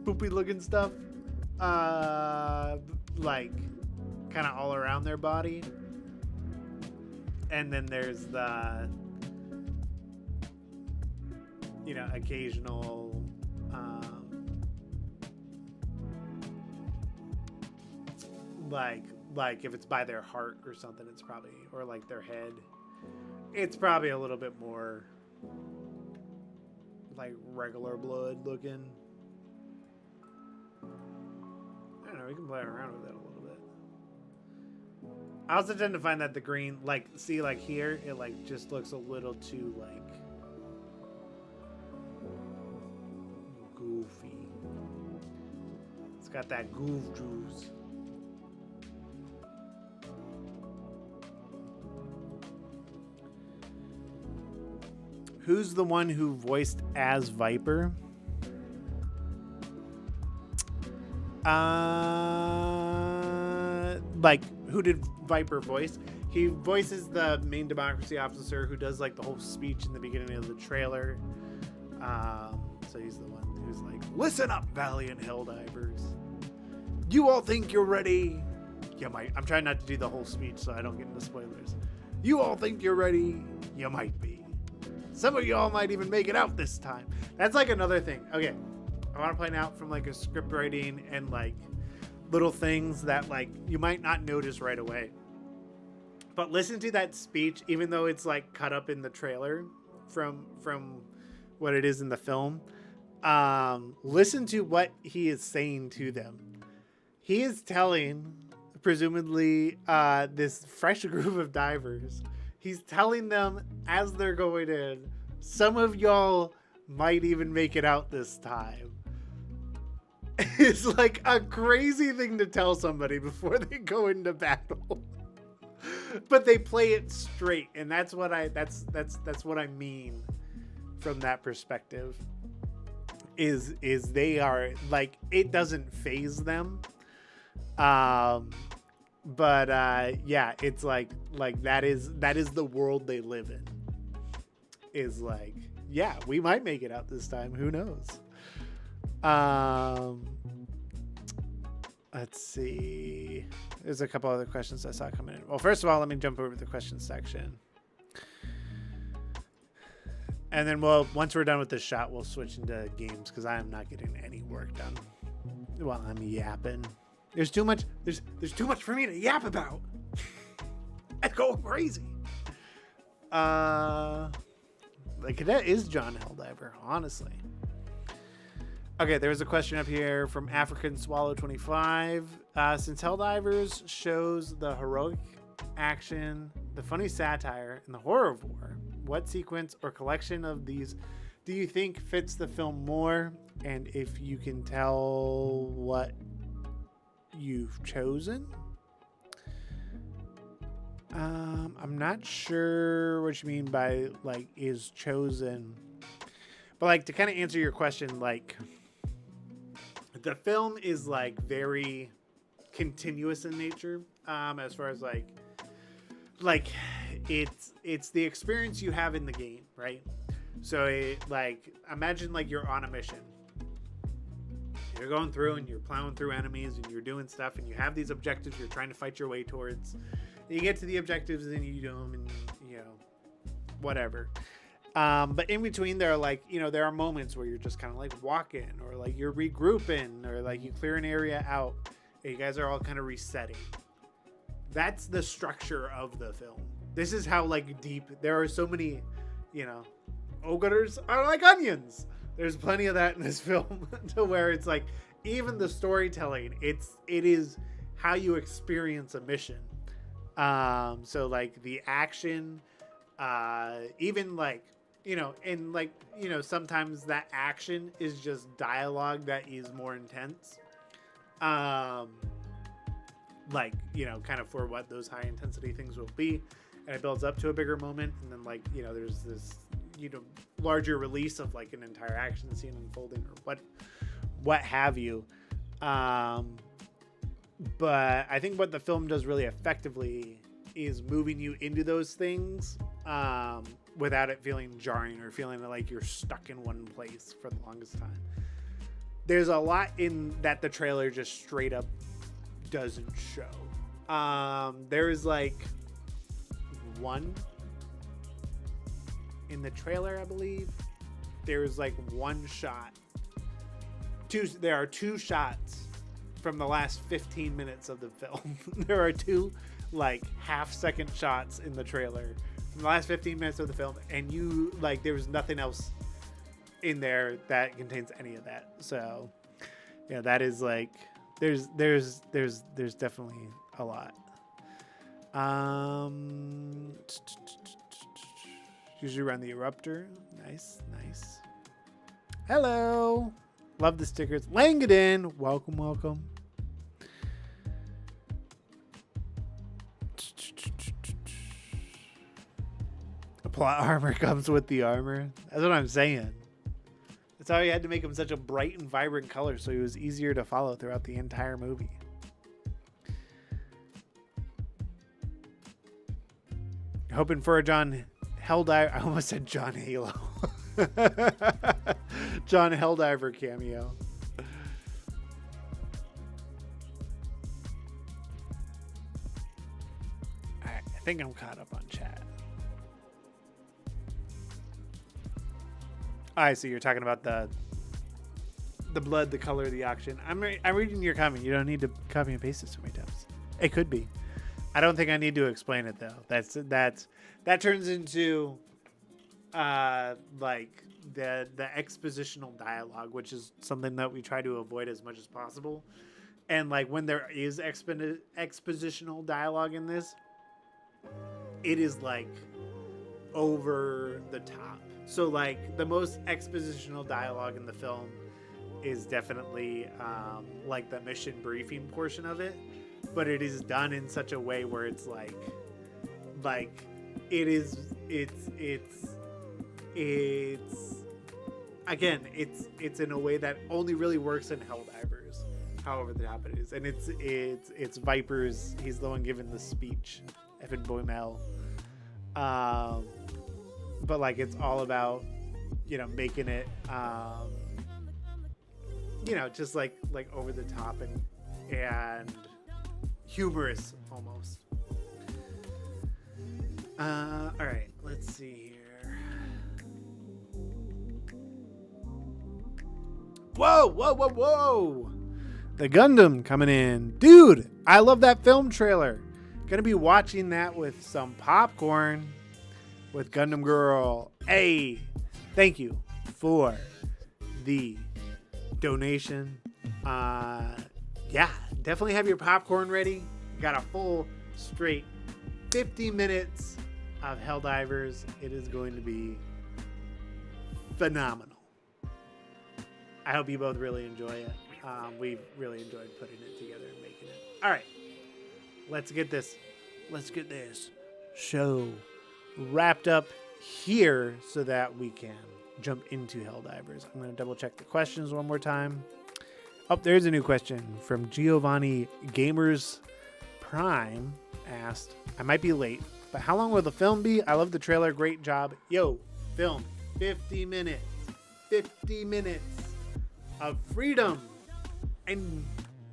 poopy looking stuff, like kind of all around their body. And then there's the, you know, occasional like if it's by their heart or something, it's probably, or like their head, it's probably a little bit more like regular blood looking. I don't know, we can play around with it a little bit. I also tend to find that the green, like, see, like here, it like just looks a little too like goofy. It's got that goof juice. Who's the one who voiced as Viper? Like, who did Viper voice? He voices the main democracy officer who does like the whole speech in the beginning of the trailer. So he's the one who's like, "Listen up, valiant Helldivers. You all think you're ready? You might." I'm trying not to do the whole speech so I don't get into spoilers. "You all think you're ready? You might be. Some of y'all might even make it out this time." That's like another thing. Okay, I want to point out from like a script writing and like little things that like you might not notice right away. But listen to that speech, even though it's like cut up in the trailer from what it is in the film. Listen to what he is saying to them. He is telling, presumably, this fresh group of divers. He's telling them as they're going in, some of y'all might even make it out this time. It's like a crazy thing to tell somebody before they go into battle. But they play it straight, and that's what that's what I mean from that perspective. Is they are like, it doesn't faze them. Yeah, it's like that is the world they live in. Is like, yeah, we might make it out this time. Who knows? Let's see. There's a couple other questions I saw coming in. Well, first of all, let me jump over to the question section. And then once we're done with this shot, we'll switch into games because I am not getting any work done while I'm yapping. There's too much. There's too much for me to yap about. I go crazy. The cadet is John Helldiver, honestly. Okay, there's a question up here from African Swallow 25. Since Helldivers shows the heroic action, the funny satire, and the horror of war, what sequence or collection of these do you think fits the film more? And if you can tell what you've chosen? I'm not sure what you mean by like is chosen, but like to kind of answer your question, like the film is like very continuous in nature, as far as like it's the experience you have in the game, right? So like imagine like you're on a mission. You're going through and you're plowing through enemies and you're doing stuff and you have these objectives you're trying to fight your way towards. You get to the objectives and you do them and, you know, whatever. But in between there are like, you know, there are moments where you're just kind of like walking or like you're regrouping or like you clear an area out and you guys are all kind of resetting. That's the structure of the film. This is how like deep, there are so many, you know, ogres are like onions. There's plenty of that in this film to where it's like, even the storytelling, it is how you experience a mission. So like the action, even like, you know, and like, you know, sometimes that action is just dialogue that is more intense. Like, you know, kind of for what those high intensity things will be. And it builds up to a bigger moment. And then like, you know, there's this, you know, larger release of like an entire action scene unfolding or what have you. But I think what the film does really effectively is moving you into those things without it feeling jarring or feeling like you're stuck in one place for the longest time. There's a lot in that the trailer just straight up doesn't show. There's like one in the trailer, I believe. There's like one shot. There are two shots from the last 15 minutes of the film. There are two like half-second shots in the trailer in the last 15 minutes of the film, and you like there was nothing else in there that contains any of that. So yeah, that is like there's definitely a lot. Usually run the eruptor. Nice. Hello. Love the stickers. Langdon, welcome. The plot armor comes with the armor. That's what I'm saying. That's how he had to make him such a bright and vibrant color, so he was easier to follow throughout the entire movie. Hoping for a John Helldiver. I almost said John Halo. John Helldiver cameo. Alright, I think I'm caught up on chat. I see you're talking about the blood, the color of the auction. I'm reading your comment. You don't need to copy and paste it so many times. It could be. I don't think I need to explain it though. That turns into like the expositional dialogue, which is something that we try to avoid as much as possible. And like when there is expositional dialogue in this, it is like over the top. So like the most expositional dialogue in the film is definitely like the mission briefing portion of it, but it is done in such a way where it's like it's in a way that only really works in Helldivers, how over the top it is. And it's Viper's, he's the one giving the speech, Evan Boymel. But like it's all about, you know, making it you know, just like over the top and humorous almost. All right, let's see here. Whoa! The Gundam coming in. Dude, I love that film trailer. Gonna be watching that with some popcorn with Gundam Girl. Hey, thank you for the donation. Yeah, definitely have your popcorn ready. Got a full straight 50 minutes of Helldivers. It is going to be phenomenal. I hope you both really enjoy it. We've really enjoyed putting it together and making it. All right, let's get this show wrapped up here so that we can jump into Helldivers. I'm going to double check the questions one more time. Oh, there's a new question from Giovanni Gamers Prime. Asked, I might be late, but how long will the film be? I love the trailer. Great job. Yo, film 50 minutes. 50 minutes of freedom and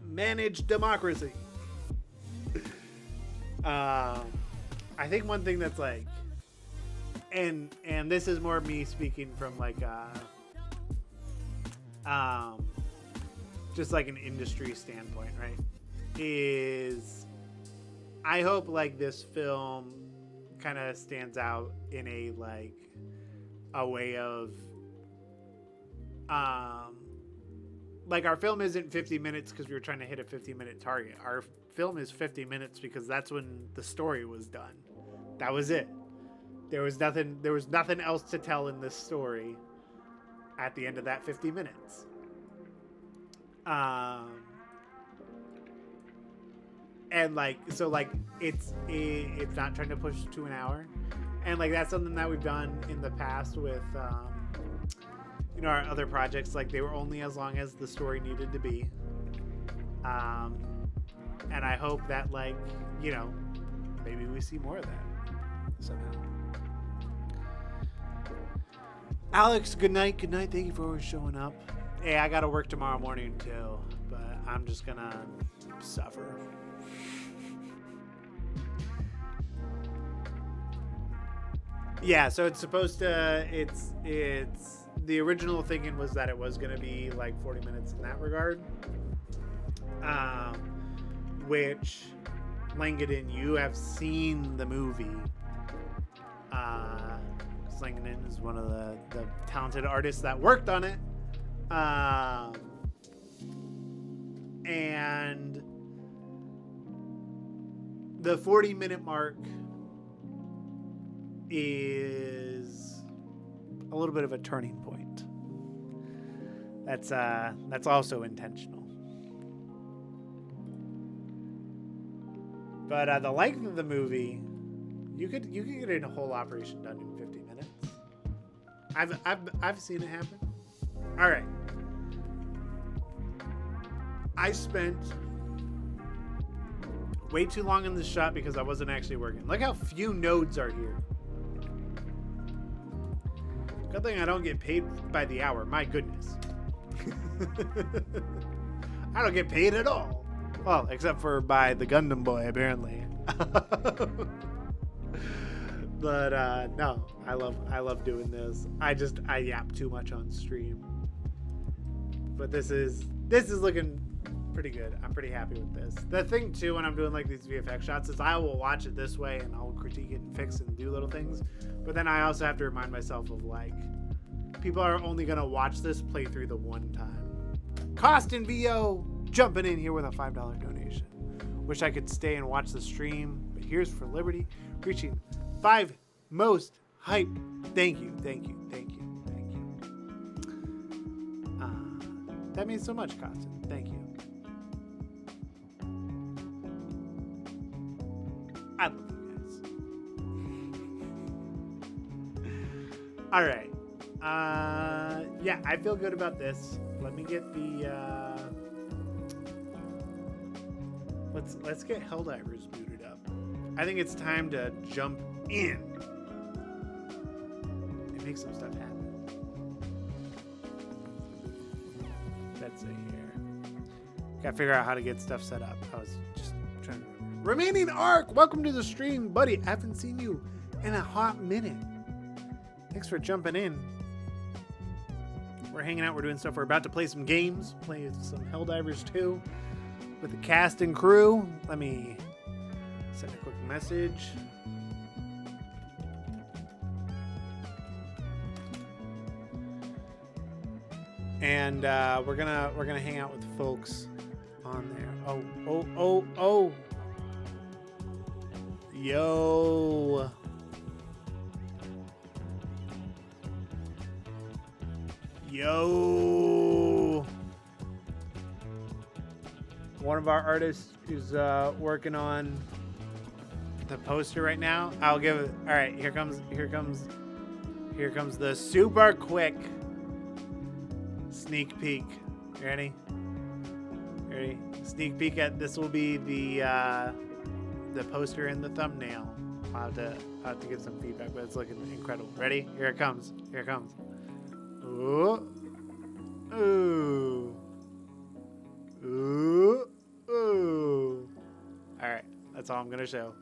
managed democracy. I think one thing that's like, and this is more me speaking from like just like an industry standpoint, right? Is I hope like this film kind of stands out in a like a way of like our film isn't 50 minutes because we were trying to hit a 50-minute target. Our film is 50 minutes because that's when the story was done. That was it. There was nothing else to tell in this story at the end of that 50 minutes. And like, so like it's not trying to push to an hour. And like, that's something that we've done in the past with, you know, our other projects. Like they were only as long as the story needed to be. And I hope that like, you know, maybe we see more of that somehow. Alex, good night. Thank you for always showing up. Hey, I gotta work tomorrow morning too, but I'm just gonna suffer. Yeah, so it's supposed to, it's the original thinking was that it was gonna be like 40 minutes in that regard. Which, Langdon, you have seen the movie. Slingin is one of the talented artists that worked on it. And the 40-minute mark is a little bit of a turning point. That's also intentional. But the length of the movie, you could get a whole operation done in 50 minutes. I've seen it happen. All right. I spent way too long in this shot because I wasn't actually working. Look how few nodes are here. Good thing I don't get paid by the hour. My goodness. I don't get paid at all. Well, except for by the Gundam boy, apparently. But no, I love doing this. I yap too much on stream. But this is looking pretty good. I'm pretty happy with this. The thing too, when I'm doing like these VFX shots, is I will watch it this way and I'll critique it and fix and do little things. But then I also have to remind myself of like, people are only gonna watch this playthrough the one time. Cost and VO jumping in here with a $5 donation. Wish I could stay and watch the stream, but here's for Liberty, reaching 5 most hype. Thank you. That means so much, Costin. Thank you. I love you guys. All right. Yeah, I feel good about this. Let me get the let's get Helldivers booted up. I think it's time to jump in and make some stuff happen. That's it here. Gotta figure out how to get stuff set up. I was just trying to remember. Remaining Arc, welcome to the stream, buddy. I haven't seen you in a hot minute. Thanks for jumping in. We're hanging out. We're doing stuff. We're about to play some games. Play some Helldivers 2 with the cast and crew. Let me send a quick message. And we're gonna hang out with folks on there. Oh. Yo. One of our artists is working on the poster right now. I'll give it. All right, here comes the super quick sneak peek. You ready? Ready? Sneak peek at this will be the poster and the thumbnail. I'll have to give some feedback, but it's looking incredible. Ready? Here it comes. Ooh. Ooh. Ooh. Ooh. All right, that's all I'm gonna show.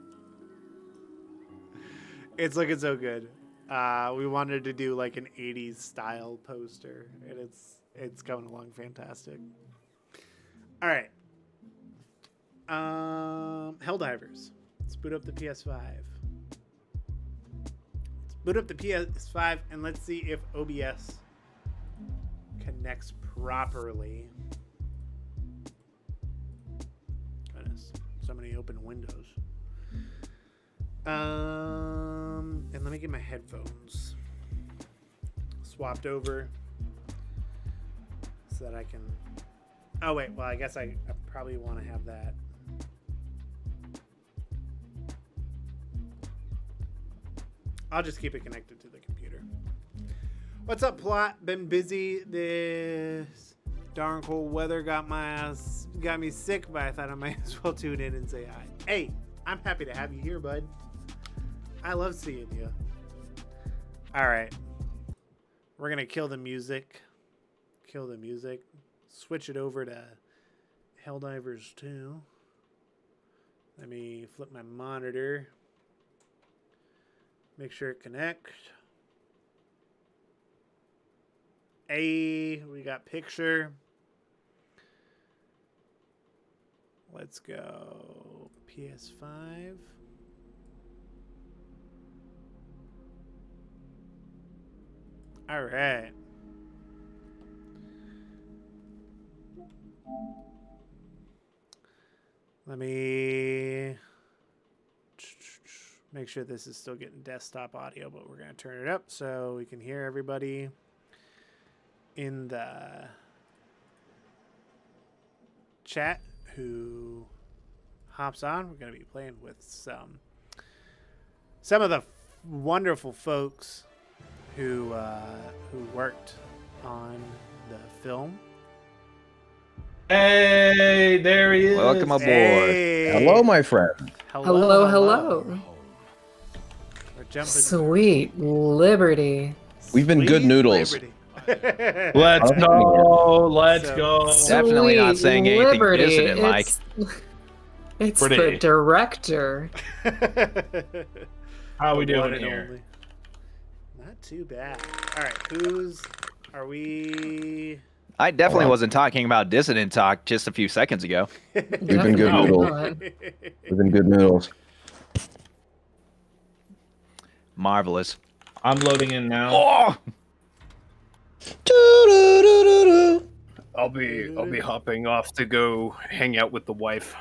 It's looking so good. We wanted to do like an 80s style poster, and it's coming along fantastic. All right. Helldivers. Let's boot up the PS5. Let's boot up the PS5 and let's see if OBS connects properly. Goodness, so many open windows. And let me get my headphones swapped over so that I can. Oh wait, well I guess I probably want to have that. I'll just keep it connected to the computer. What's up, Plot? Been busy. This darn cold weather got me sick, but I thought I might as well tune in and say hi. Hey, I'm happy to have you here, bud. I love seeing you. All right. We're going to kill the music. Switch it over to Helldivers 2. Let me flip my monitor. Make sure it connects. Hey, we got picture. Let's go PS5. All right. Let me make sure this is still getting desktop audio, but we're going to turn it up so we can hear everybody in the chat who hops on. We're going to be playing with some of the wonderful folks who worked on the film. Hey, there he is. Welcome aboard. Hey. Hello, my friend. Hello. We're jumping. Sweet Liberty. We've been good Sweet noodles. Liberty. Let's go. Let's So- go. Definitely not Sweet saying anything Liberty. dissonant, Mike. It's Pretty. the director. How we The one doing and here? only. Not too bad. All right, are we? I definitely wasn't talking about dissident talk just a few seconds ago. We've been good Definitely noodles. not. We've been good noodles. Marvelous. I'm loading in now. Oh! I'll be hopping off to go hang out with the wife.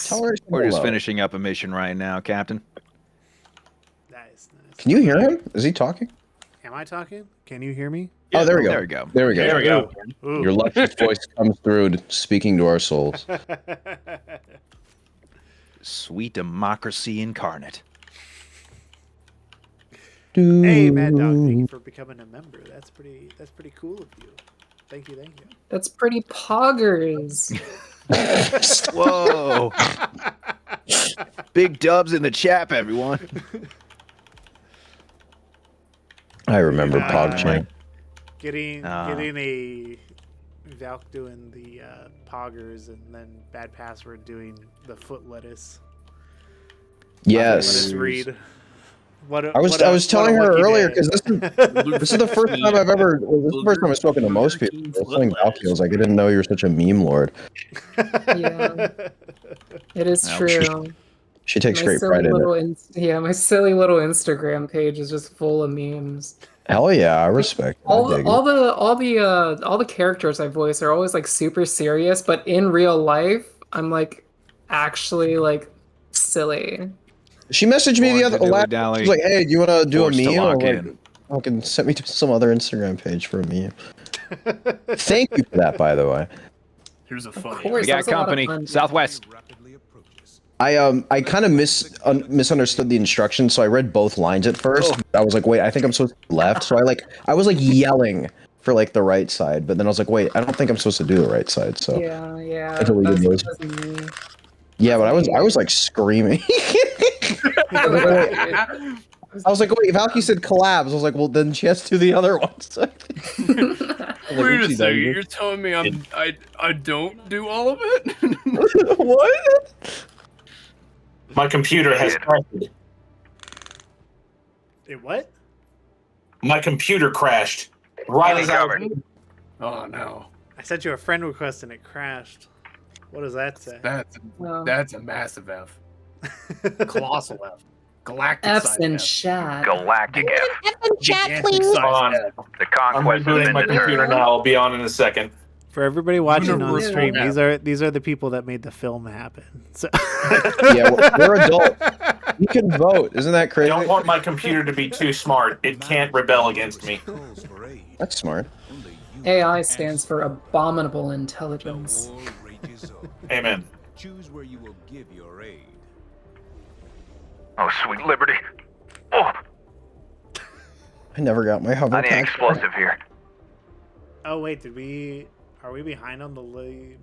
Tell her We're just hello. finishing up a mission right now, Captain. Nice. Can you hear him? Is he talking? Am I talking? Can you hear me? Oh, there we go. There we go. There we go. There we go. Ooh. Your luscious voice comes through, speaking to our souls. Sweet democracy incarnate. Hey, Mad Dog, thank you for becoming a member. That's pretty cool of you. Thank you. That's pretty poggers. Whoa! Big dubs in the chat, everyone. I remember Uh, PogChain. Getting a Valk doing the poggers and then Bad Password doing the foot lettuce. Yes. Lettuce read. I was telling her earlier because this is the first time I've ever. Well, this is the first time I've spoken to most people. I was telling Valky, I was like, I didn't know you were such a meme lord. Yeah, it is Ouch. true. She takes My great silly pride in little it. my silly little Instagram page is just full of memes. Hell yeah, I respect. It. I dig it. All the characters I voice are always like super serious, but in real life, I'm like actually like silly. She messaged me Born the to other last. dilly-dally, She was like, "Hey, do you want to do a forced to meme?" Or lock like, in. fucking send me to some other Instagram page for a meme. Thank you for that, by the way. Here's a Of funny. course, We got that's a lot of company. fun. Southwest. I kind of misunderstood the instructions, so I read both lines at first. I was like, "Wait, I think I'm supposed to be left." So I was like yelling for like the right side, but then I was like, "Wait, I don't think I'm supposed to do the right side." So Yeah. I deleted those. That was me. Yeah, but I was like screaming. I was like, wait, Valky said collabs. I was like, well, then she has to do the other ones. Wait a second, you're telling me I don't do all of it? What? My computer has crashed. It what? My computer crashed. Right as I was. Oh no, I sent you a friend request and it crashed. What does that say? Well, that's a massive F, colossal F, galactic F's size in F. chat. Galactic F. Gigantic size On. F. The I'm conquest has rebooting been my computer determined. now. I'll be on in a second. For everybody watching on the Universal stream, map. these are the people that made the film happen. So Yeah, we're adults. You can vote. Isn't that I crazy? don't want my computer to be too smart. It can't rebel against me. That's smart. AI stands for abominable intelligence. Amen. Choose where you will give your aid. Oh, sweet liberty. Oh, I never got my hover I need pack. explosive here. oh wait, are we behind on the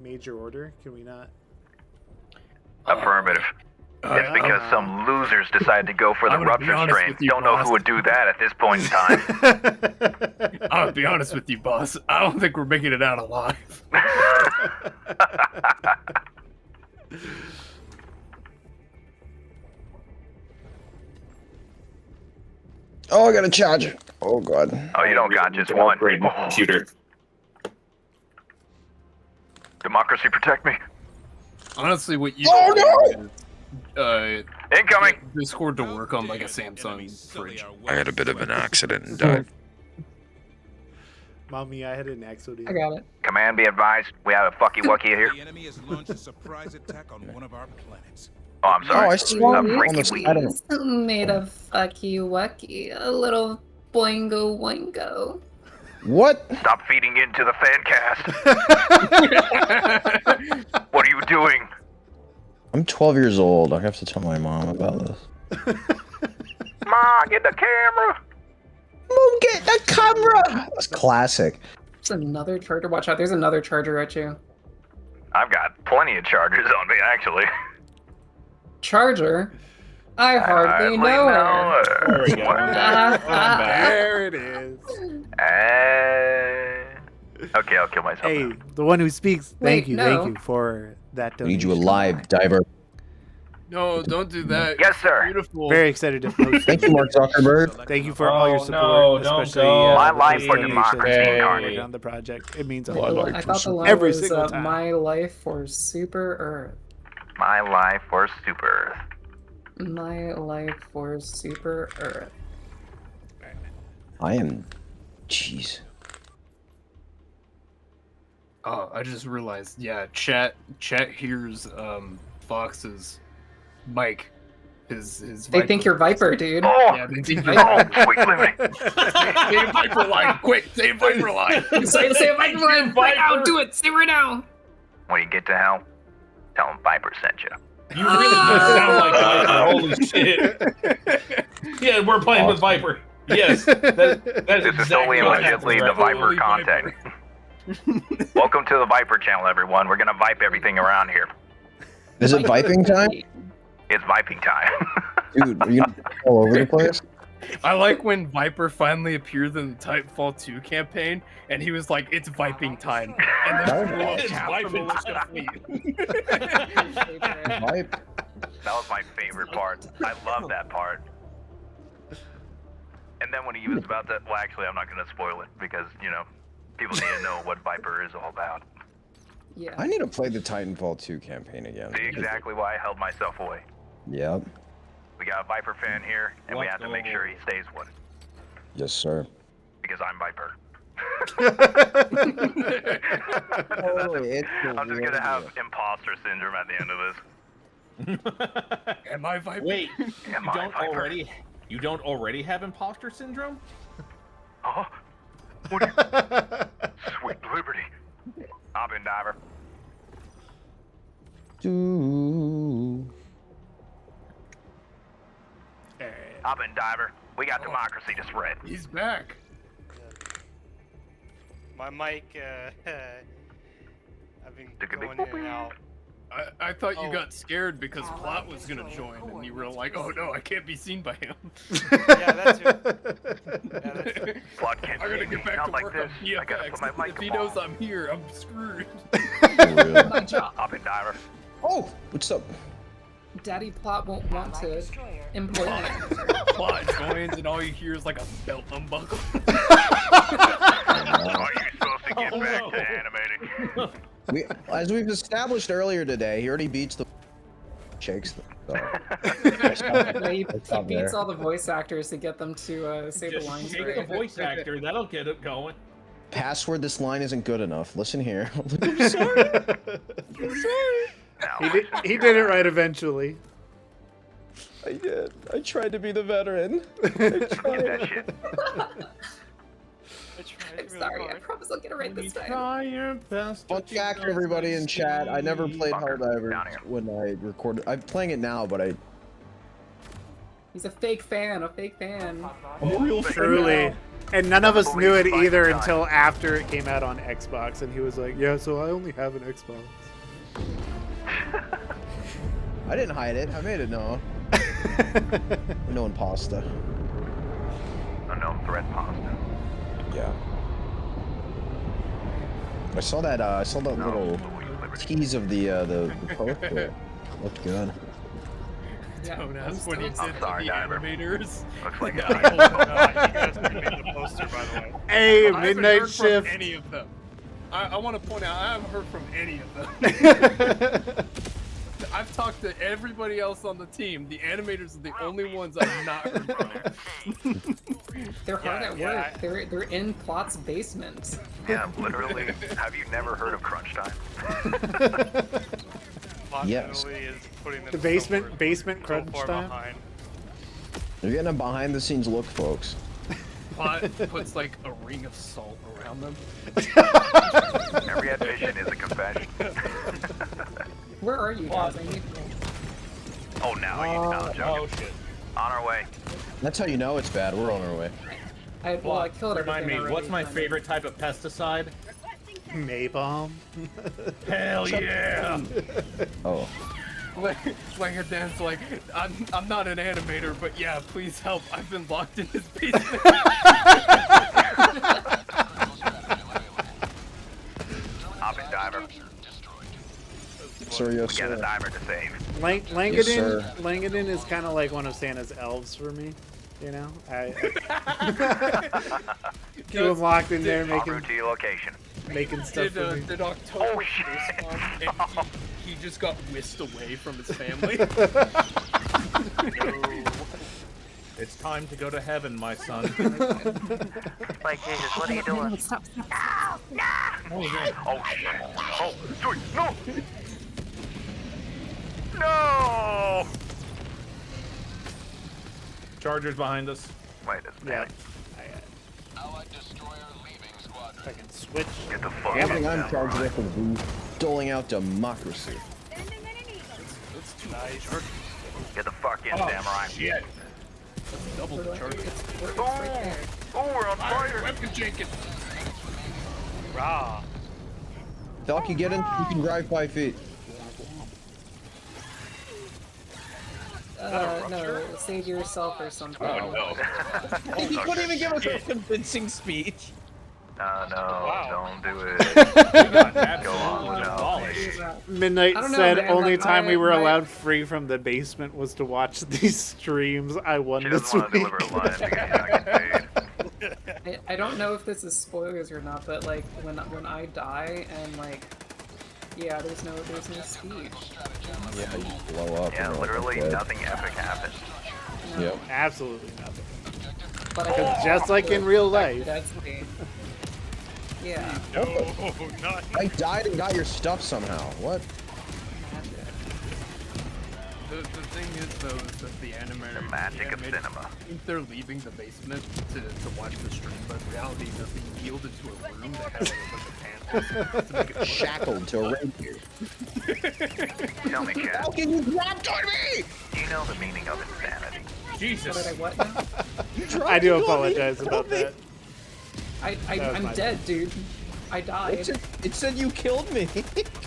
major order? Can we not? Affirmative. It's because some losers decided to go for the I'm gonna be rupture honest strain. with you, Don't know boss. who would do that at this point in time. I'll be honest with you, boss. I don't think we're making it out alive. Oh, I gotta charge it. Oh god. Oh, you don't got just To one. upgrade my Oh, computer. democracy protect me. Honestly, what you Oh, Incoming. Discord to work on like a Samsung fridge. I had a bit of an accident and died. Mommy, I had an accident. I got it. Command be advised, we have a fucky-wucky here. The enemy has launched a surprise attack on one of our planets. Oh, I'm sorry. Oh, I saw A him on freaky the wee. side of Made of fucky wucky, a little boingo boingo. What? Stop feeding into the fan cast. What are you doing? I'm 12 years old. I have to tell my mom about this. Ma, get the camera. Mom, get the camera! That's classic. There's another charger. Watch out, there's another charger at you. I've got plenty of chargers on me, actually. Charger? I hardly know her. There we go. There it is. Okay, I'll kill myself. Hey, the one who speaks. Thank Wait, you no. for that I donation. need you alive, diver. No, don't do that. Yes, sir. Beautiful. Very excited to post. Thank you, Mark Zuckerberg. Thank you for all your Oh, support, no, don't especially go. My with life this for donation democracy, and darn working it. on the project. It means a Well, lot. I thought the line Every was single time. my life for Super Earth. My life for Super Earth. My life for Super Earth. I am... Jeez. Oh, I just realized. Yeah, chat hears Fox's mic. His They Viper. think you're Viper, dude. Oh, Yeah, they think oh, you're sweet living. Say a Viper line, quick! Say a Viper line. Say a Viper line right now. Do it. Say it right now. When you get to hell, tell him Viper sent you. You really do sound like Viper. Holy shit. Yeah, we're playing with Viper. Yes. That's This is exactly solely and what happened legitimately the right Viper content. Welcome to the Viper channel, everyone. We're gonna vipe everything around here. Is it viping time? It's viping time. Dude, are you all over the place? I like when Viper finally appeared in the Titanfall 2 campaign, and he was like, "It's viping time," and then blew up It's half the viping militia time. fleet. Vipe? That was my favorite part. I love that part. And then when he was about to, well, actually, I'm not gonna spoil it because people need to know what Viper is all about. Yeah. I need to play the Titanfall 2 campaign again. See exactly why I held myself away. Yep. We got a Viper fan here, and we have to make sure he stays one Yes, sir. because I'm Viper. It's I'm just gonna have imposter syndrome at the end of this. Am I Viper? Wait, Am I Viper? you don't already have imposter syndrome? Oh, what sweet liberty. I've been diver. Do. I've been diver. We got democracy to spread. He's back. My mic, I've been Took a big going in and out. I thought you Oh. got scared because Plot was gonna join, and you were like, "Oh no, I can't be seen by him." Yeah, that's it. Yeah, that's it. Plot can't I gotta see me, get back not to like work this. on I gotta put my VFX. If he microphone knows I'm here, I'm screwed. My job. I've been diver. Oh, what's up? Daddy Plot won't want to import it. Plot joins, and all you hear is like a belt unbuckle. Are you supposed to get back to animating? As we've established earlier today, he already beats the shakes. So. He up beats there. all the voice actors to get them to say the Just lines take the right. voice actor. That'll get it going. Password, this line isn't good enough. Listen here. He did it right eventually. I did. I tried to be the veteran. Get that shit. I'm sorry, I promise I'll get it right this time. Try your best. Fun fact, everybody in chat, I never played Fucker, down Helldivers here. when I recorded. I'm playing it now, but He's a fake fan, I'm a real fan. Truly. And none of us knew it either until after it came out on Xbox, and he was like, "Yeah, so I only have an Xbox." I didn't hide it. I made it known. No pasta. Unknown threat pasta. Yeah. I saw that. I saw that little tease of the poster. Looked good. Don't ask when he I'm said to sorry, the Diver. animators. Looks like Oh, God, you guys made the poster, by the way. Hey, I haven't midnight heard shift. From any of them. I want to point out, I haven't heard from any of them. I've talked to everybody else on the team. The animators are the only ones I've not heard from. They're hard Yeah, at yeah, work. They're in Plot's basement. Yeah, literally. Have you never heard of crunch time? Plot Yes. literally is putting The them basement so crunch far time. behind. You're getting a behind the scenes look, folks. Plot puts like a ring of salt around them. Every admission is a confession. Where are you guys? I need. Oh, now you know. Oh shit. On our way. That's how you know it's bad. We're on our way. I killed Remind everything me, already, what's my but- favorite type of pesticide? Maybalm. Hell yeah! Oh. Like a dance, like I'm not an animator, but yeah, please help. I've been locked in this basement. Hop in, diver. Sir, yes, We got a sir. diver to save. Langadin, sir. Langadin is kind of like one of Santa's elves for me. You know, keep him locked in there En making route to your location. stuff for me. Did October Oh, shit. respond and he just got whisked away from his family? It's time to go to heaven, my son. Like, Jesus, what are you doing? Stop. Oh, shit. Oh, sweet. No! No! Chargers behind us. Wait a Yeah. minute. I can switch. Get the fuck Everything out. I'm charged with is doling out democracy. Nice. Get the fuck in, Oh samurai. shit! Double the charge. It's right there. Oh, we're on fire. Weapon Jenkins. Rah. Falky, get in. You can drive 5 feet. No, save yourself or something. Oh no! He couldn't even give us a convincing speech. No, Wow. don't do it. Got Go absolutely on, no. demolished. Midnight I don't know, said man, only but time we were my- allowed free from the basement was to watch these streams. I won She this doesn't want to week. deliver a line because you're not getting paid. I don't know if this is spoilers or not, but like when I die and like, yeah, there's no speech. Yeah, you blow up. Yeah, and you're literally dead. nothing epic happens. No. Yep. Absolutely nothing. But I Just like in real life. That's me. Yeah. No, not. I died and got your stuff somehow. What? The thing is though is that the animator, The magic of cinema. think they're leaving the basement to watch the stream, but in reality they're being yielded to a room that has like a bunch of panels to make it Shackled to a rapier. Tell me, Cat, How can you dropped on me? do you know the meaning of insanity? Jesus! What did I what now? I do apologize about that. I'm my dead, dude. I died. It said you killed me.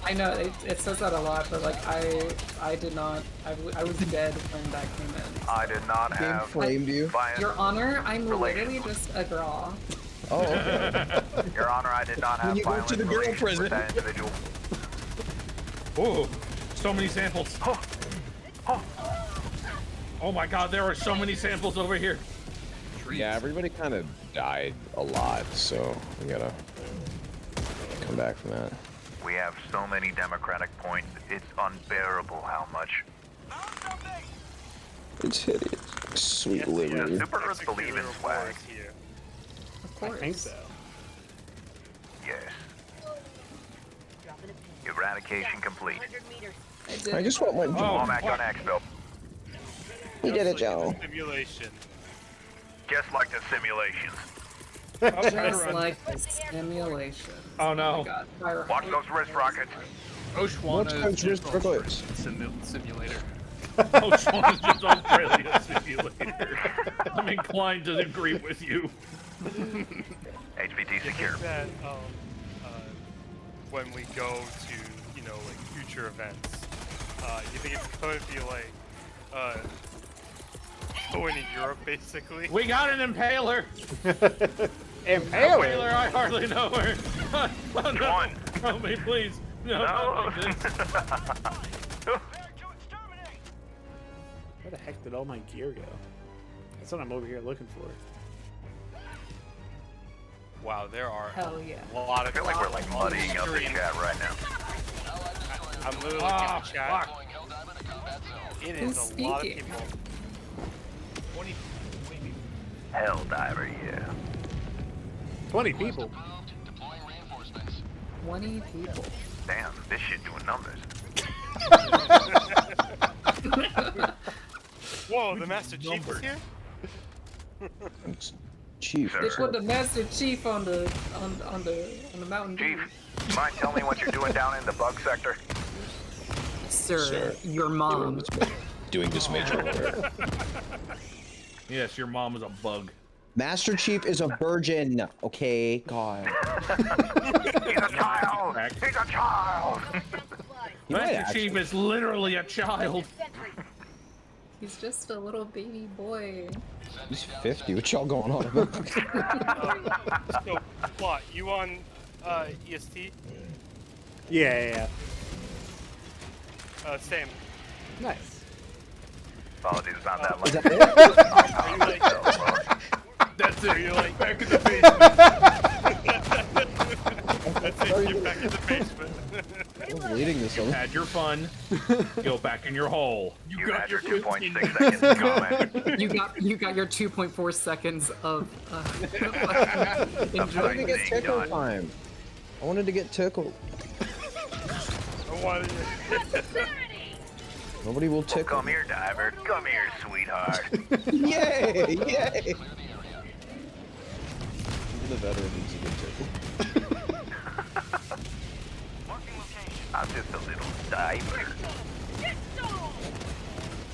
I know it says that a lot, but like I did not. I was dead when that came in. I did not Game have framed you. violence. Your Honor, I'm literally Relations. just a girl. Oh, okay. Your Honor, I did not have When you go violent to the girl relations prison. with that individual. Oh, so many samples. Oh my god, there are so many samples over here. Yeah, everybody kind of died a lot, so we gotta come back from that. We have so many democratic points, it's unbearable how much. It's hideous. Sweet Yes, liberty. Super Earths believe in swag. Here. Of I course. think so. Yes. Eradication complete. I did. I just want my. Womack on Expo. We did it, Joe. Simulation. Just like the simulations. Just like a simulation. Oh no. God, fire Watch height. those wrist rockets. What's Oshwana Coach is just Rick Rickles? simulator. Oh, Sean's just Australia simulator. I'm inclined to agree with you. HVT You secure. think that when we go to like future events, you think it's going to be like going to Europe basically? We got an impaler. Impaler. Impaler, I hardly know her. Oh, no. One. Help me, please. No, No. not like this. Where the heck did all my gear go? That's what I'm over here looking for. Wow, there are Hell yeah. a lot I of feel like we're like muddying up the stream. chat right now. I'm literally Ah, in the chat. fuck. It Who's is a lot of speaking? people. Helldiver, yeah. 20 people. 20 people. Damn, this shit doing numbers. Whoa, the Master Chief is here? Chief. They put the Master Chief on the Mountain Dew. Chief, mind telling me what you're doing down in the bug sector? Sir, your mom. Doing this major order. Yes, your mom is a bug. Master Chief is a virgin. Okay, God. He's a child! He's a child! Master Chief is literally a child. He's just a little baby boy. He's 50. What y'all going on about? So, Plot, you on EST? Yeah. Same. Nice. Apologies, it's not that much. Are you like... That's it. Are you like... Back in the basement. That's it, you're back in the basement. I'm leading this one. Had your fun. Go back in your hole. You got your 2.6 seconds comment. You got your 2.4 seconds of I wanted to get tickle time. I wanted to get tickled. I wanted Nobody will tickle. Come here, Diver. Come here, sweetheart. Yay! Yay! Even the veteran needs to get tickled. I'm just a little diver.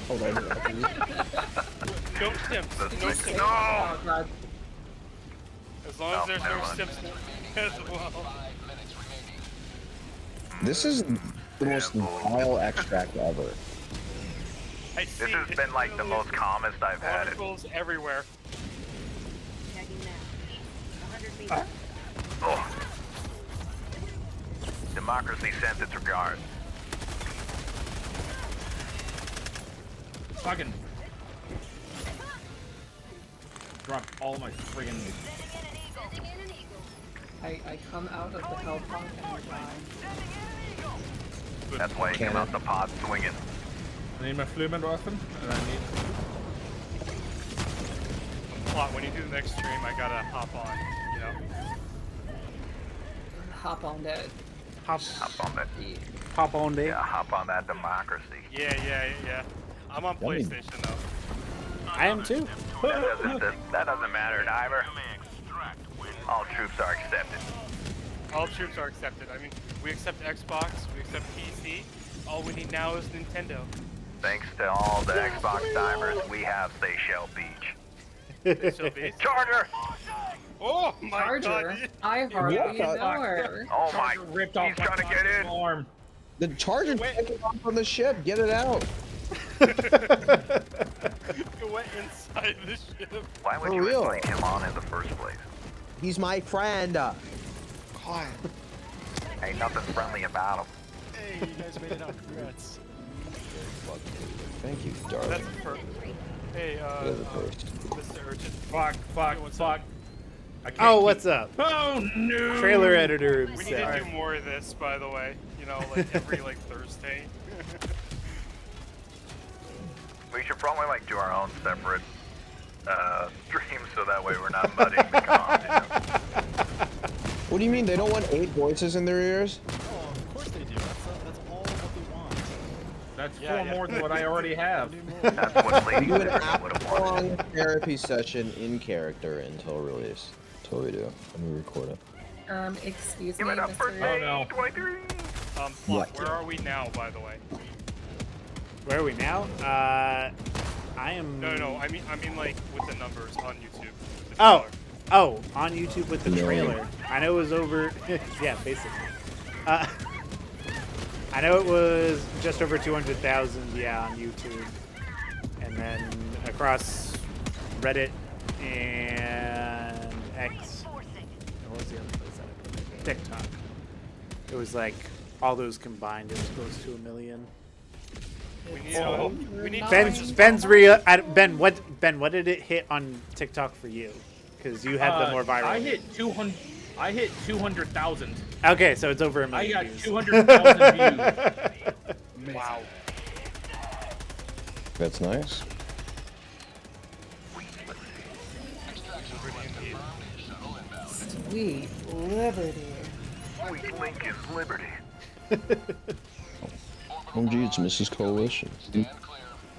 Hold on. no simps. No simps. No! Oh, God. As long as there's no simps as well. This is the most vile extract ever. I see This has been like the most calmest I've had it. articles everywhere. Oh. Democracy sent its regards. Fucking drop all my friggin' I come out of the hell pod and I die. That's why he came out the pod swinging. I need my Flumenwaffen, and I need... Plot, when you do the next stream, I gotta hop on, you know? Hop on that. Hop on that. Hop on there. Yeah, hop on that democracy. Yeah. I'm on PlayStation, though. I am too. That doesn't matter, Diver. All troops are accepted. All troops are accepted. I mean, we accept Xbox, we accept PC. All we need now is Nintendo. Thanks to all the Xbox divers, we have Seychelles Beach. Seychelles Beach. Charger! Oh my Charger? god! I hardly know her. Oh my, ripped off he's trying to get in. Arm. The charger taking off on the ship. Get it out. It went inside the ship. Why would For you real. invite him on in the first place? He's my friend. God. Ain't nothing friendly about him. Hey, you guys made it out. Congrats. Thank you, darling. That's perfect. Hey, You're the first. Mr. Urchin. Fuck. I can't Oh, keep- what's up? Oh no! Trailer editor We need to himself. do more of this, by the way. You know, like every like Thursday. We should probably like do our own separate streams so that way we're not muddying the comms. You know? What do you mean? They don't want 8 voices in their ears? Oh, of course they do. That's all what they want. That's four more than what I already have. That's what Lady We do an Liberty would have wanted. hour-long therapy session in character until release. Until we do. Let me record it. Excuse Give me, it up for Mr. Oh, no. 23. Plot, What? where are we now, by the way? Where are we now? I am. No. I mean like with the numbers on YouTube. The Oh, trailer. oh, on YouTube with the No. trailer. I know it was over. Yeah, basically. I know it was just over 200,000. Yeah, on YouTube, and then across Reddit and X. What was the other place that I put it? TikTok. It was like all those combined. It was close to 1 million. We need Ben's real. Ben, what did it hit on TikTok for you? Because you had the more viral. I hit 200. I hit 200,000. Okay, so it's over 1 I million got views. 200,000 views. Wow. That's nice. Sweet liberty. Sweet Lincoln Liberty. Oh, gee, it's Mrs. Coalition.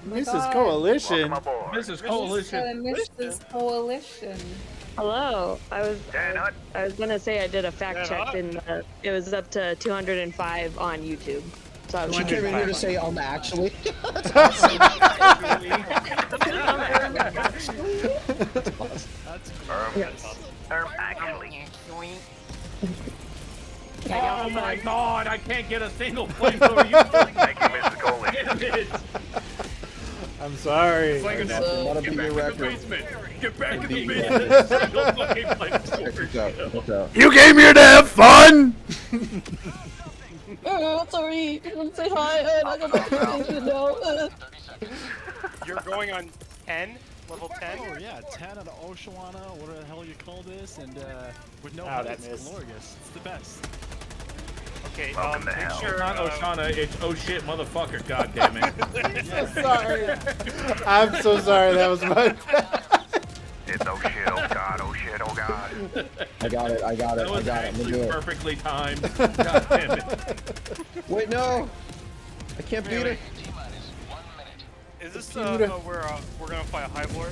Mrs. Coalition. Mrs. Coalition. Mrs. Coalition. Hello. I was gonna say I did a fact check and it was up to 205 on YouTube. So I was She came in here to say, actually. That's actually. Oh my god, I can't get a single flamethrower. Thank you, Mrs. Coalition. I'm sorry. It's like Get back in the basement. Get back in the basement. Single fucking flamethrower. You came here to have fun. Sorry. Say hi. I got notification now. You're going on 10? Level 10? Oh yeah, 10 on the Oshawana, whatever the hell you call this, and with no Oh, that it's missed. glorious. It's the best. Okay, Welcome to make hell. sure. It's not Oshana, it's oh shit motherfucker, god damn it. So sorry. I'm so sorry. That was my It's oh shit, oh god, oh shit, oh god. I got it. That I'm was gonna actually do it. perfectly timed. God damn it. Wait, no. I can't beat it. Is this where we're gonna fight a Hive Lord?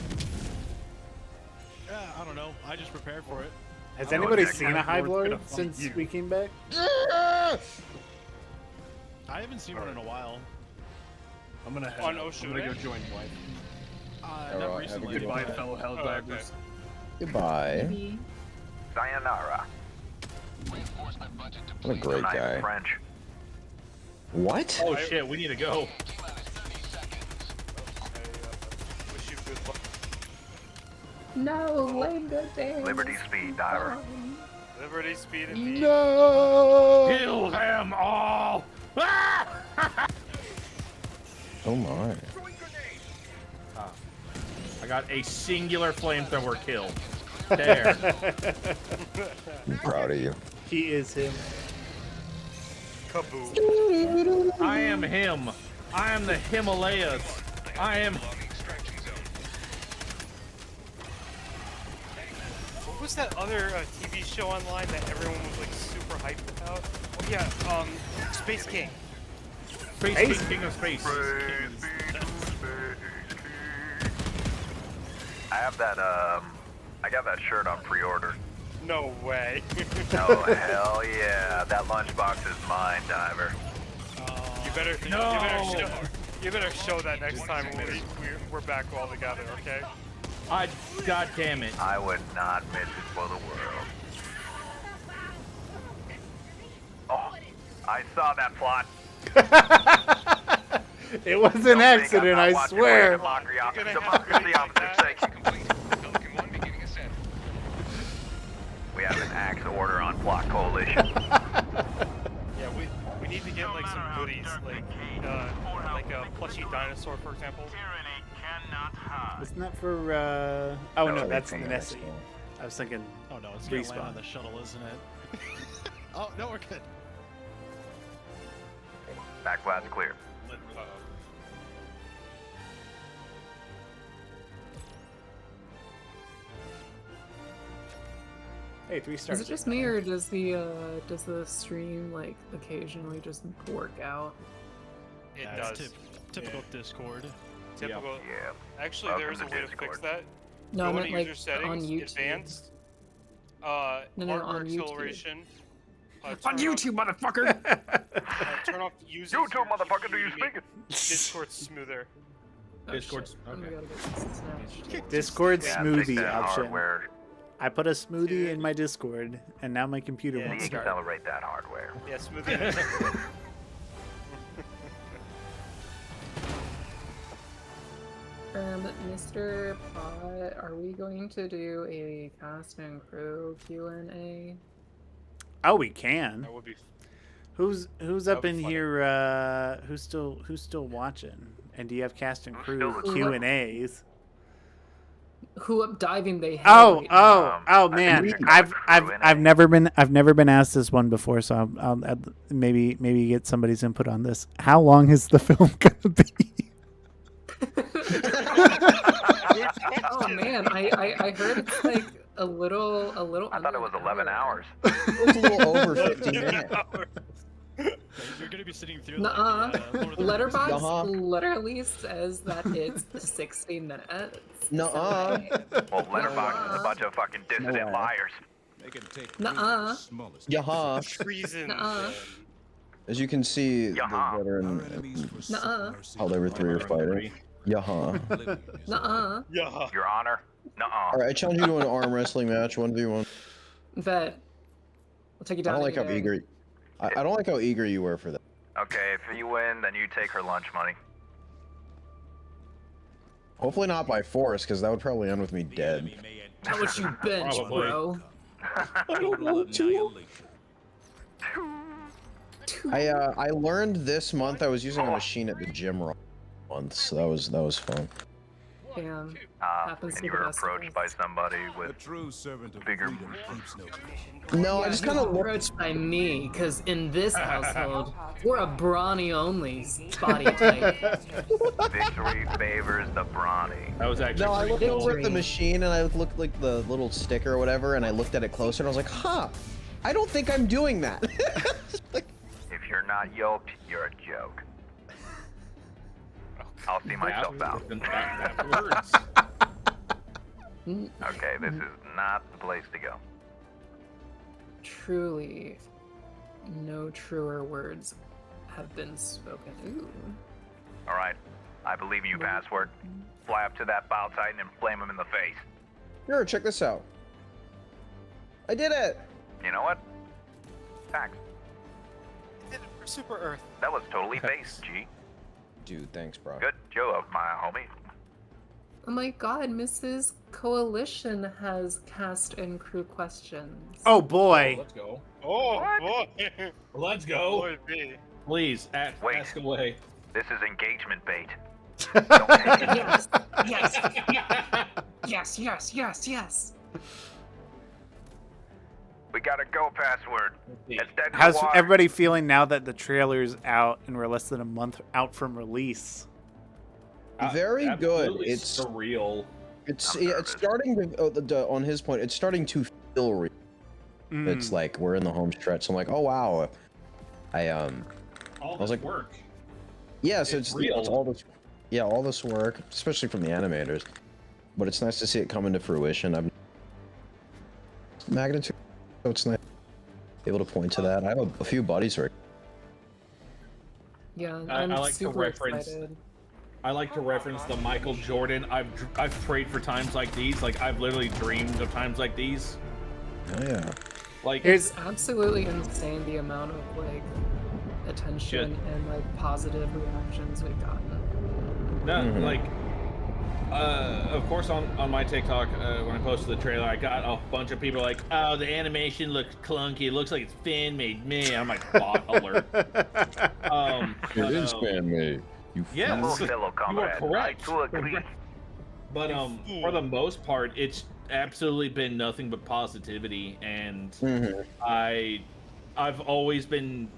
Yeah, I don't know. I just prepared for it. Has anybody seen a Hive Lord since we came back? I haven't seen one in a while. I'm gonna head On out. Oshun, I'm gonna go eh? join wife. Not Alright, recently. have a good Goodbye, one. fellow Helldivers. Goodbye. Sayonara. What a great Nice guy. French. What? Oh shit, we need to go. Wish you good luck. No, lame good day. Liberty Speed Diver. Liberty, speed, and beat. No. Kill them all! Oh my. I got a singular flamethrower kill. There. I'm proud of you. He is him. Kaboom. I am him. I am the Himalayas. I am. What was that other TV show online that everyone was like super hyped about? Oh yeah, Space King. Space King of Space. I have that, I got that shirt on pre-order. No way. Oh, hell yeah. That lunchbox is mine, Diver. You better show that next time when we're back all together, okay? God damn it. I would not miss it for the world. Oh, I saw that plot. It was an accident, I swear. Democracy officer's sake. We have an axe order on Block Coalition. Yeah, we need to get like some goodies, like a plushy dinosaur, for example. Isn't that for, oh no, that's Nessie. I was thinking Oh no, it's gonna land Respawn. on the shuttle, isn't it? Oh no, we're good. Back flat's clear. Hey, 3 stars. Is it just me, or does the stream like occasionally just work out? It Yeah, does. it's typical Discord. Typical. Yeah. Actually, Welcome there is a to way to fix Discord. that. No, Go I meant into like user settings, on YouTube. advanced, No, hardware on YouTube. acceleration. On turn YouTube, motherfucker! turn off user. YouTube, motherfucker, do you make speak it? Discord smoother. Discord's. Oh my Okay. god, I got this now. Discord Yeah, smoothie fix that option. hardware. I put a smoothie in my Discord, and now my computer won't start. Accelerate that hardware. Yeah, smoothie. Mr. Pot, are we going to do a cast and crew Q&A? Oh, we can. That would be. Who's That up would in be funny. here? Who's still watching? And do you have cast and crew still Q&As? Who up diving they have? Oh, right now? oh I man! think we I've can I've crew in I've it. never been asked this one before, so I'll maybe get somebody's input on this. How long is the film gonna be? Oh man, I heard it's like a little. I thought it was 11 hours. It was a little over 15 minutes. You're gonna be sitting through Nuh-uh. Lord of the Letterboxd Uh-huh. literally says that it's 60 minutes. Nuh-uh. Well, Letterboxd is a bunch of fucking dissident liars. They can take Nuh-uh. the smallest. Yaha. Treason. Nuh-uh. As you can see, the Yaha. veteran Nuh-uh. Helldivers 3 are fighting. Yaha. Nuh-uh. Yeah. Your Honor. Nuh-uh. Alright, I challenge you to an arm wrestling match, 1v1. Vet. I'll take you I down. don't like how any day. eager. I don't like how eager you were for that. Okay, if you win, then you take her lunch money. Hopefully not by force, because that would probably end with me dead. How much you bench, Probably. bro? I don't want to. I learned this month I was using a machine at the gym wrong month, so that was fun. Damn. And you were approached by somebody with A true servant of bigger freedom keeps no No, I just kind of looked. approached by me, because in this household, we're a brawny only body type. victory favors the brawny. That was actually No, I looked pretty over cool. at the machine and I looked like the little sticker or whatever, and I looked at it closer and I was like, huh, I don't think I'm doing that. If you're not yoked, you're a joke. I'll see myself out. That words. Okay, this is not the place to go. Truly, no truer words have been spoken. Ooh. All right, I believe you, Password. Fly up to that Bile Titan and flame him in the face. Here, check this out. I did it. You know what? Facts. Did it for Super Earth. That was totally based, G. Dude, thanks, bro. Good job, my homie. Oh my god, Mrs. Coalition has cast and crew questions. Oh boy. Let's go. Oh boy. Let's go. Boy, me. Please, Wait. ask away. This is engagement bait. Yes, yes, yes, yes, yes. We gotta go, Password. It's dead in the How's water. everybody feeling now that the trailer's out and we're less than a month out from release? Very good. Absolutely It's surreal. it's starting to on his point. It's starting to feel real. It's like we're in the home stretch. So I'm like, oh wow. I was like, work. Yeah, so It's it's real. all this. Yeah, all this work, especially from the animators. But it's nice to see it come into fruition. I'm magnitude. So it's nice to be able to point to that. I have a few buddies who are. Yeah, I I'm like to super reference. excited. I like to reference the Michael Jordan. I've prayed for times like these. Like I've literally dreamed of times like these. Oh yeah. Like It's absolutely insane the amount of like attention and like positive reactions we've gotten. No, like, of course, on my TikTok, when I posted the trailer, I got a bunch of people like, "Oh, the animation looks clunky. It looks like it's fan made." Me, I'm like, bot alert. It is fan made. Yes, fellow you are comrade. correct. I do agree. But for the most part, it's absolutely been nothing but positivity, and I've always been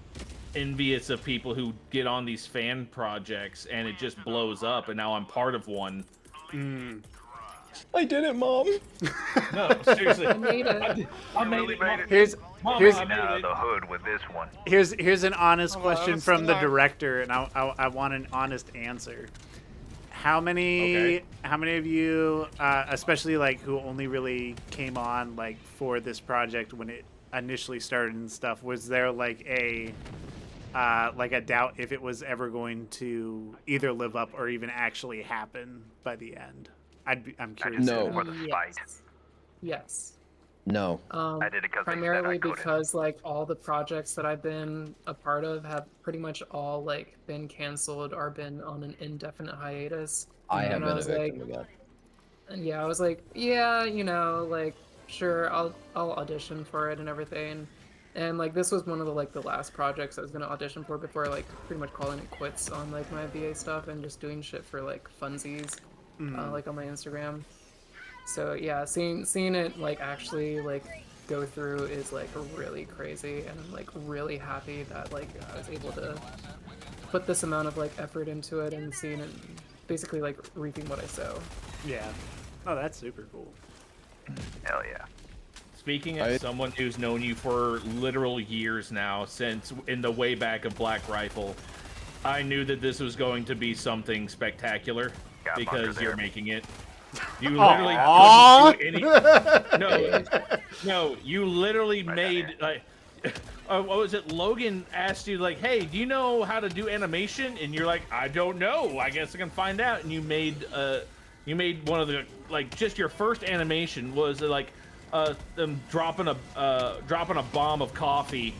envious of people who get on these fan projects and it just blows up, and now I'm part of one. I did it, Mom. No, seriously. I made it. I made it. Mom. Here's Mom, here's I made Out of it. the hood with this one. here's an honest Hold on, question let's from the start. director, and I want an honest answer. How many of you, especially like who only really came on like for this project when it initially started and stuff, was there like a doubt if it was ever going to either live up or even actually happen by the end? I'm curious. No. to For know. the spite. Yes. No. I did it because Primarily they said I couldn't. because like all the projects that I've been a part of have pretty much all like been canceled or been on an indefinite hiatus. I have And been a was victim like, of that. and yeah, I was like, yeah, you know, like sure, I'll audition for it and everything. And like this was one of the last projects I was gonna audition for before like pretty much calling it quits on like my VA stuff and just doing shit for like funsies, like on my Instagram. So yeah, seeing it like actually like go through is like really crazy, and I'm like really happy that like I was able to put this amount of like effort into it and seeing it basically like reaping what I sow. Yeah. Oh, that's super cool. Hell yeah. Speaking as someone who's known you for literal years now, since in the way back of Black Rifle, I knew that this was going to be something spectacular because you're making it. You literally couldn't do any. No, you literally made like. What was it? Logan asked you like, "Hey, do you know how to do animation?" And you're like, "I don't know. I guess I can find out." And you made one of the like just your first animation was like them dropping a bomb of coffee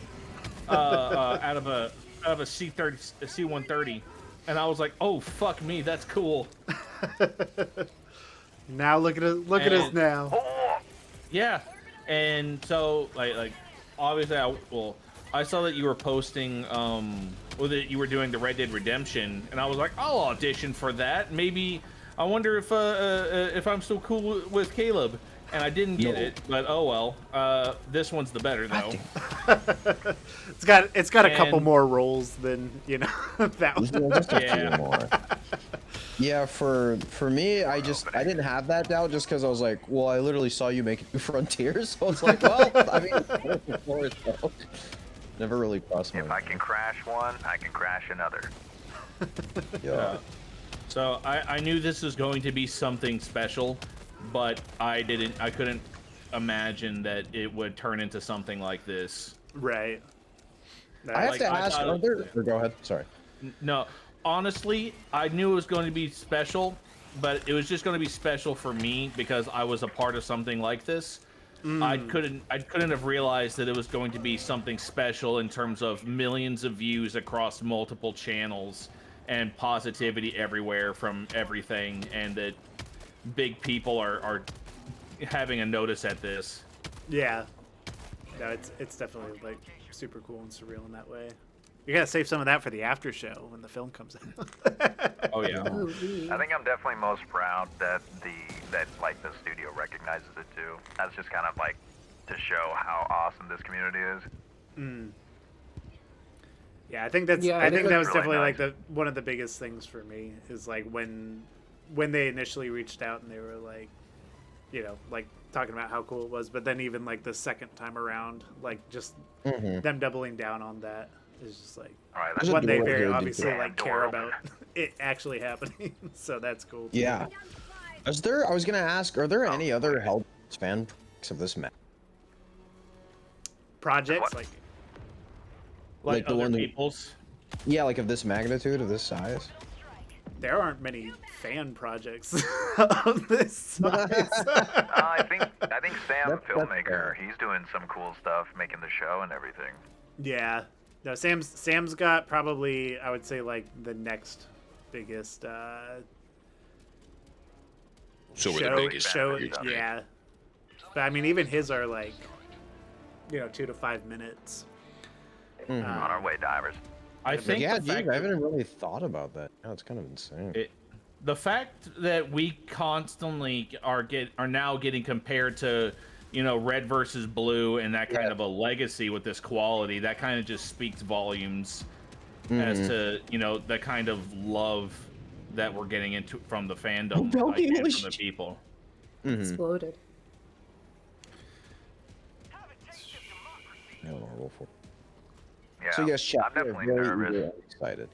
out of a C-130, and I was like, "Oh fuck me, that's cool." Now look at us now. Yeah, and so like obviously I saw that you were posting or that you were doing the Red Dead Redemption, and I was like, I'll audition for that. Maybe I wonder if I'm still cool with Caleb, and I didn't get it, but oh well. This one's the better though. It's got a couple more roles than that one. Yeah. Yeah, for me, I didn't have that doubt just because I was like, well, I literally saw you make New Frontiers, so it's like, well, I mean, never really crossed my mind. If I can crash one, I can crash another. Yeah. So I knew this was going to be something special, but I couldn't imagine that it would turn into something like this. Right. I have to ask, or go ahead, sorry. No. Honestly, I knew it was going to be special, but it was just going to be special for me because I was a part of something like this. I couldn't have realized that it was going to be something special in terms of millions of views across multiple channels and positivity everywhere from everything, and that big people are having a notice at this. Yeah. No, it's definitely like super cool and surreal in that way. You gotta save some of that for the after show when the film comes out. Oh yeah. I think I'm definitely most proud that like the studio recognizes it too. That's just kind of like to show how awesome this community is. Yeah, I think that was really definitely nice. like one of the biggest things for me is like when they initially reached out and they were like, like talking about how cool it was, but then even like the second time around, like just them doubling down on that. It's just like what they very obviously like care about it actually happening. So that's cool. Yeah. I was gonna ask, are there any other Helldivers fan projects of this map? Projects like the other one people's? Yeah, like of this magnitude, of this size. There aren't many fan projects of this size. I think Sam, filmmaker, he's doing some cool stuff, making the show and everything. Yeah. No, Sam's got probably, I would say, like the next biggest show. Yeah. But I mean, even his are like, 2 to 5 minutes. On our way, divers. I think I haven't really thought about that. No, it's kind of insane. The fact that we constantly are now getting compared to red versus blue and that kind of a legacy with this quality, that kind of just speaks volumes as to the kind of love that we're getting into from the fandom, and from the people. Exploded. Yeah, So yes, chat, I'm definitely very nervous. excited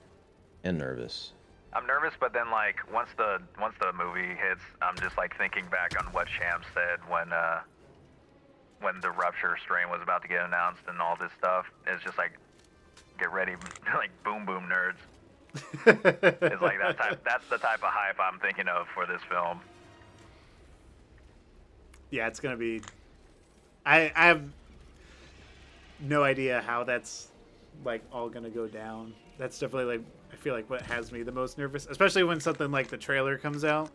and nervous. I'm nervous, but then like once the movie hits, I'm just like thinking back on what Sham said when the Rupture strain was about to get announced and all this stuff. It's just like, get ready, like boom boom nerds. It's like that's the type of hype I'm thinking of for this film. Yeah, it's gonna be. I have no idea how that's like all gonna go down. That's definitely like I feel like what has me the most nervous, especially when something like the trailer comes out,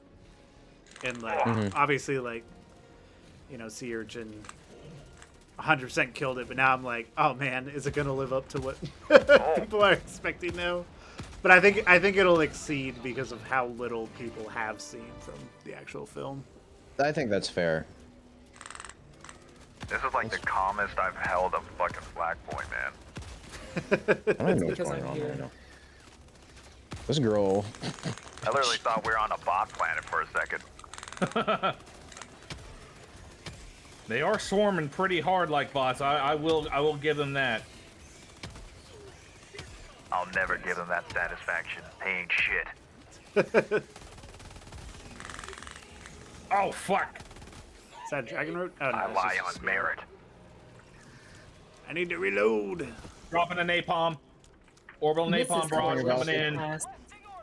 and like obviously like Sea Urchin 100% killed it, but now I'm like, oh man, is it gonna live up to what people are expecting now? But I think it'll exceed because of how little people have seen from the actual film. I think that's fair. This is like the calmest I've held a fucking flagpoint, man. I don't know what's going on right now. This girl. I literally thought we were on a bot planet for a second. They are swarming pretty hard like bots. I will give them that. I'll never give them that satisfaction. They ain't shit. Oh fuck! Is that Dragon Road? Oh, no, I it's lie just on merit. I need to reload. Dropping a napalm. Orbital napalm barrage coming in.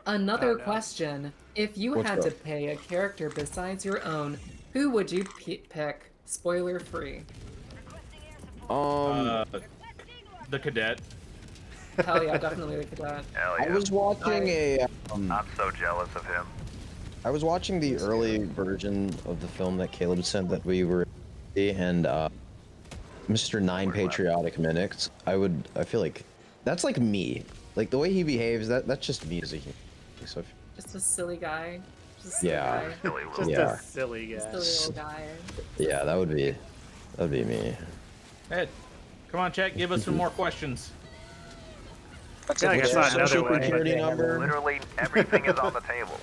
Another question. If you What's had up? to pay a character besides your own, who would you pick? Spoiler free. The cadet. Hell yeah, definitely the cadet. Hell I yeah. was watching I'm so jealous of him. I was watching the early version of the film that Caleb sent that we were, and Mr. Nine Patriotic Minutes. I feel like that's like me. Like the way he behaves, that's just me as a human. So Just a silly guy. Just a silly yeah, guy. Just yeah, a silly guy. Just a little guy. yeah, that'd be me. Ed, come on, chat. Give us some more questions. I feel like I saw another Social one. security number. Literally everything is on the table.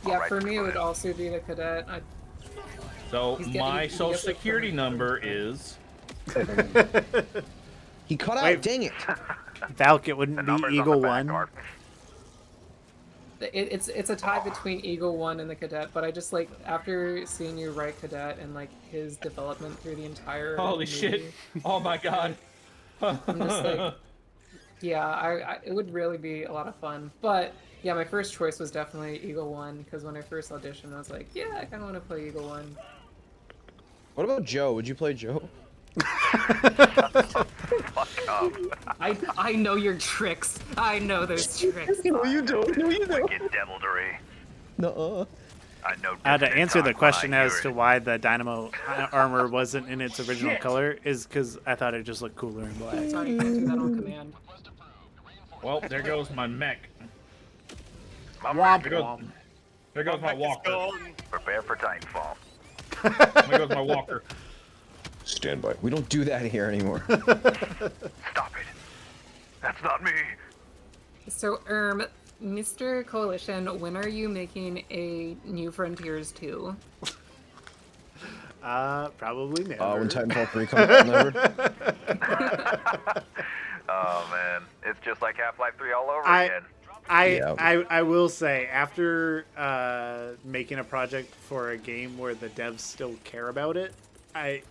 Yeah, Alright, for me it would Cliff. also be the cadet. So He's getting- my he social gets it security from- number is. He cut out. Wait. Dang it! Valk, it wouldn't The be number's Eagle on the back, 1. Art. It's a tie between Eagle 1 and the cadet, but I just like after seeing you write cadet and like his development through the entire Holy movie, shit! Oh my god. I'm just like, yeah, I it would really be a lot of fun. But yeah, my first choice was definitely Eagle 1 because when I first auditioned, I was like, yeah, I kind of want to play Eagle 1. What about Joe? Would you play Joe? Fuck up. I know your tricks. I know those tricks. No, you don't. No, you don't. Wicked devilry. No. I know. To Dissident answer the Talk question when I as hear to it. why the Dynamo armor wasn't in its original color is because I thought it just looked cooler in black. Sorry, you can't do that on command. Well, there goes my mech. Womp There goes, womp. there goes my walker. Prepare for Titanfall. There goes my walker. Stand by. We don't do that here anymore. Stop it. That's not me. So, Mr. Coalition, when are you making a New Frontiers 2? Probably never. When Titanfall 3 comes out, never. Oh man, it's just like Half-Life 3 all over again. I will say, after making a project for a game where the devs still care about it, it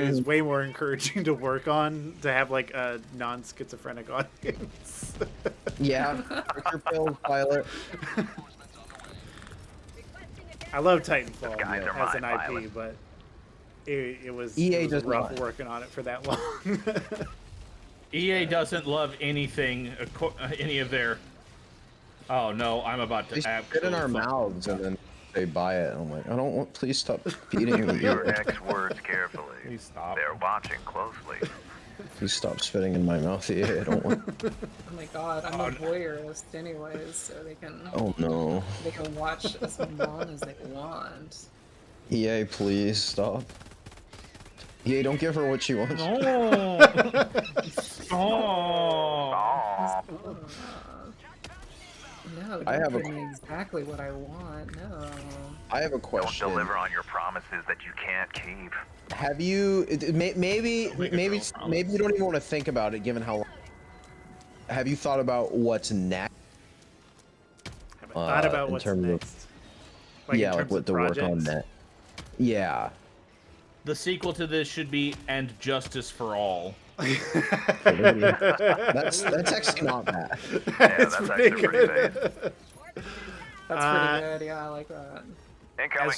is way more encouraging to work on to have like a non-schizophrenic audience. Yeah. Your pills, pilot. I love Titanfall guys are as an my IP, pilot. but it was, EA it was does rough not. working on it for that long. EA doesn't love anything, any of their. Oh no, I'm about to They spit absolutely. in our mouths and then they buy it. I'm like, I don't want. Please stop feeding me. Your next words carefully. Please stop. They're watching closely. Please stop spitting in my mouth. Yeah, I don't want. Oh my god, I'm a voyeurist anyways, so they can Oh no. watch as long as they want. EA, please stop. EA, don't give her what she wants. No. Oh. Aw. No, I have don't a- give me exactly what I want. No. I have a Don't question. deliver on your promises that you can't keep. Have you? Maybe you don't even want to think about it, given how. Long. Have you thought about what's next? Haven't thought about in what's terms of- next. Like, yeah, in like terms what of to work on projects? that. Yeah. The sequel to this should be "And Justice for All." That's actually not bad. Yeah, that's actually pretty bad. That's pretty good. Yeah, I like that. Incoming.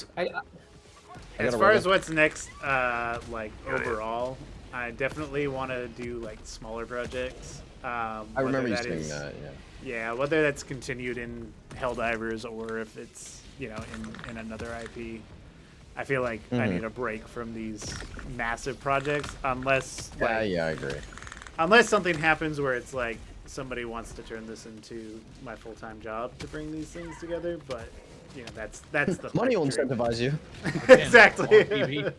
As gotta far roll. as what's next, like Go ahead. overall, I definitely want to do like smaller projects. I remember you whether saying is- that. Yeah. Yeah, whether that's continued in Helldivers or if it's in another IP. I feel like I Mhm. need a break from these massive projects unless Yeah, yeah, I agree. unless something happens where it's like somebody wants to turn this into my full-time job to bring these things together, but that's the Money will pipe dream. incentivize you. Exactly. On TV.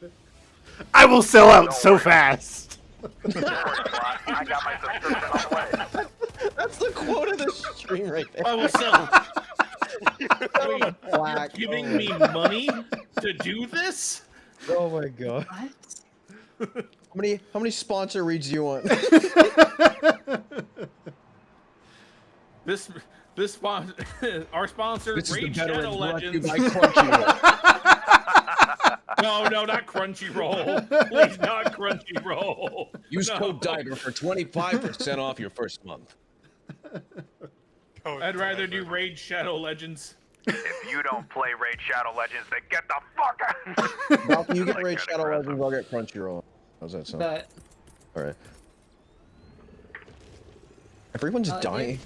I will sell out Don't so worry. fast. I got my subscription on the way. That's the quote of the stream right there. I will sell. Black. Giving me money to do this? Oh my god. How many sponsor reads do you want? This sponsor, our sponsor, This is the Raid veteran Shadow brought to you Legends. by Crunchyroll. No, not Crunchyroll. Please, not Crunchyroll. Use No. code Diver for 25% off your first month. I'd rather do Raid Shadow Legends. If you don't play Raid Shadow Legends, then get the fuck out. Malcolm, you get Raid Shadow Legends, I'll get Crunchyroll. How's that sound? But Alright. Everyone's dying.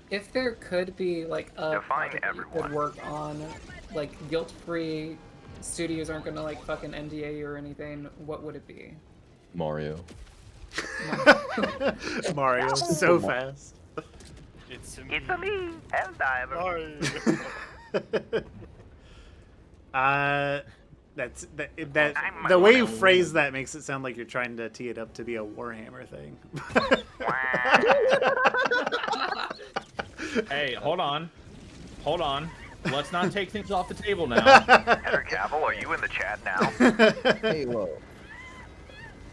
if there could be like a Define project that you could work on, like guilt-free, studios aren't gonna like fucking NDA you or anything, what would it be? Mario. Mario, so fast. It's me, Helldiver. That's that the way you phrase that makes it sound like you're trying to tee it up to be a Warhammer thing. Hey, hold on. Let's not take things off the table now. Henry Cavill, are you in the chat now? Halo.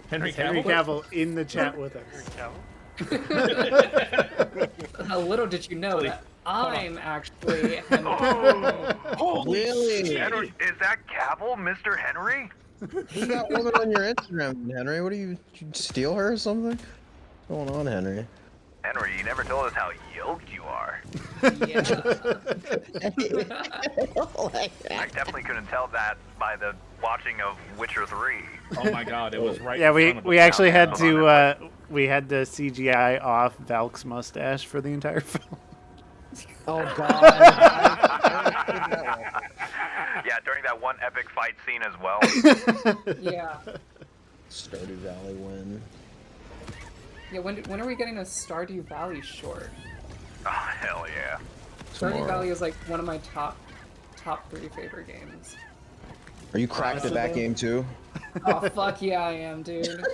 Henry Henry Cavill? Cavill in the chat with us. How little did you know that I'm actually Henry. Really? Henry, is that Cavill, Mr. Henry? You got woman on your Instagram, Henry. What do you steal her or something? What's going on, Henry? Henry, you never told us how yoked you are. Yeah. I definitely couldn't tell that by the watching of Witcher 3. Oh my god, it was right. Yeah, in front of we us. actually had to CGI off Valk's mustache for the entire film. Oh god. Yeah, during that one epic fight scene as well. Yeah. Stardew Valley win. Yeah, when are we getting a Stardew Valley short? Oh, hell yeah. Stardew Valley is like one of my top 3 favorite games. Are you cracked at that game too? Oh fuck yeah, I am, dude.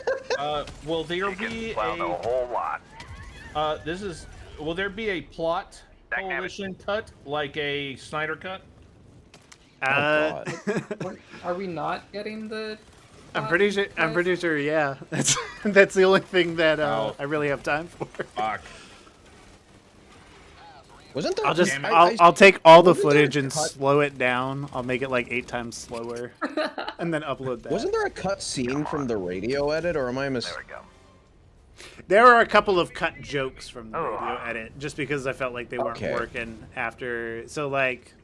Will there be a whole lot? Will there be a plot coalition cut like a Snyder cut? Are we not getting the? I'm pretty sure. Yeah, that's the only thing that I really have time for. Fuck. Wasn't there? I'll take all the footage and slow it down. I'll make it like 8 times slower, and then upload that. Wasn't there a cut scene from the radio edit, or am I There we go. There are a couple of cut jokes from the radio edit, just because I felt like they weren't Okay. working after. So like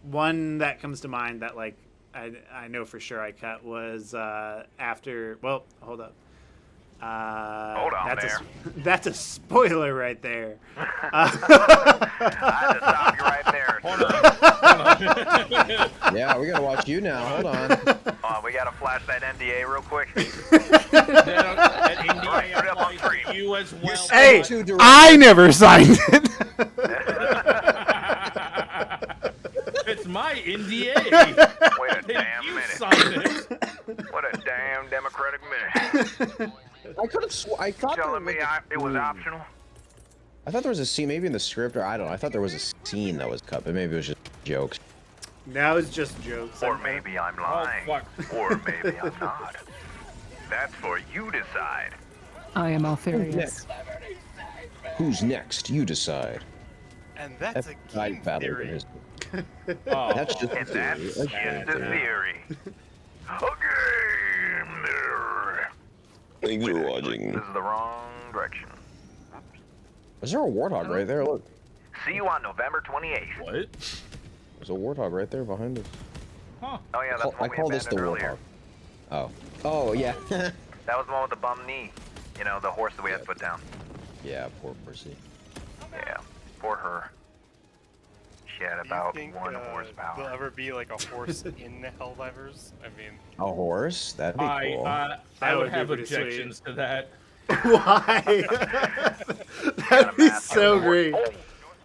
one that comes to mind that like I know for sure I cut was after. Well, hold up. Hold on That's a spoiler right there. I had to stop you right there. Hold on. Yeah, we gotta watch you now. Hold on. We gotta flash that NDA real quick. That NDA Put it up on applies screen. to you as well. Hey, I never signed it. It's my NDA. Wait a damn You minute. signed it. What a damn democratic minute. I could have. I thought. Telling me it was optional. I thought there was a scene, maybe in the script, or I don't know. I thought there was a scene that was cut, but maybe it was just jokes. Now it's just jokes. Or maybe I'm lying. fuck. Or maybe I'm not. That's for you to decide. I am Alfarius. Who's next? You decide. And that's a I game battled theory. his- Oh. That's just a And theory. that's That's just just a a theory. theory. A game theory. Thanks for watching. This is the wrong direction. Was there a warthog right there? Look. See you on November 28th. What? There's a warthog right there behind us. Huh. Oh yeah, that's the I one we call this the abandoned warthog. earlier. Oh. Oh, yeah. That was the one with the bum knee. You know, the horse that we had to put down. Yeah, poor Percy. Yeah, poor her. She had Do you about think 1 there'll horsepower. ever be like a horse in the Helldivers? I mean, A horse? That'd be cool. I That would would be have pretty objections to that. Why? That'd be so great.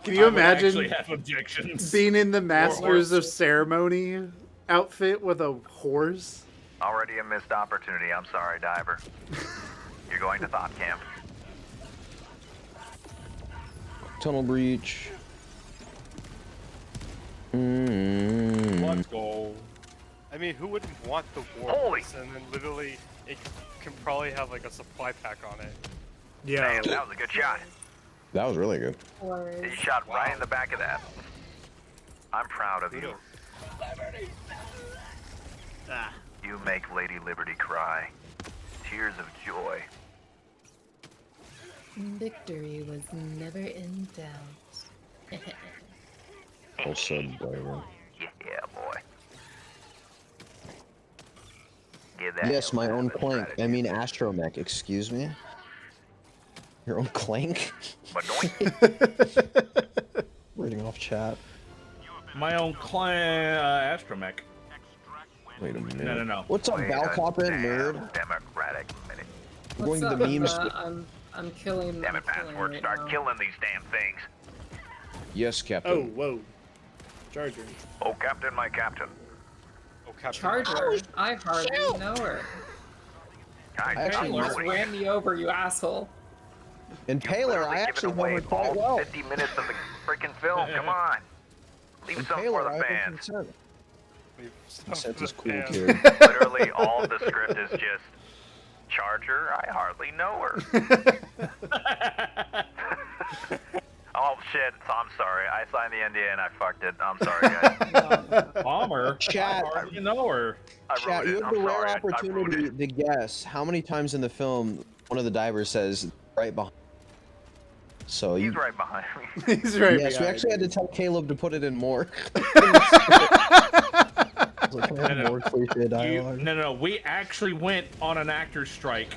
Can you I would actually imagine have objections. being in the Masters of Ceremony outfit with a horse? Already a missed opportunity. I'm sorry, Diver. You're going to thought camp. Tunnel breach. Mm. Let's go. I mean, who wouldn't want the Holy! warps? And then literally, it can probably have like a supply pack on it. Yeah. Damn, that was a good shot. That was really good. You shot right in the back of that. I'm proud of you. Ah. You make Lady Liberty cry. Tears of joy. Victory was never in doubt. Also, boy. Yeah, boy. Give that Yes, my own some clank. gratitude. I mean astromech. Excuse me. Your own clank. Reading off chat. My own clan, Astromech. Wait a minute. No. What's up, Valcoppin, nerd? Democratic minute. We're going to What's the up, memes. I'm killing. Damn it, I'm killing Password. right Start now. killing these damn things. Yes, Captain. Oh, whoa. Charger. Oh, Captain, my captain. Oh, Captain. Charger. I hardly know her. I actually You just ran me over, you asshole. And Paler, I actually know her quite well. 50 minutes of the freaking film. Come on. Leave And some Paler, for the I have fans. consent. Consent is cool, fans. kid. Literally, all the script is just Charger. I hardly know her. Oh shit! I'm sorry. I signed the NDA and I fucked it. I'm sorry, guys. Bomber. Chat. I hardly know her. I Chat, wrote you it. have I'm the rare sorry. I wrote opportunity it. to guess how many times in the film one of the divers says right behind. So you. He's right behind me. He's right Yes, we behind actually had to tell Caleb to put it in more. Like, can I have more cliche dialogue? No. We actually went on an actor's strike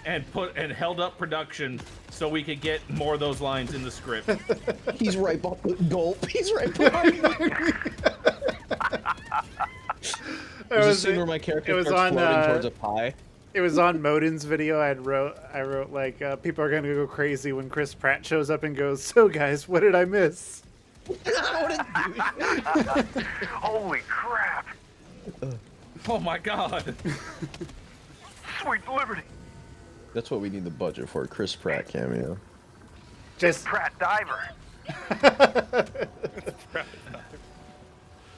and held up production so we could get more of those lines in the script. He's right behind. Gulp. He's right behind me. There's a scene where my character starts floating towards a pie. It was on Modin's video. I wrote like people are gonna go crazy when Chris Pratt shows up and goes, "So guys, what did I miss?" Holy crap! Oh my god! Sweet Liberty! That's what we need the budget for. Chris Pratt cameo. Just Pratt Diver.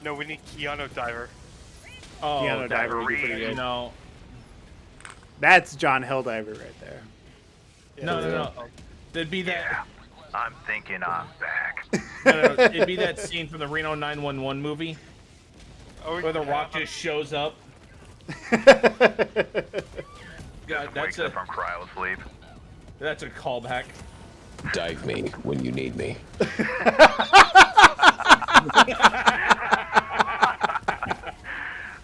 No, we need Keanu Diver. Oh, Keanu Diver would be pretty good. You know. That's John Helldiver right there. No. It'd be that. Yeah, I'm thinking I'm back. No. It'd be that scene from the Reno 911 movie where the Rock just shows up. God, Wakes up from cryo sleep. That's a callback. Dive me when you need me.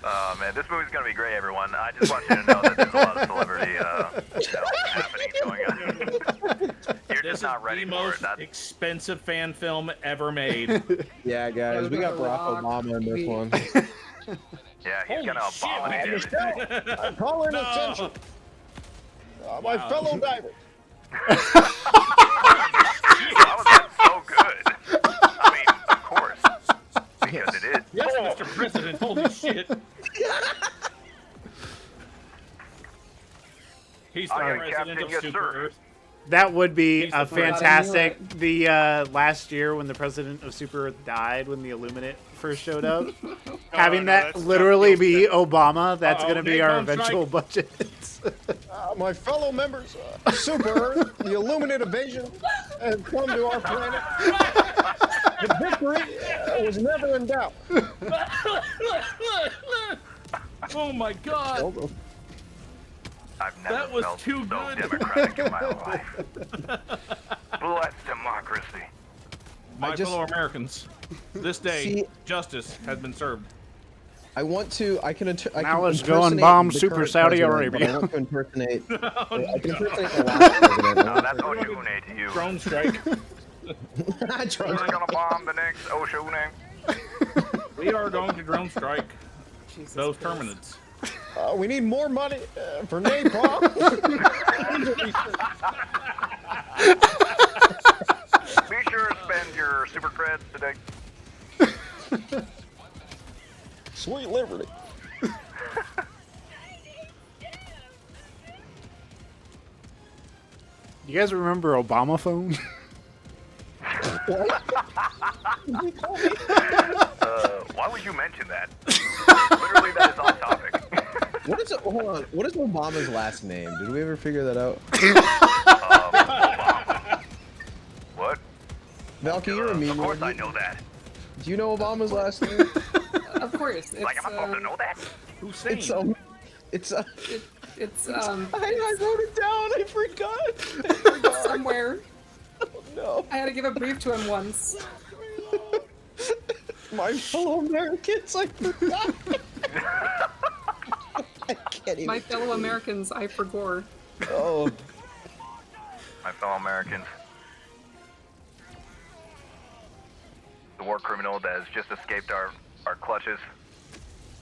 Oh man, this movie's gonna be great, everyone. I just want you to know that there's a lot of celebrity happenings going on. You're just not ready the for most it. That's expensive fan film ever made. Yeah, guys, we got Barack Obama in this one. yeah, he's gonna abominate it. I'm calling attention. My fellow diver. How was that so good? I mean, of course, because it is. Yes, Mr. President. Holy shit. He's the president Captain, of yes, Super sir. Earth. That would be He's the a president. fantastic. The last year when the president of Super Earth died, when the Illuminate first showed up, having that that's literally not be Obama. That's Uh-oh, going to be our napalm eventual strike. budget. My fellow members, Super Earth, the Illuminate invasion has come to our planet. The victory was never in doubt. Oh my god. I've never That was felt too so good. democratic in my life. Bless democracy. My just- fellow Americans, this day, See- justice has been served. I want to. I can. I Now can let's go and impersonate bomb the Super current Saudi president, but Arabia. I want to impersonate. I can impersonate the last president. No, that's Oshune to you. Drone strike. We're gonna bomb the next Oshune. We are going to drone strike those terminants. We need more money for napalm. Be sure to spend your super creds today. Sweet Liberty. You guys remember Obama phone? Why would you mention that? Literally, that is off topic. Hold on. What is Obama's last name? Did we ever figure that out? Obama. What? Valky, you're a meme. Of course I know that. Do you know Obama's last name? Of course. It's, Like, am I supposed to know that? Hussein. It's I wrote it down. I forgot. somewhere. No. I had to give a brief to him once. My fellow Americans, I forgot. I can't even. My fellow Americans, I forgot. Oh. My fellow Americans. The war criminal that has just escaped our clutches.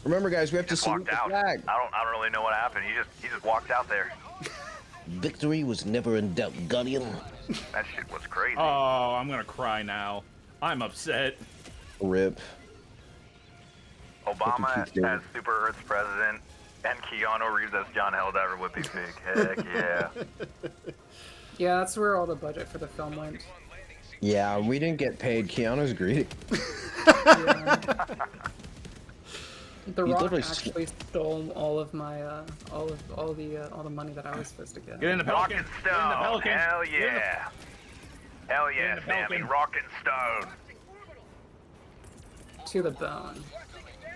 Remember, guys, we have to Just salute walked the out. flag. I don't really know what happened. He just walked out there. Victory was never in doubt, Guardian. That shit was crazy. Oh, I'm gonna cry now. I'm upset. Rip. Obama as Super Earth's president and Keanu Reeves as John Helldiver would be big. Heck yeah. Yeah, that's where all the budget for the film went. Yeah, we didn't get paid. Keanu's greedy. The He Rock literally actually stole all of my all the money that I was supposed to get. Get in the Pelican. Rockin' Get in the Stone. Pelican. Hell Get in the- yeah. Hell yeah, Get in the Sammy. Pelican. Rockin' Stone. To the bone.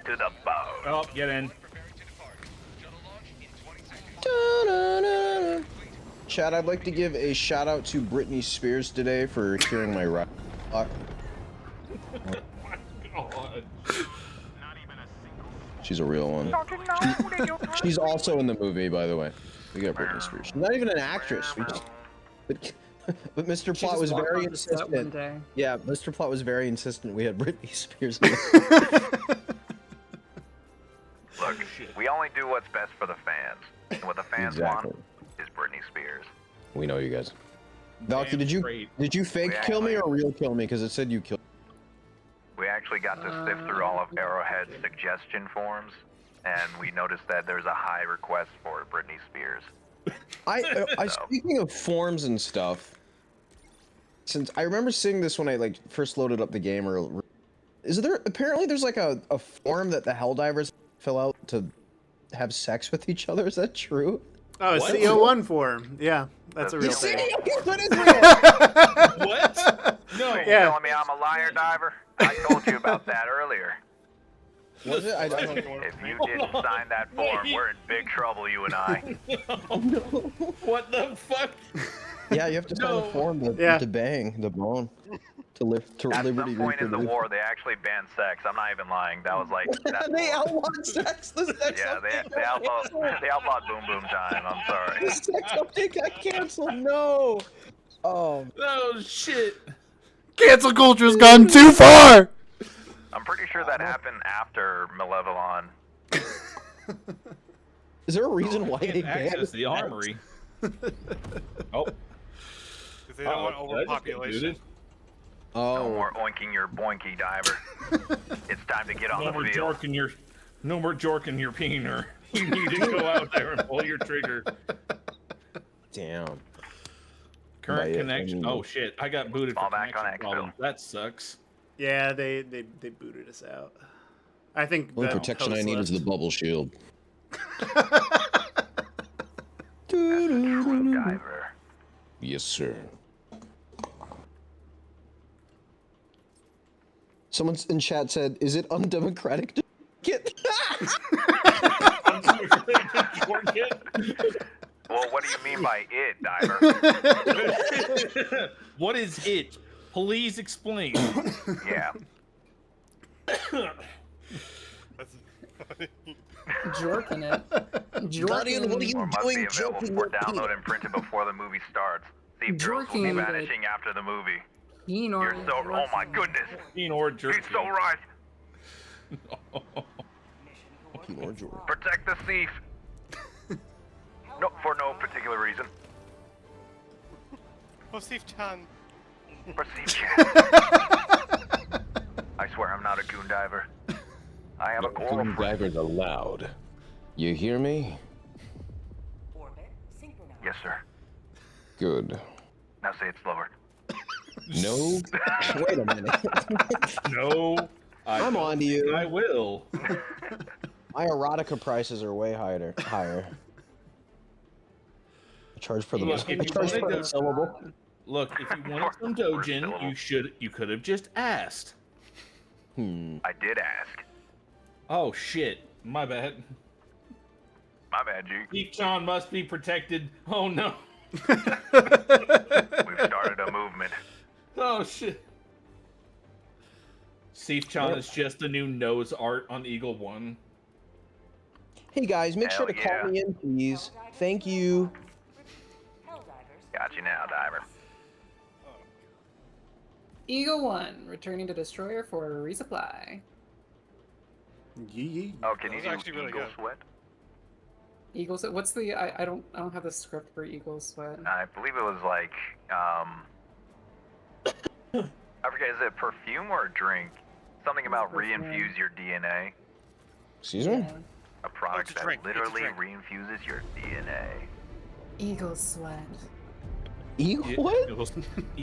To the bone. Oh, get in. Chad, I'd like to give a shout out to Britney Spears today for hearing my rap. God. She's a real one. She's also in the movie, by the way. We got Britney Spears. She's not even an actress. But Mr. She Plot just was walked very on the set one insistent. day. Yeah, Mr. Plot was very insistent. We had Britney Spears. Look, we only do what's best for the fans. And what the fans want is Britney Spears. We know you guys. Valky, did you fake We kill me actually- or real kill me? Because it said you killed. We actually got to sift through all of Arrowhead's suggestion forms, and we noticed that there's a high request for Britney Spears. Speaking of forms and stuff, since I remember seeing this when I like first loaded up the game, or apparently there's like a form that the Helldivers fill out to have sex with each other. Is that true? Oh, a CO1 form. Yeah, that's a real thing. What is real? What? No. You telling me I'm a liar, Diver? I told you about that earlier. Was it? I don't know. If you didn't sign that form, we're in big trouble, you and I. What the fuck? Yeah, you have to sign a form to bang the bone to live to At liberty. some point in the war, they actually banned sex. I'm not even lying. That was like they outlawed sex. The sex yeah, they outlawed Boom Boom Time. I'm sorry. The sex update got canceled. No. Oh. Oh shit. Cancel culture's gone too far. I'm pretty sure that happened after Malevolon. Is there a reason why they Access banned the armory. Oh. Because they don't want overpopulation. Oh. No more oinking your boinky, Diver. It's time to get on No the more field. jorking your peener. You need to go out there and pull your trigger. Damn. Current connection. Oh shit! I got booted for Fall back on connection Xville. problems. That sucks. Yeah, they booted us out. I think The only the protection I host need left. is the bubble shield. True Diver. Yes, sir. Someone in chat said, "Is it undemocratic to get?" Well, what do you mean by it, Diver? What is it? Please explain. Yeah. Jorking it. Guardian, what are you Or must be doing available joking for with download Pete? and printed before the movie starts. See, girls will be Jorking it. vanishing after the movie. Keenor You're so. Oh my goodness. Or jerk. He's so right. Or Jordan. Protect the thief. No, for no particular reason. Oh, Steve Chan. For Steve Chan. I swear I'm not a goon diver. I have a Goon girlfriend. divers allowed. You hear me? Yes, sir. Good. Now say it slower. No. Wait a minute. No. I'm on to you. I will. My erotica prices are way higher. I charge for the Look, if I you charge wanted for the to- syllable. Look, if you wanted some dojin, you could have just asked. I did ask. Oh shit, my bad. My bad, G. Deep-chan must be protected. Oh no. We've started a movement. Oh shit. Seif-chan is just the new nose art on Eagle 1. Hey guys, make sure to Hell call me in, please. Thank you. Got you now, Diver. Eagle 1, returning to Destroyer for resupply. Yee. Oh, can you That was do actually really Eagle good. Sweat? Eagle Sweat. What's the? I don't have the script for Eagle Sweat. I believe it was like, I forget, is it perfume or a drink? Something about reinfuse your DNA. Excuse me? A product it's a that drink. It's a literally drink. reinfuses your DNA. Eagle Sweat. Eagle what?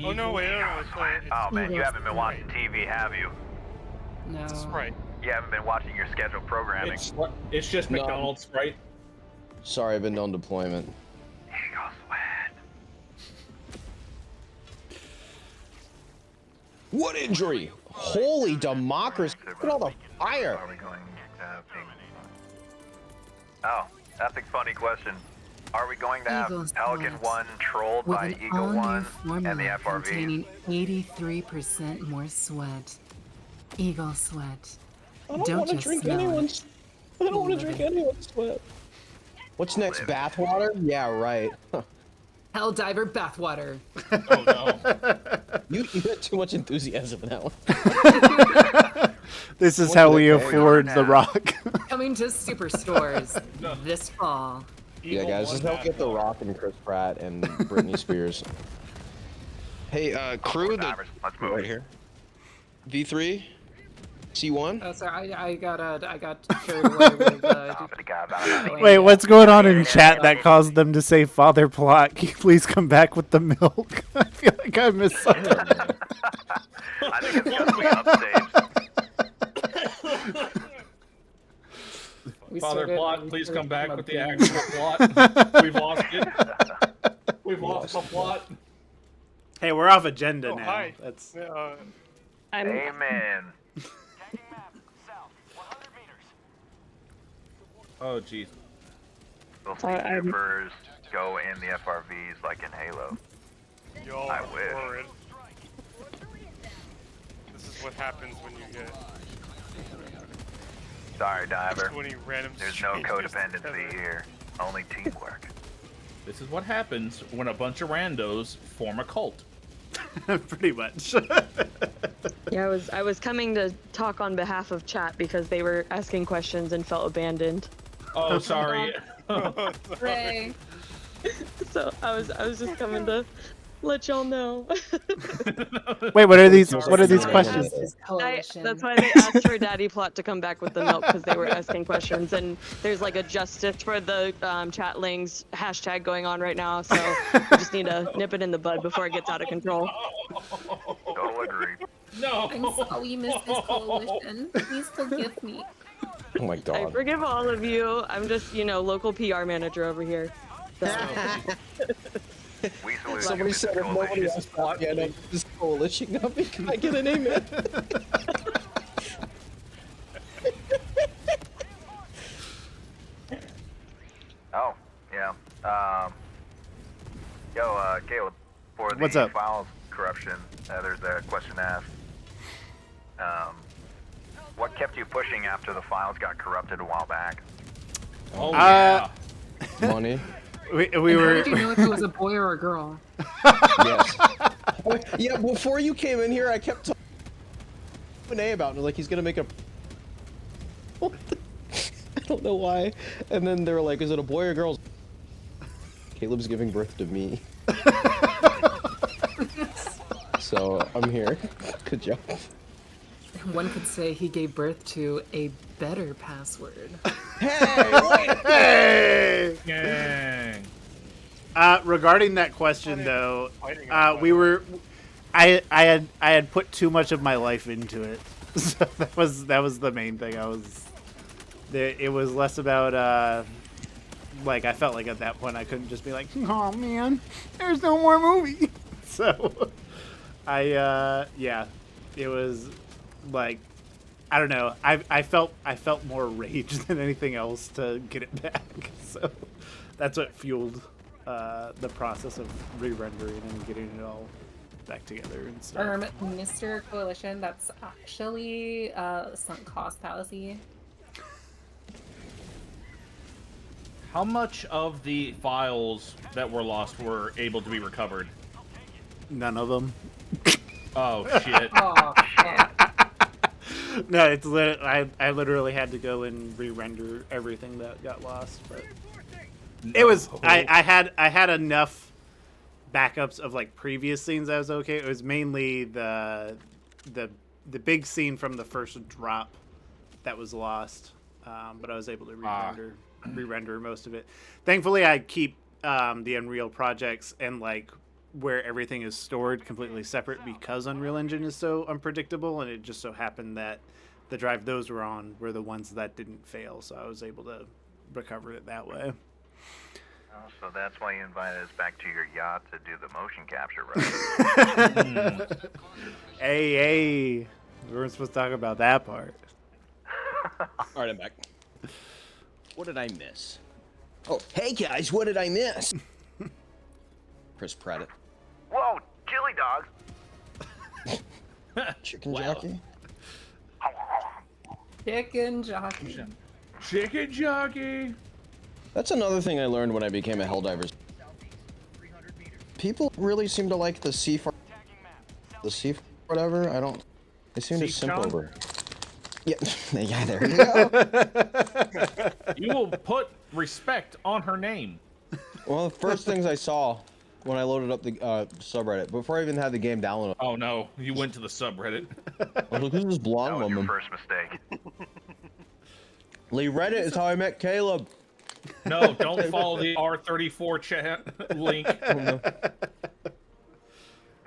Oh no, wait, no, it's not. Oh man, you Eagle haven't been watching TV, have you? No. It's a Sprite. You haven't been watching your scheduled programming. It's just No. McDonald's Sprite. Sorry, I've been on deployment. Eagle Sweat. What injury? Holy democracy! Look at all the fire! Are we going Oh, that's a funny question. Are we going to have Eagle Pelican Sweat. 1 trolled With by an Eagle all-new 1 formula and the FRV? containing 83% more sweat. Eagle Sweat. I don't want to drink anyone's. I don't want to drink anyone's sweat. What's next? Bathwater? Yeah, right. Helldiver bathwater. Oh no. You had too much enthusiasm in that one. This is What how did we it pay? afford the rock. Coming to superstores this fall. Yeah, guys, just help get The Rock and Chris Pratt and Britney Spears. Hey, crew, the Let's move. right here. V3, C1. Oh, sorry, I got carried away with Wait, what's going on in chat that caused them to say Father Plot? Can you please come back with the milk? I feel like I missed something. I think it's just we upstage. Father Plot, please come back with the actual plot. We've lost it. We've lost the plot. Hey, we're off agenda now. Hi. That's. Amen. Oh jeez. Will troopers go in the FRVs like in Halo? Y'all I are wish. horrid. This is what happens when you get. Sorry, Diver. 20 random There's no strangers codependency together. here. Only teamwork. This is what happens when a bunch of randos form a cult. Pretty much. Yeah, I was coming to talk on behalf of chat because they were asking questions and felt abandoned. Oh, sorry. Ray. So I was just coming to let y'all know. Wait, what are these? What are these questions? That's why they asked for Daddy Plot to come back with the milk because they were asking questions, and there's like a justice for the chatlings hashtag going on right now, so we just need to nip it in the bud before it gets out of control. Total agree. No. I'm sorry, Mrs. Coalition. Please forgive me. Oh my I god. forgive all of you. I'm just, local PR manager over here. So. We salute Somebody you, said Mrs. if nobody Coalition. else thought, yeah, no, this coalition got me. Can I get an amen? Oh, yeah. Caleb, for the What's up? files corruption, there's a question asked. What kept you pushing after the files got corrupted a while back? Oh yeah. Money. We How were. did you know if it was a boy or a girl? Yes. Yeah, before you came in here, I kept talking to A about it. Like, he's gonna make a. I don't know why. And then they were like, is it a boy or girl? Caleb's giving birth to me. So, I'm here. Good job. One could say he gave birth to a better password. Hey! Gang. Regarding that question, though, I had put too much of my life into it. So that was the main thing. I was It was less about like I felt like at that point I couldn't just be like, oh man, there's no more movie. So yeah, it was like I don't know. I felt more rage than anything else to get it back. So that's what fueled the process of re-rendering and getting it all back together and stuff. Mr. Coalition, that's actually sunk cost fallacy. How much of the files that were lost were able to be recovered? None of them. Oh shit. Oh, No, it's I literally had to go and re-render everything that got lost, but it was I had enough backups of like previous scenes that was okay. It was mainly the big scene from the first drop that was lost, but I was able to re-render most of it. Thankfully, I keep the Unreal projects and like where everything is stored completely separate because Unreal Engine is so unpredictable, and it just so happened that the drive those were on were the ones that didn't fail, so I was able to recover it that way. Oh, so that's why you invited us back to your yacht to do the motion capture, right? Hey, we weren't supposed to talk about that part. Alright, I'm back. What did I miss? Oh, hey guys, what did I miss? Chris Pratt. Whoa, chili dogs! Chicken jockey? Chicken jockey. Chicken jockey! That's another thing I learned when I became a Helldivers. People really seem to like the whatever. I don't. They seem to simp over. Yeah, yeah, there you go. You will put respect on her name. One of the first things I saw when I loaded up the subreddit, before I even had the game downloaded. Oh no, you went to the subreddit. I was like, who's this blonde That was your woman? first mistake. Lee Reddit is how I met Caleb. No, don't follow the R34 chat link. Oh, no.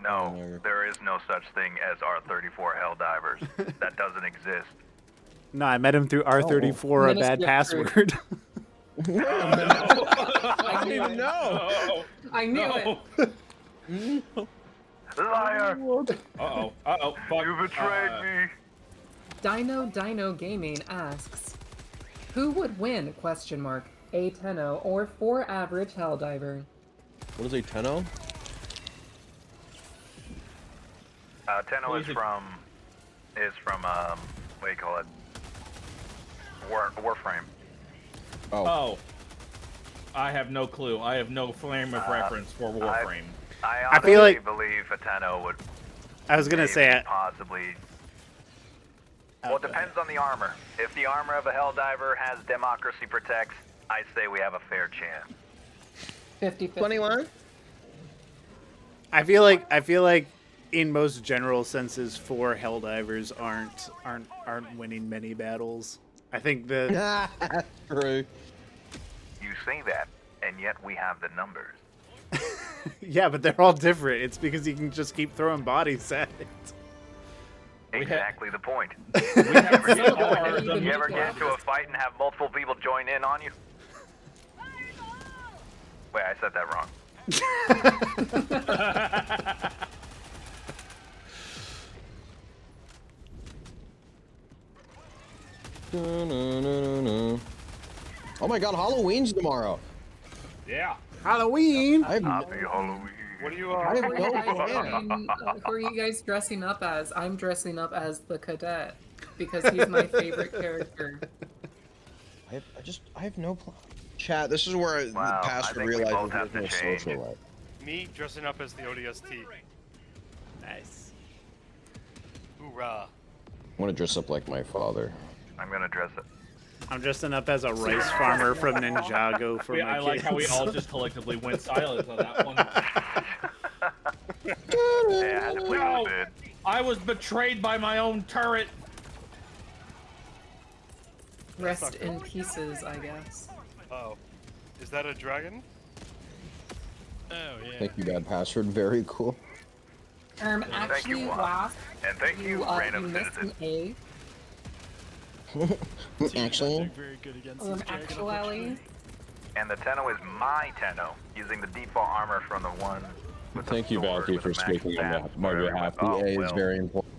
No, there is no such thing as R34 Helldivers. That doesn't exist. No, I met him through R34, a bad password. I knew it. No. I knew it. Liar! Uh-oh. Uh-oh. Fuck. You betrayed me. Dino Gaming asks, who would win, question mark, a Tenno or 4 average Helldiver? What is a Tenno? Tenno is from what do you call it? Warframe. Oh. I have no clue. I have no frame of reference for Warframe. I feel like believe a Tenno would. I was gonna say it. Possibly. Well, it depends on the armor. If the armor of a Helldiver has Democracy Protects, I say we have a fair chance. 50-50. 21? I feel like in most general senses, 4 Helldivers aren't winning many battles. I think the True. You say that, and yet we have the numbers. yeah, but they're all different. It's because you can just keep throwing bodies at it. Exactly the point. We have You ever get into a fight and have multiple people join in on you? Wait, I said that wrong. Oh my god, Halloween's tomorrow. Yeah. Halloween. Happy Halloween. What are you I have Who no are you guys dressing up as? I'm dressing up as the cadet because he's my favorite character. I have no plan. Chat, this is where the pastor realizes there's no social life. Me dressing up as the ODST. Nice. Hoorah. I want to dress up like my father. I'm gonna dress it. I'm dressing up as a rice farmer from Ninjago for my I like how we kids. all just collectively went silent on that one. Yeah, I had to play No! a bit. I was betrayed by my own turret. Rest in pieces, I guess. Oh. Is that a dragon? Oh, yeah. Thank you, bad password. Very cool. Actually, you, last And thank you, you random missed an citizen. A. Actually. Very good against this dragon, Actually. And the Tenno is my Tenno, using the default armor from the one. With the Thank you, sword Valky, with for the max speaking on stats my for every behalf. The weapon. A is Well, very important.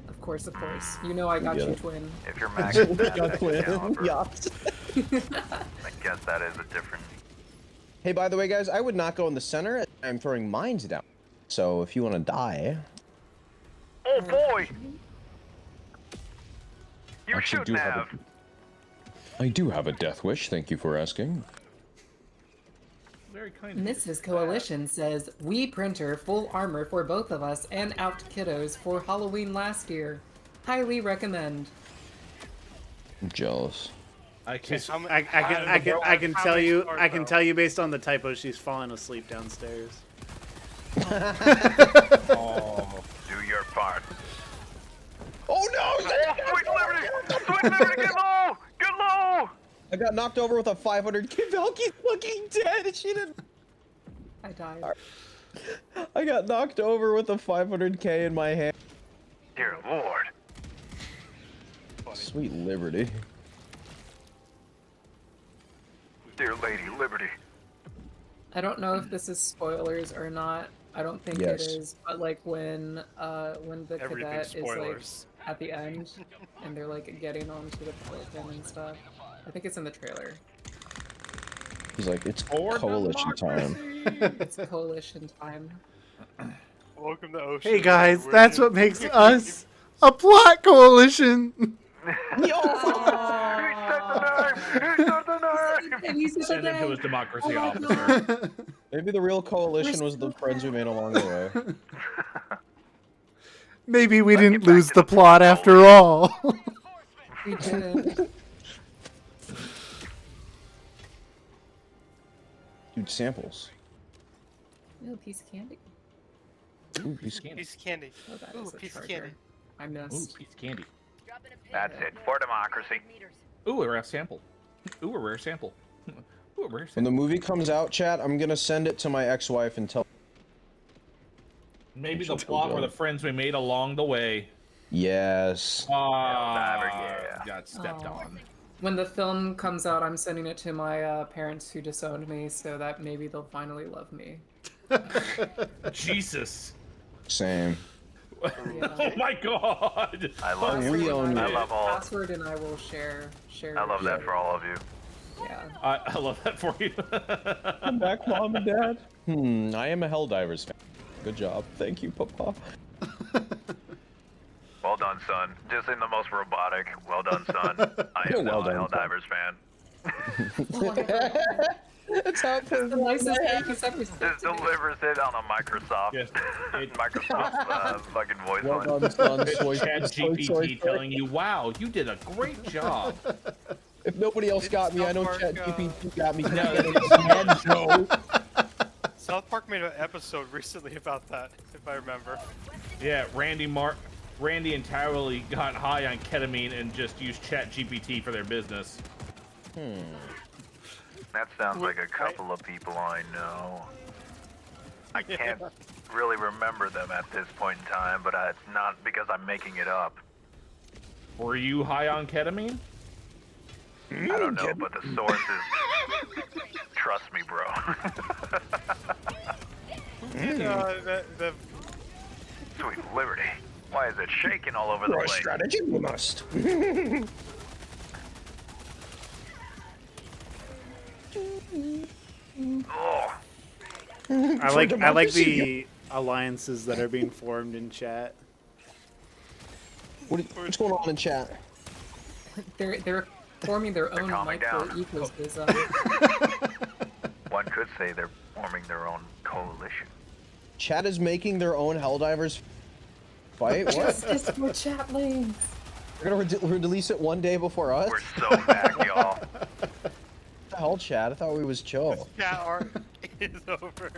Of course, of course. You know I got Yeah. you, twin. If you're max stats Got at twin. caliber, Yes. I guess that is a different. Hey, by the way, guys, I would not go in the center. I'm throwing mines down. So if you want to die, Oh boy! You Actually, shouldn't have. I do have a death wish. Thank you for asking. Very kind of Mrs. Coalition says, "We printer full armor for both of us and out kiddos for Halloween last year. Highly recommend." I'm jealous. I can't. I can tell you. I can tell you based on the typo, she's falling asleep downstairs. Oh, do your part. Oh no! Sweet Liberty! Sweet Liberty, get low! Get low! I got knocked over with a 500k. Valky's fucking dead. She didn't. I died. I got knocked over with a 500k in my hand. Dear Lord. Sweet Liberty. Dear Lady Liberty. I don't know if this is spoilers or not. I don't think Yes. it is. But like when the Everything's cadet is spoilers. like at the end and they're like getting onto the pelican and stuff. I think it's in the trailer. He's like, it's coalition time. It's coalition time. Welcome to Ocean. Hey guys, that's what makes us a plot coalition. Send him to his democracy officer. Maybe the real coalition was the friends we made along the way. Maybe we didn't lose the plot after all. We did. Dude, samples. No piece of candy. Ooh, piece of Piece of candy. Oh, that Ooh, is a piece of charger. candy. I Ooh, missed. piece of candy. That's it for democracy. Ooh, a rare sample. Ooh, a rare sample. Ooh, a rare When sample. the movie comes out, chat, I'm gonna send it to my ex-wife and tell. Maybe the plot were the friends we made along the way. Yes. Got stepped on. When the film comes out, I'm sending it to my parents who disowned me, so that maybe they'll finally love me. Jesus. Same. Oh my God. I love we own I it. love all. Password and I will share. I love that for all of you. Yeah. I love that for you. Come back, Mom and Dad. I am a Helldivers fan. Good job. Thank you, Papa. Well done, son. Just in the most robotic. Well done, son. I am Well now a done, Helldivers fan. That's how it feels. The nicest thing he's ever said Just to me. delivers it on a Microsoft. Yes, Microsoft fucking voice Well line. done, son. It's Soy- Chat soy- GPT soy- telling you, "Wow, you did a great job." If nobody else got me, I know South Chat Park, GPT got me. No. South Park made an episode recently about that, if I remember. Yeah, Randy entirely got high on ketamine and just used Chat GPT for their business. That sounds like a couple of people I know. I can't really remember them at this point in time, but it's not because I'm making it up. Were you high on ketamine? I don't know, but the source is... Trust me, bro. The Sweet Liberty. Why is it shaking all over the place? Strategy, we must. Oh, I like the alliances that are being formed in chat. What's going on in chat? They're forming their own calming micro down. ecosystem. one could say they're forming their own coalition. Chat is making their own Helldivers fight? What? Justice for chatlings. We're gonna release it one day before us? We're so back, y'all. What the hell, Chat? I thought we was chill. chat art is over.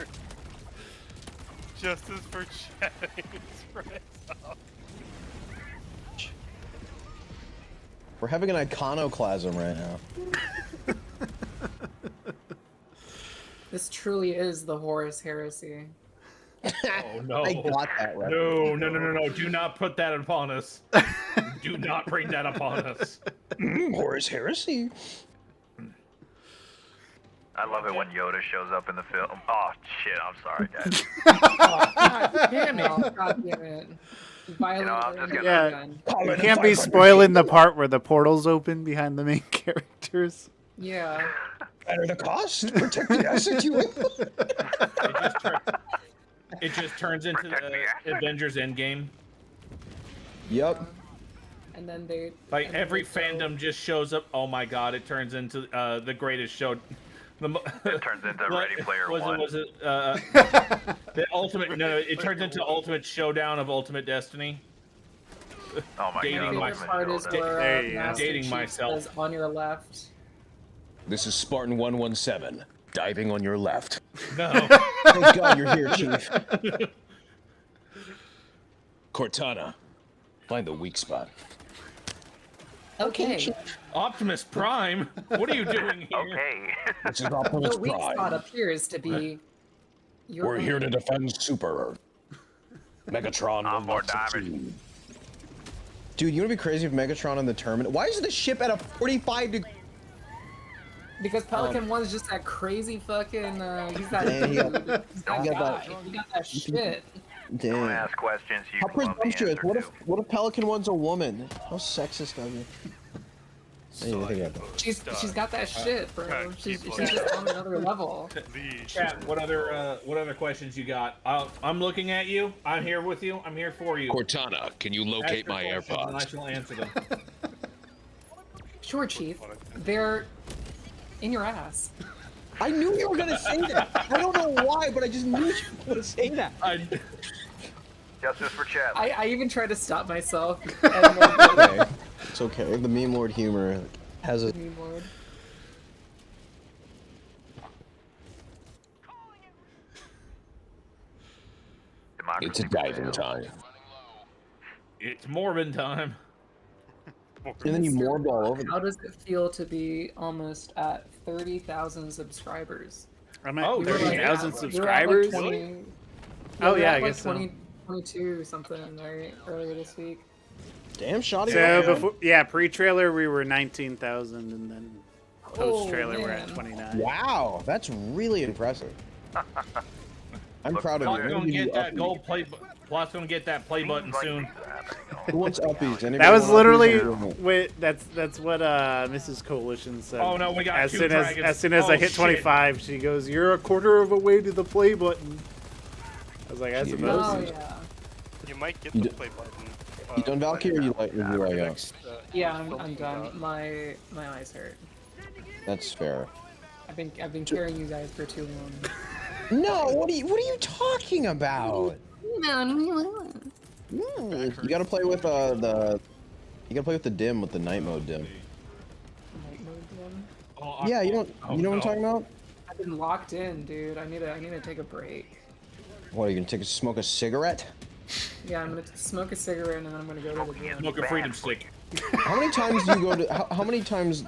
Justice for chatting. We're having an iconoclasm right now. This truly is the Horus heresy. Oh no! I got that right. No! Do not put that upon us. Do not bring that upon us. Horus Heresy. I love it when Yoda shows up in the film. Oh shit! I'm sorry, Dad. God damn it! God damn it! I'm just gonna. Yeah, you can't be spoiling the part where the portals open behind the main characters. Yeah. At the cost, protect the asset you It just turns into the Avengers Endgame. Yep. And then they Like every fandom just shows up. Oh my god! It turns into the greatest show. It turns into Ready Player One. Was it the ultimate? No, it turns into Ultimate Showdown of Ultimate Destiny. Oh my dating god! favorite part is where Master dating Chief myself. says, on your left. This is Spartan 117, diving on your left. No. Thank God you're here, Chief. Cortana, find the weak spot. Okay. Optimus Prime, what are you doing here? Okay. This is Optimus The weak spot Prime. appears to be. Your We're here to defend Super Earth. Megatron will more not succeed. Dude, you know what'd be crazy if Megatron in the Terminator? Why is the ship at a 45 degree? Because Pelican 1's just that crazy fucking. He's that. Yeah, he got- dude. He's that he got guy. that- He got that shit. Damn. Don't ask questions. You How can love the presumptuous. answer What if Pelican One's a woman? How sexist of you. I didn't even think about that. She's got that shit, bro. She's just on another level. Chat, what other questions you got? I'm looking at you. I'm here with you. I'm here for you. Cortana, can you locate my Ask your questions and I AirPods? shall answer them. Sure, Chief. They're in your ass. I knew you were gonna say that. I don't know why, but I just knew you were gonna say that. Justice for Chad. I even tried to stop myself. Okay. It's okay. The meme lord humor has a. Meme lord. It's a diving time. It's Morbin time. And then you morbed all over. How does it feel to be almost at 30,000 subscribers? I'm at Oh, We were like 30,000 at- subscribers. We were at like 20 Oh we were yeah, at I like guess so. 22 or something right earlier this week. Damn, shoddy. So before, pre-trailer we were 19,000, and then post-trailer we're at man. 29. Wow, that's really impressive. I'm proud of Plot's you. gonna get that gold play. Plot's gonna get that play button soon. Who wants uppies? Anybody That was want literally uppies? Wait, that's what Mrs. Coalition said. Oh, no, we got as two soon dragons. as soon as I Oh, hit shit. 25, she goes, "You're a quarter of a way to the play button." I was like, "I suppose." Oh yeah. You might get You the d- play button. You done Valkyrie? Or you like? Yeah, I'm done. My eyes hurt. That's fair. I've been carrying you guys for too long. No, what are you talking about? You gotta play with you gotta play with the dim, with the night mode dim. Yeah, you know what I'm talking about? I've been locked in, dude. I need to take a break. What, are you gonna smoke a cigarette? Yeah, I'm gonna smoke a cigarette and then I'm gonna go to the gym. Smoke a freedom stick. How many times do you go to? How many times?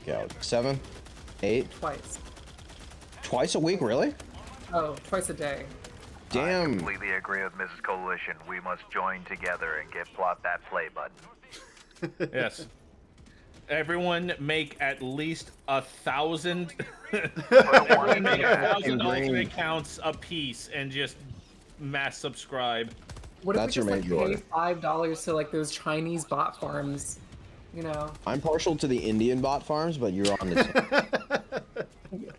Yeah, 7, 8. Twice. Twice a week, really? Oh, twice a day. I Damn. completely agree with Mrs. Coalition. We must join together and get Plot that play button. Yes. Everyone make at least 1,000. Everyone make 1,000 alternate accounts a piece and just mass subscribe. What if That's we your just major like pay $5 to like those Chinese bot farms? You know. I'm partial to the Indian bot farms, but you're on the.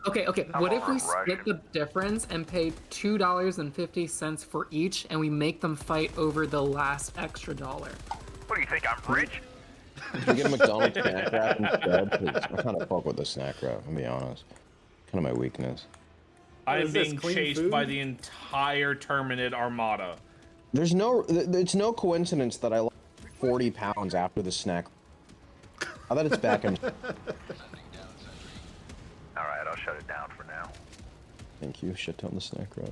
Okay. What if we split the difference and pay $2.50 for each, and we make them fight over the last extra dollar? What do you think? I'm rich? If you get a McDonald's snack wrap instead, 'cause I kind of fuck with the snack wrap. I'll be honest. Kind of my weakness. I am is this, being clean chased food? by the entire Terminid Armada. It's no coincidence that I lost 40 pounds after the snack. I thought it's back in. Alright, I'll shut it down for now. Thank you. Shut down the snack wrap.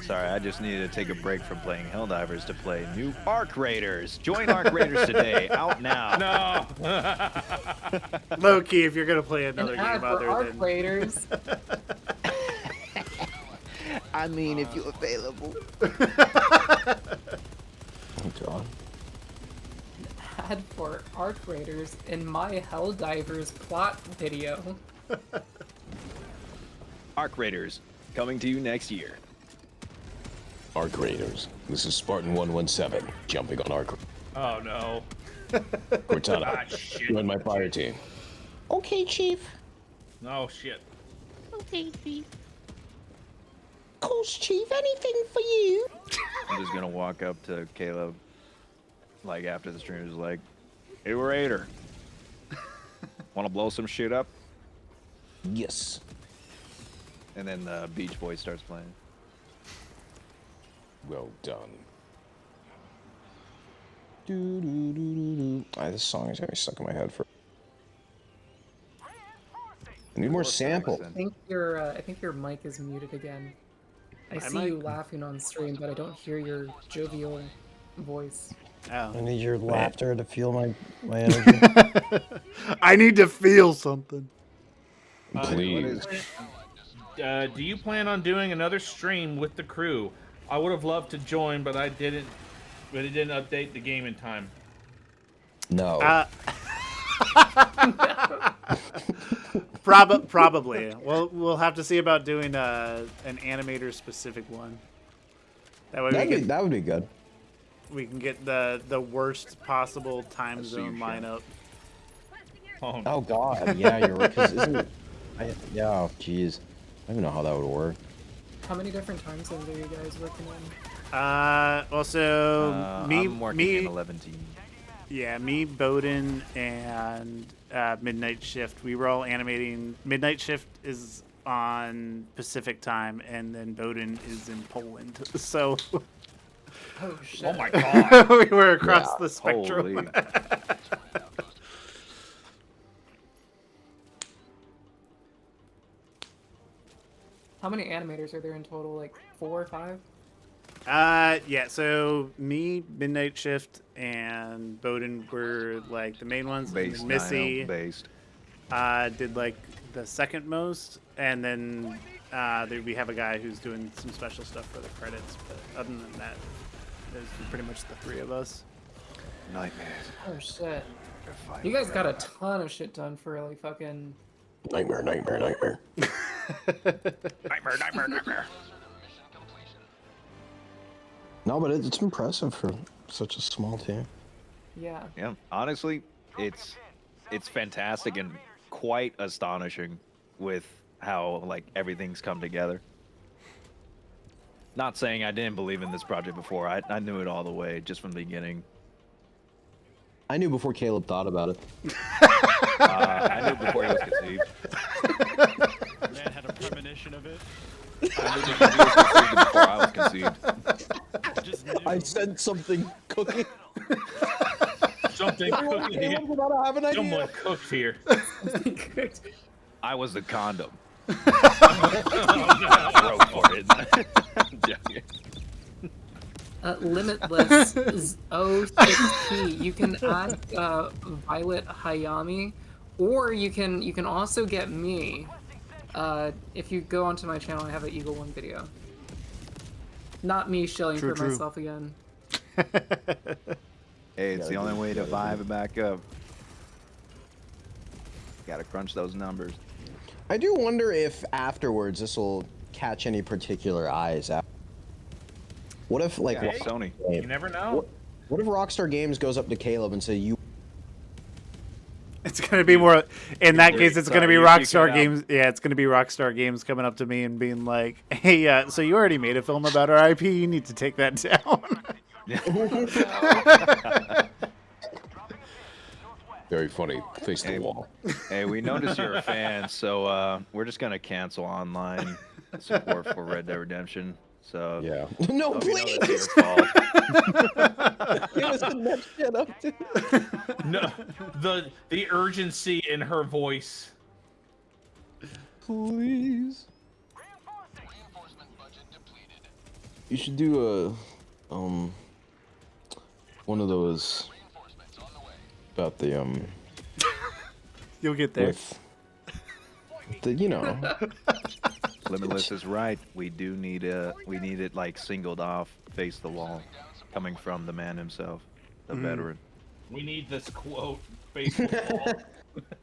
Sorry, I just needed to take a break from playing Helldivers to play new Arc Raiders. Join Arc Raiders today, out now. No. Low key, if you're gonna play another An ad game for other Arc than Raiders. I mean, if you're available. Oh god. Ad for Arc Raiders in my Helldivers plot video. Arc Raiders, coming to you next year. Arc Raiders. This is Spartan 117, jumping on Arc. Oh no. Cortana, Ah, shit. join my fire team. Okay, Chief. Oh shit. Okay, Chief. Course, Chief, anything for you? I'm just gonna walk up to Caleb, like after the stream, is like, "Hey, Raider, want to blow some shit up?" Yes. And then the Beach Boys starts playing. Well done. This song is gonna be stuck in my head for. I need more sample. I think your mic is muted again. I see you laughing on stream, but I don't hear your jovial voice. Oh. I need your laughter to feel my energy. I need to feel something. Please. Do you plan on doing another stream with the crew? I would have loved to join, but I didn't. But it didn't update the game in time. No. Probably. We'll have to see about doing an animator specific one. That way that would be good. We can get the worst possible time zone lineup. Oh god, yeah, you're right. 'Cause yeah, jeez. I don't even know how that would work. How many different time zones are you guys working on? Also, I'm working in 11 team. Yeah, me, Bowden, and Midnight Shift. We were all animating. Midnight Shift is on Pacific time, and then Bowden is in Poland. So. Oh shit! Oh my god! We were across the spectrum. How many animators are there in total? Like 4 or 5? Yeah, so me, Midnight Shift, and Bowden were like the main ones. Based, and then Missy based. did like the second most, and then we have a guy who's doing some special stuff for the credits. But other than that, there's pretty much the 3 of us. Nightmares. Oh shit! You guys got a ton of shit done for like fucking. Nightmare. Nightmare. No, but it's impressive for such a small team. Yeah. Yeah, honestly, it's fantastic and quite astonishing with how like everything's come together. Not saying I didn't believe in this project before. I knew it all the way just from the beginning. I knew before Caleb thought about it. I knew before he was conceived. Man had a premonition of it. I knew he was conceived before I was conceived. Just knew. I said something cooking. Something cooked here. Someone cooked here. I was the condom. Oh, no. For it. I'm joking. Limitless is 06P. You can ask Violet Hayami, or you can also get me. If you go onto my channel, I have an Eagle One video. Not me shilling for myself again. Hey, it's the only way to vibe it back up. Gotta crunch those numbers. I do wonder if afterwards this will catch any particular eyes out. What if like Sony? You never know. What if Rockstar Games goes up to Caleb and say you? It's gonna be more. In that case, it's gonna be Rockstar Games. Yeah, it's gonna be Rockstar Games coming up to me and being like, "Hey, so you already made a film about our IP. You need to take that down." Very funny. Face the wall. Hey, we noticed you're a fan, so we're just gonna cancel online support for Red Dead Redemption. So yeah. No, please. It's your fault. Give us the next shit update. No, the urgency in her voice. Please. You should do a one of those about the You'll get there. With the Limitless is right. We do need it like singled off, face the wall, coming from the man himself, the veteran. We need this quote. Face the wall.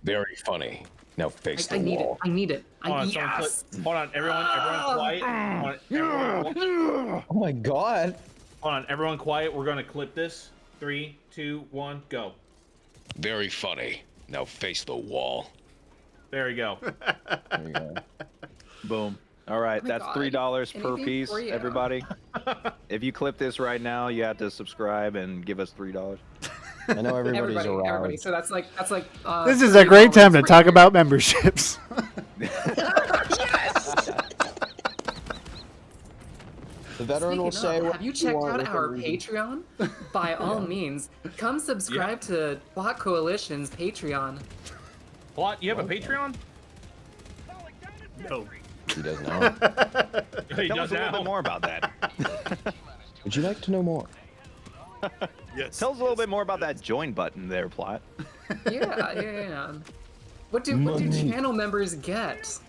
Very funny. Now face the I need wall. it. I need it. Hold on, Yes. hold on, everyone quiet. Oh my god. Hold on, everyone quiet. We're gonna clip this. 3, 2, 1, go. Very funny. Now face the wall. There you go. There you go. Boom. All right, my that's God. $3 per Anything piece, for you. everybody. If you clip this right now, you have to subscribe and give us $3. I know everybody's around. Everybody. So that's like This is a great time to talk about memberships. The veteran will say, Speaking of, what have you checked want out within our reason. Patreon? By all means, come subscribe to Bot Coalition's Patreon. What? You have a Patreon? No. He does now. He Tell does us a little now. bit more about that. Would you like to know more? Yes. Tell us a little bit more about that join button there, Plot. Yeah. What do channel members get?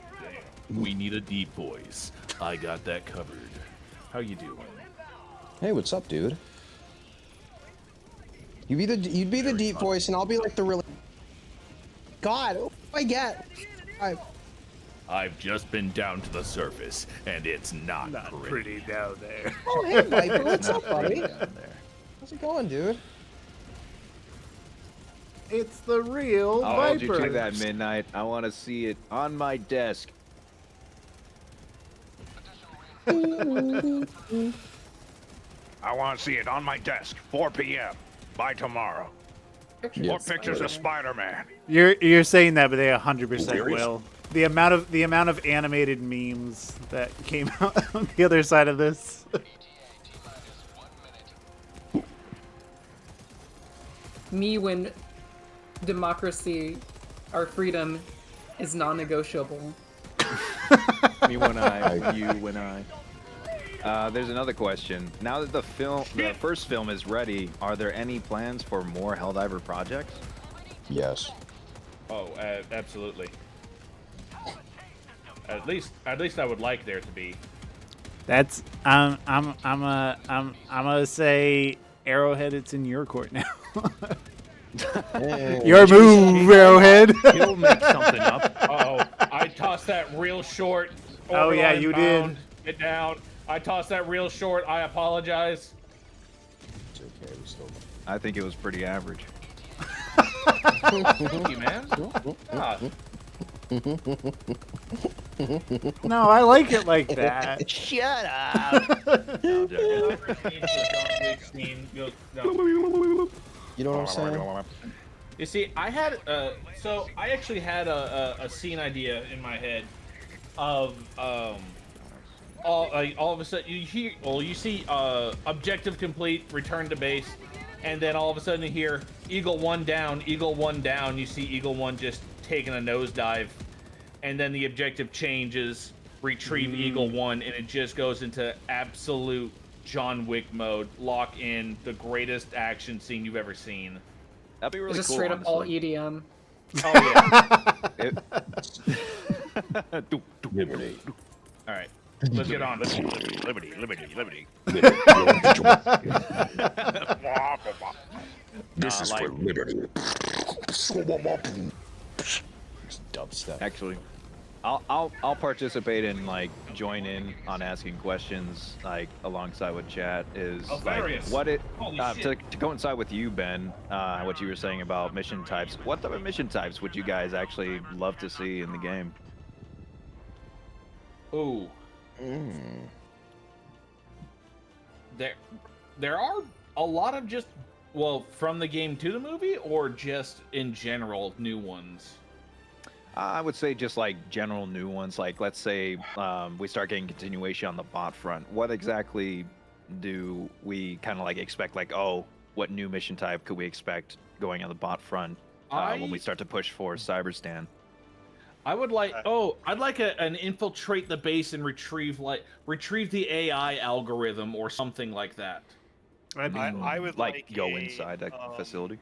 We need a deep voice. I got that covered. How you doing? Hey, what's up, dude? You'd be the deep voice, and I'll be like the really. God, what do I get? I've just been down to the surface, and it's not pretty. down there. Oh, hey, Michael, what's up, buddy? Down there. How's it going, dude? It's the real I'll hold you Viper. to that, Midnight. I want to see it on my desk. I want to see it on my desk, 4 p.m. by tomorrow. More pictures of Spider-Man. You're saying that, but they 100% Serious? will. The amount of animated memes that came out on the other side of this. Me when democracy, our freedom, is non-negotiable. Me when I, you when I. There's another question. Now that the first film is ready, are there any plans for more Helldiver projects? Yes. Oh, absolutely. At least I would like there to be. That's I'm gonna say Arrowhead. It's in your court now. Hey. Your move, Arrowhead. He'll make something up. Uh-oh. I tossed that real short. Oh, yeah, you bound. did. Get down. I tossed that real short. I apologize. It's okay, we still. I think it was pretty average. Thank you, man. God. No, I like it like that. Shut up. No, I'm joking. You know what I'm saying? You see, I had so I actually had a scene idea in my head of all of a sudden you see objective complete, return to base, and then all of a sudden you hear Eagle 1 down, Eagle 1 down. You see Eagle 1 just taking a nosedive, and then the objective changes, retrieve Eagle 1, and it just goes into absolute John Wick mode. Lock in the greatest action scene you've ever seen. That'd be really Just cool. straight up all honestly. EDM. Oh yeah. Liberty. All right. Let's get on. Liberty. This is for liberty. Dubstep. Actually, I'll participate and like join in on asking questions like alongside with chat is like Hilarious. what it Holy to shit. coincide with you, Ben, what you were saying about mission types. What type of mission types would you guys actually love to see in the game? Ooh. There are a lot of just from the game to the movie, or just in general new ones. I would say just like general new ones. Like let's say we start getting continuation on the bot front. What exactly do we kind of like expect? Like, oh, what new mission type could we expect going on the bot front when we start to push for Cyberstan? I would like. I'd like an infiltrate the base and retrieve the AI algorithm or something like that. I would like go inside that facility.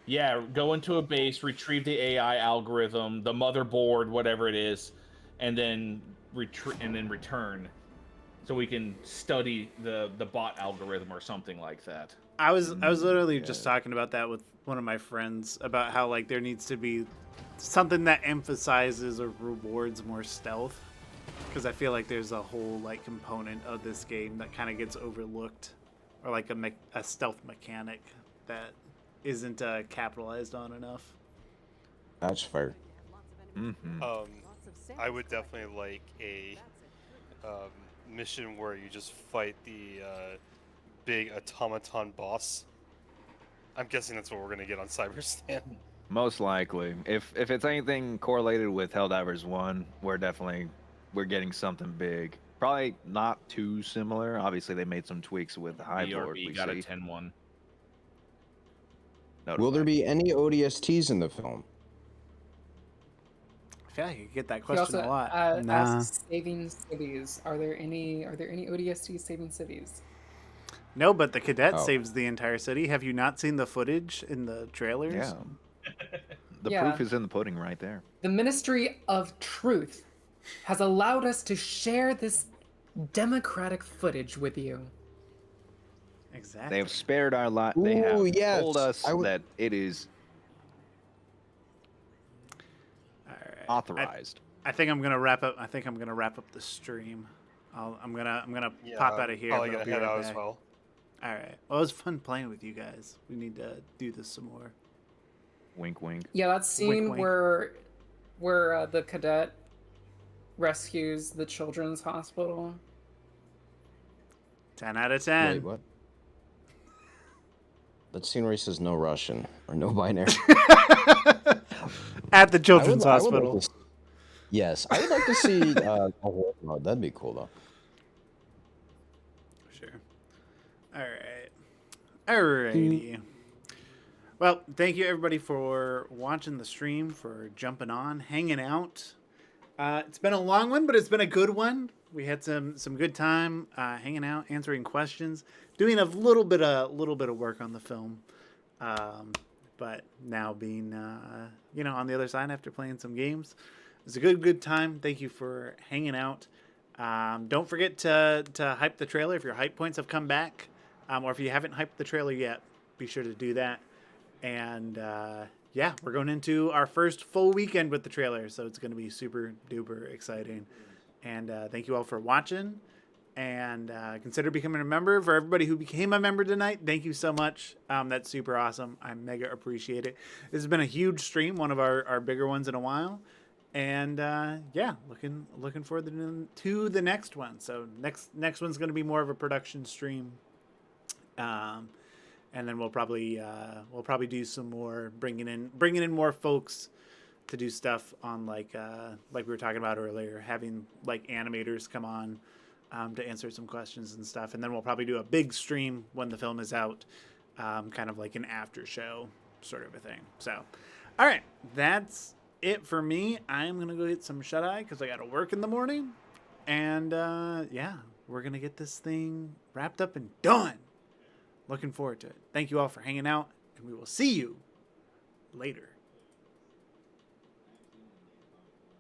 Yeah. Go into a base, retrieve the AI algorithm, the motherboard, whatever it is, and then return, so we can study the bot algorithm or something like that. I was literally just talking about that with one of my friends about how like there needs to be something that emphasizes or rewards more stealth, because I feel like there's a whole like component of this game that kind of gets overlooked, or like a stealth mechanic that isn't capitalized on enough. That's fair. I would definitely like a mission where you just fight the big automaton boss. I'm guessing that's what we're gonna get on Cyberstan. Most likely. If it's anything correlated with Helldivers 1, we're getting something big. Probably not too similar. Obviously, they made some tweaks with the High Lord. BRB got a 10-1. Will there be any ODSTs in the film? I feel like you get that He question also a lot. asks saving cities. Are there any ODSTs saving cities? No, but the cadet Oh. saves the entire city. Have you not seen the footage in the trailers? Yeah. The Yeah. proof is in the pudding right there. The Ministry of Truth has allowed us to share this democratic footage with you. Exactly. They have spared our life. They Ooh, have yes. told us I would- that it is All right. authorized. I think I'm gonna wrap up. I think I'm gonna wrap up the stream. I'm gonna Yeah, pop out of here. probably but I'll gonna be head right out as back. well. All right. Well, it was fun playing with you guys. We need to do this some more. Wink, wink. Yeah, that scene wink. where the cadet rescues the children's hospital. 10 out of 10. Wait, what? That scene where he says no Russian or no binary. At the children's I would hospital. like to yes, I would like to see a horror mode. That'd be cool though. Sure. All right. Alrighty. Well, thank you everybody for watching the stream, for jumping on, hanging out. It's been a long one, but it's been a good one. We had some good time hanging out, answering questions, doing a little bit of work on the film. But now being on the other side after playing some games, it's a good time. Thank you for hanging out. Don't forget to hype the trailer if your hype points have come back, or if you haven't hyped the trailer yet, be sure to do that. And yeah, we're going into our first full weekend with the trailer, so it's going to be super duper exciting. And thank you all for watching. And consider becoming a member. For everybody who became a member tonight, thank you so much. That's super awesome. I mega appreciate it. This has been a huge stream, one of our bigger ones in a while. And yeah, looking forward to the next one. So next one's going to be more of a production stream. And then we'll probably do some more bringing in more folks to do stuff on like we were talking about earlier, having like animators come on to answer some questions and stuff. And then we'll probably do a big stream when the film is out, kind of like an after show sort of a thing. So, all right, that's it for me. I'm gonna go get some shut eye because I got to work in the morning. And yeah, we're gonna get this thing wrapped up and done. Looking forward to it. Thank you all for hanging out, and we will see you later.